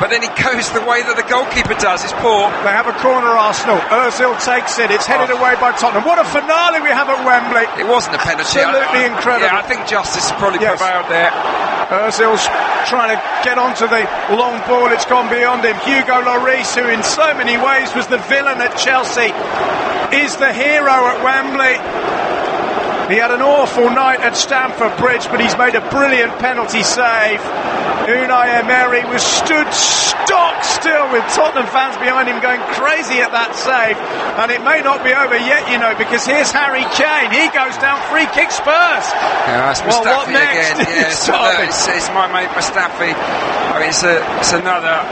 but then he goes the way that the goalkeeper does. It's poor. They have a corner, Arsenal. Ozil takes it. It's headed away by Tottenham. What a finale we have at Wembley. It wasn't a penalty. Absolutely incredible. Yeah, I think justice has probably prevailed there. Ozil's trying to get onto the long ball. It's gone beyond him. Hugo Lloris, who in so many ways was the villain at Chelsea, is the hero at Wembley. He had an awful night at Stamford Bridge, but he's made a brilliant penalty save. Unai Emery was stood stock still with Tottenham fans behind him going crazy at that save. And it may not be over yet, you know, because here's Harry Kane. He goes down, free kick Spurs. Yeah, it's Mustafi what next? Again. Yeah, it's my mate Mustafi. I mean, it's another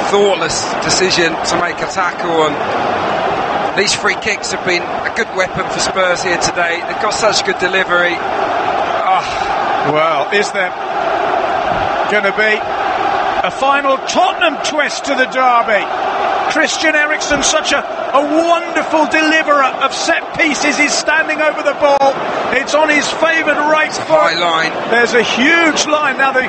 thoughtless decision to make a tackle, and these free kicks have been a good weapon for Spurs here today. They've got such good delivery. Well, is there going to be a final Tottenham twist to the derby? Christian Eriksen, such a wonderful deliverer of set pieces, is standing over the ball. It's on his favoured right foot. High line. There's a huge line. Now the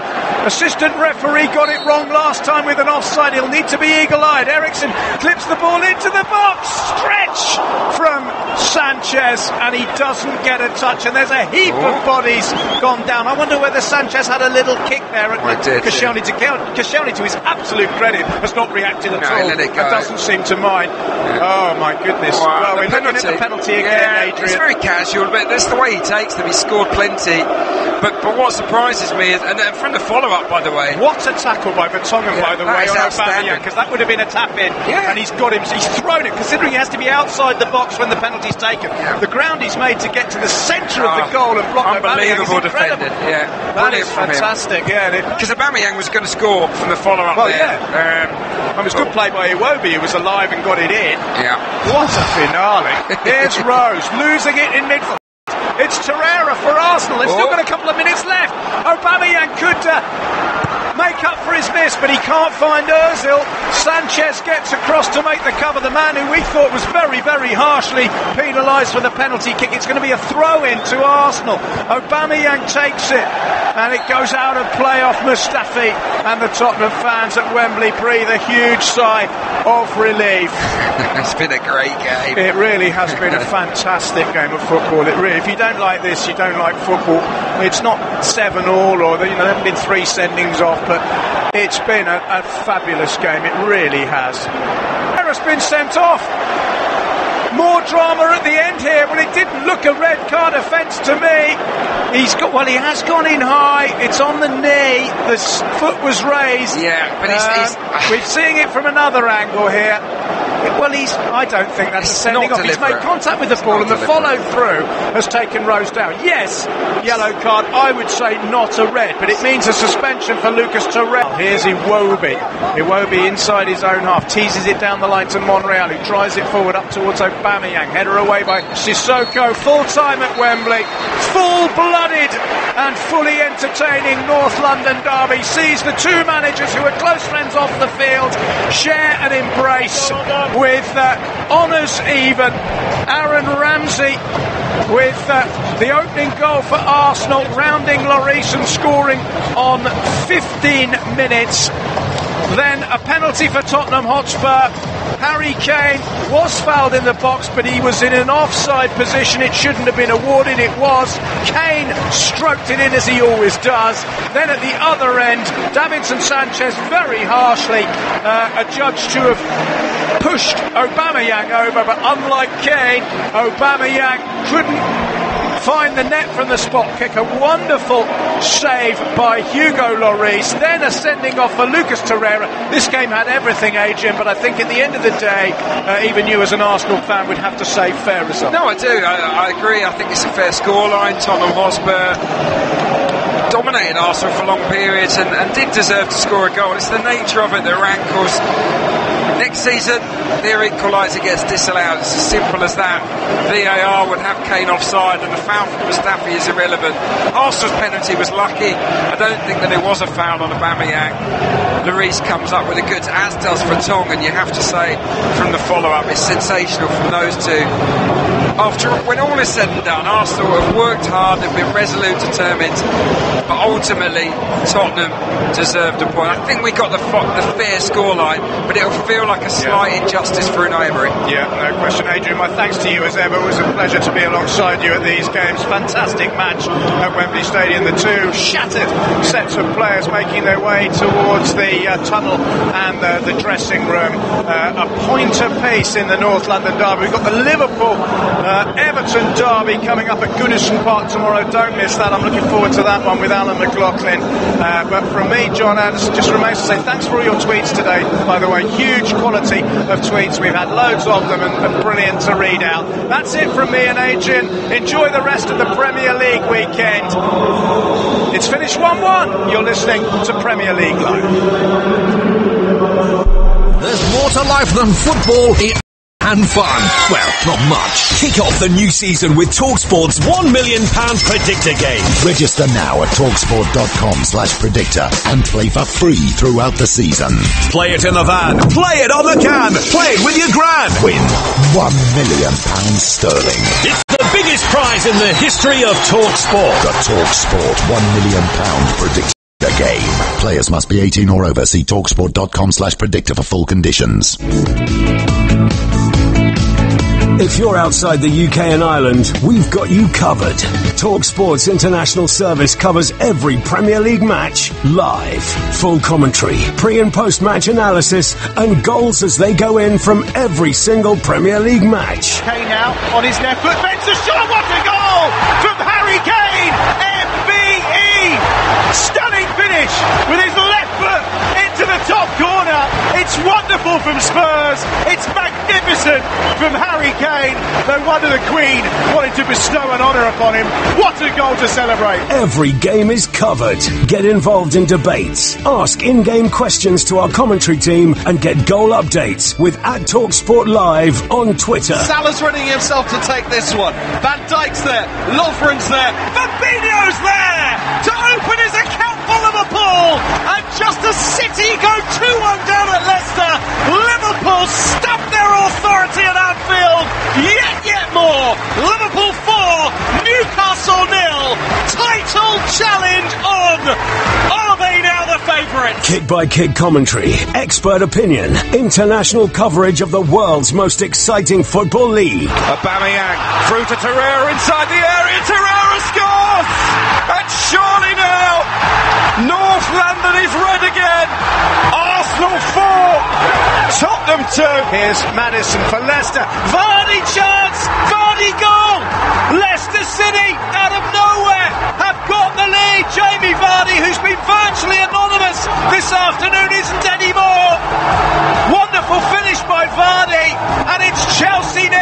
assistant referee got it wrong last time with an offside. He'll need to be eagle-eyed. Eriksen clips the ball into the box. Stretch from Sanchez, and he doesn't get a touch. And there's a heap of bodies gone down. I wonder whether Sanchez had a little kick there at Koscielny. Koscielny, to his absolute credit, has not reacted at all. Let it go. Doesn't seem to mind. Oh my goodness. Well, we're looking at the penalty again, Adrian. It's very casual, but that's the way he takes them. He scored plenty. But what surprises me is, and from the follow-up, by the way. What a tackle by Vertonghen, by the way, on Aubameyang, because that would have been a tap-in. And he's got him, he's thrown it, considering he has to be outside the box when the penalty's taken. The ground he's made to get to the centre of the goal and block Aubameyang. Unbelievable defended, That is fantastic, because Aubameyang was going to score from the follow-up there. It was good play by Iwobi, who was alive and got it in. Yeah. What a finale. Here's Rose, losing it in midfield. It's Torreira for Arsenal. They've still got a couple of minutes left. Aubameyang could make up for his miss, but he can't find Ozil. Sanchez gets across to make the cover. The man who we thought was very, very harshly penalised for the penalty kick. It's going to be a throw-in to Arsenal. Aubameyang takes it, and it goes out of play off Mustafi, and the Tottenham fans at Wembley breathe a huge sigh of relief. It's been a great game. It really has been a fantastic game of football. It really, if you don't like this, you don't like football. It's not 7-7 or there haven't been 3 sendings off, but it's been a fabulous game. It really has. Torreira's been sent off. More drama at the end here, but it didn't look a red card offence to me. He has gone in high. It's on the knee. The foot was raised. Yeah, but we're seeing it from another angle here. Well, I don't think that's a sending off. He's made contact with the ball, and the follow-through has taken Rose down. Yes, yellow card. I would say not a red, but it means a suspension for Lucas Torreira. Here's Iwobi. Iwobi inside his own half, teases it down the line to Monreal, who drives it forward up towards Aubameyang. Header away by Sissoko. Full time at Wembley. Full-blooded and fully entertaining North London derby sees the two managers who are close friends off the field share an embrace with honours even. Aaron Ramsey with the opening goal for Arsenal, rounding Lloris and scoring on 15 minutes. Then a penalty for Tottenham Hotspur. Harry Kane was fouled in the box, but he was in an offside position. It shouldn't have been awarded. It was. Kane stroked it in as he always does. Then at the other end, Davinson Sanchez very harshly adjudged to have pushed Aubameyang over, but unlike Kane, Aubameyang couldn't find the net from the spot kick. A wonderful save by Hugo Lloris. Then a sending off for Lucas Torreira. This game had everything, Adrian, but I think at the end of the day, even you as an Arsenal fan would have to say fair result. No, I do. I agree. I think it's a fair scoreline. Tottenham Hotspur dominated Arsenal for long periods and did deserve to score a goal. It's the nature of it that rankles. Next season, their equaliser gets disallowed. It's as simple as that. VAR would have Kane offside, and the foul from Mustafi is irrelevant. Arsenal's penalty was lucky. I don't think that there was a foul on Aubameyang. Lloris comes up with the goods, as does Vertonghen, and you have to say, from the follow-up, it's sensational from those two. When all is said and done, Arsenal have worked hard, they've been resolute, determined, but ultimately Tottenham deserved a point. I think we got the fair scoreline, but it'll feel like a slight injustice for Unai Emery. Yeah, no question. Adrian, my thanks to you as ever. It was a pleasure to be alongside you at these games. Fantastic match at Wembley Stadium. The two shattered sets of players making their way towards the tunnel and the dressing room. A point apiece in the North London derby. We've got the Liverpool Everton derby coming up at Goodison Park tomorrow. Don't miss that. I'm looking forward to that one with Alan McLaughlin. But from me, John Anderson, just remains to say thanks for all your tweets today. By the way, huge quality of tweets. We've had loads of them and brilliant to read out. That's it from me and Adrian. Enjoy the rest of the Premier League weekend. It's finished 1-1. You're listening to Premier League Live. There's more to life than football and fun. Well, not much. Kick off the new season with TalkSport's £1 million Predictor game. Register now at talksport.com/predictor and play for free throughout the season. Play it in the van. Play it on the can. Play it with your gran. Win £1 million sterling. It's the biggest prize in the history of TalkSport. The TalkSport £1 million Predictor game. Players must be 18 or over. See talksport.com/predictor for full conditions. If you're outside the UK and Ireland, we've got you covered. TalkSport's international service covers every Premier League match live. Full commentary, pre- and post-match analysis, and goals as they go in from every single Premier League match. Kane now on his left foot, bends the shot, what a goal from Harry Kane! MBE! Stunning finish with his left foot into the top corner. It's wonderful from Spurs. It's magnificent from Harry Kane. No wonder the Queen wanted to bestow an honour upon him. What a goal to celebrate. Every game is covered. Get involved in debates. Ask in-game questions to our commentary team and get goal updates with @TalkSport Live on Twitter. Salah's running himself to take this one. Van Dijk's there. Lovren's there. Fabinho's there to open his account for Liverpool. And just as City go 2-1 down at Leicester, Liverpool stamp their authority at Anfield. Yet more. Liverpool 4, Newcastle 0. Title challenge on. Are they now the favourites? Kick-by-kick commentary, expert opinion, international coverage of the world's most exciting football league. Aubameyang through to Torreira inside the area. Torreira scores! And surely now, North North London is red again. Arsenal 4, Tottenham 2. Here's Maddison for Leicester. Vardy chance, Vardy goal. Leicester City out of nowhere have got the lead. Jamie Vardy, who's been virtually anonymous this afternoon, isn't anymore. Wonderful finish by Vardy, and it's Chelsea 0,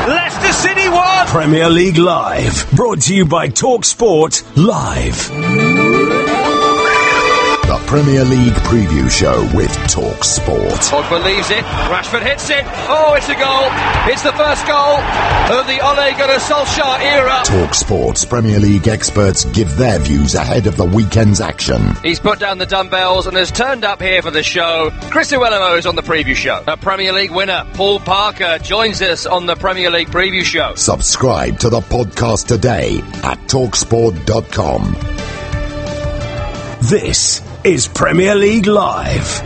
Leicester City 1. Premier League Live, brought to you by TalkSport Live. The Premier League Preview Show with TalkSport. Pogba believes it. Rashford hits it. Oh, it's a goal. It's the first goal of the Ole Gunnar Solskjaer era. TalkSport's Premier League experts give their views ahead of the weekend's action. He's put down the dumbbells and has turned up here for the show. Chris Uwelimo is on the preview show. A Premier League winner, Paul Parker, joins us on the Premier League Preview Show. Subscribe to the podcast today at TalkSport.com. This is Premier League Live.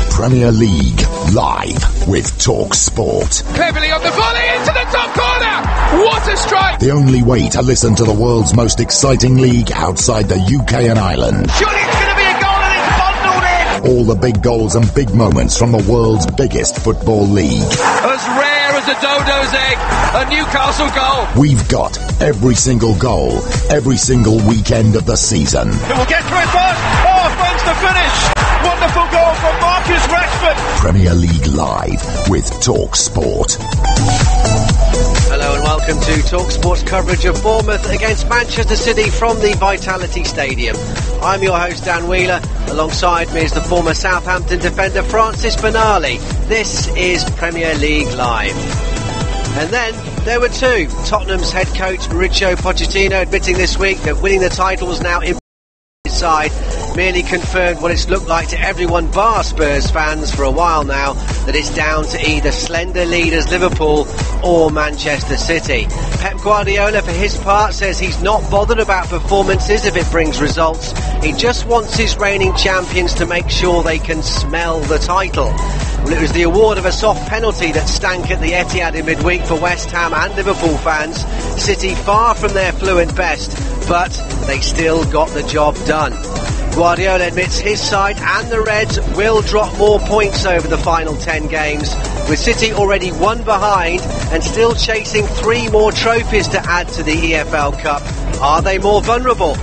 Premier League Live with TalkSport. Cleverly on the volley into the top corner. What a strike! The only way to listen to the world's most exciting league outside the UK and Ireland. Surely it's going to be a goal and it's bundled in. All the big goals and big moments from the world's biggest football league. As rare as a dodo's egg, a Newcastle goal. We've got every single goal, every single weekend of the season. It will get through it first. Oh, finds the finish. Wonderful goal from Marcus Rashford. Premier League Live with TalkSport. Hello and welcome to TalkSport's coverage of Bournemouth against Manchester City from the Vitality Stadium. I'm your host Dan Wheeler. Alongside me is the former Southampton defender Francis Benali. This is Premier League Live. And then there were two. Tottenham's head coach Mauricio Pochettino admitting this week that winning the title was now in his side merely confirmed what it's looked like to everyone bar Spurs fans for a while now, that it's down to either slender leaders Liverpool or Manchester City. Pep Guardiola, for his part, says he's not bothered about performances if it brings results. He just wants his reigning champions to make sure they can smell the title. Well, it was the award of a soft penalty that stank at the Etihad in midweek for West Ham and Liverpool fans. City far from their fluent best, but they still got the job done. Guardiola admits his side and the Reds will drop more points over the final 10 games, with City already one behind and still chasing 3 more trophies to add to the EFL Cup. Are they more vulnerable?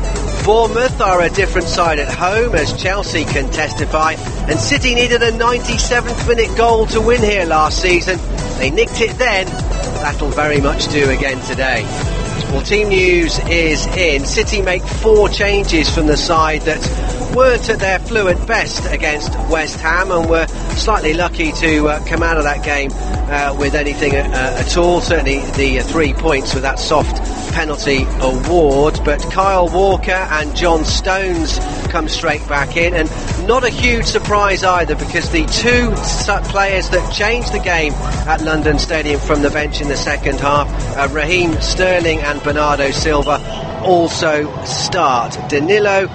Bournemouth are a different side at home, as Chelsea can testify, and City needed a 97th minute goal to win here last season. They nicked it then. That'll very much do again today. Well, team news is in. City make 4 changes from the side that weren't at their fluent best against West Ham and were slightly lucky to come out of that game with anything at all. Certainly the 3 points with that soft penalty award. But Kyle Walker and John Stones come straight back in, and not a huge surprise either, because the 2 players that changed the game at London Stadium from the bench in the second half, Raheem Sterling and Bernardo Silva, also start. Danilo,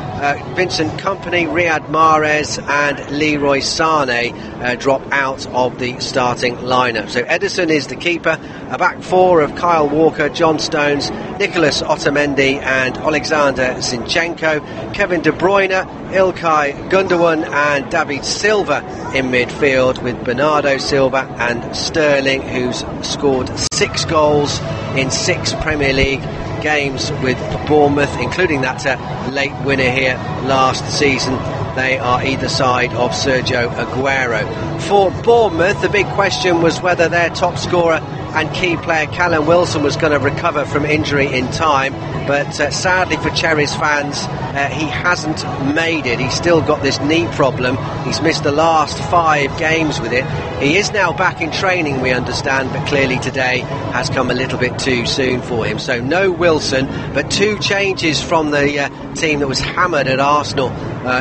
Vincent Kompany, Riyad Mahrez and Leroy Sané drop out of the starting lineup. So Ederson is the keeper, a back 4 of Kyle Walker, John Stones, Nicolas Otamendi and Alexander Zinchenko, Kevin De Bruyne, Ilkay Gundogan and David Silva in midfield, with Bernardo Silva and Sterling, who's scored 6 goals in 6 Premier League games with Bournemouth, including that late winner here last season. They are either side of Sergio Aguero. For Bournemouth, the big question was whether their top scorer and key player Callum Wilson was going to recover from injury in time, but sadly for Cherries fans, he hasn't made it. He's still got this knee problem. He's missed the last 5 games with it. He is now back in training, we understand, but clearly today has come a little bit too soon for him. So no Wilson, but 2 changes from the team that was hammered at Arsenal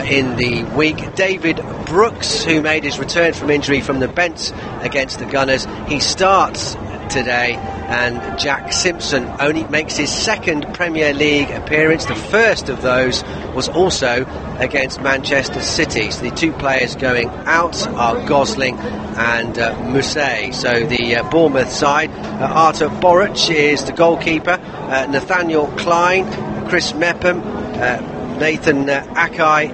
in the week. David Brooks, who made his return from injury from the bench against the Gunners, he starts today, and Jack Simpson only makes his second Premier League appearance. The first of those was also against Manchester City. So the two players going out are Gosling and Mousset. So the Bournemouth side, Artur Boruc is the goalkeeper, Nathaniel Klein, Chris Mepham, Nathan Akai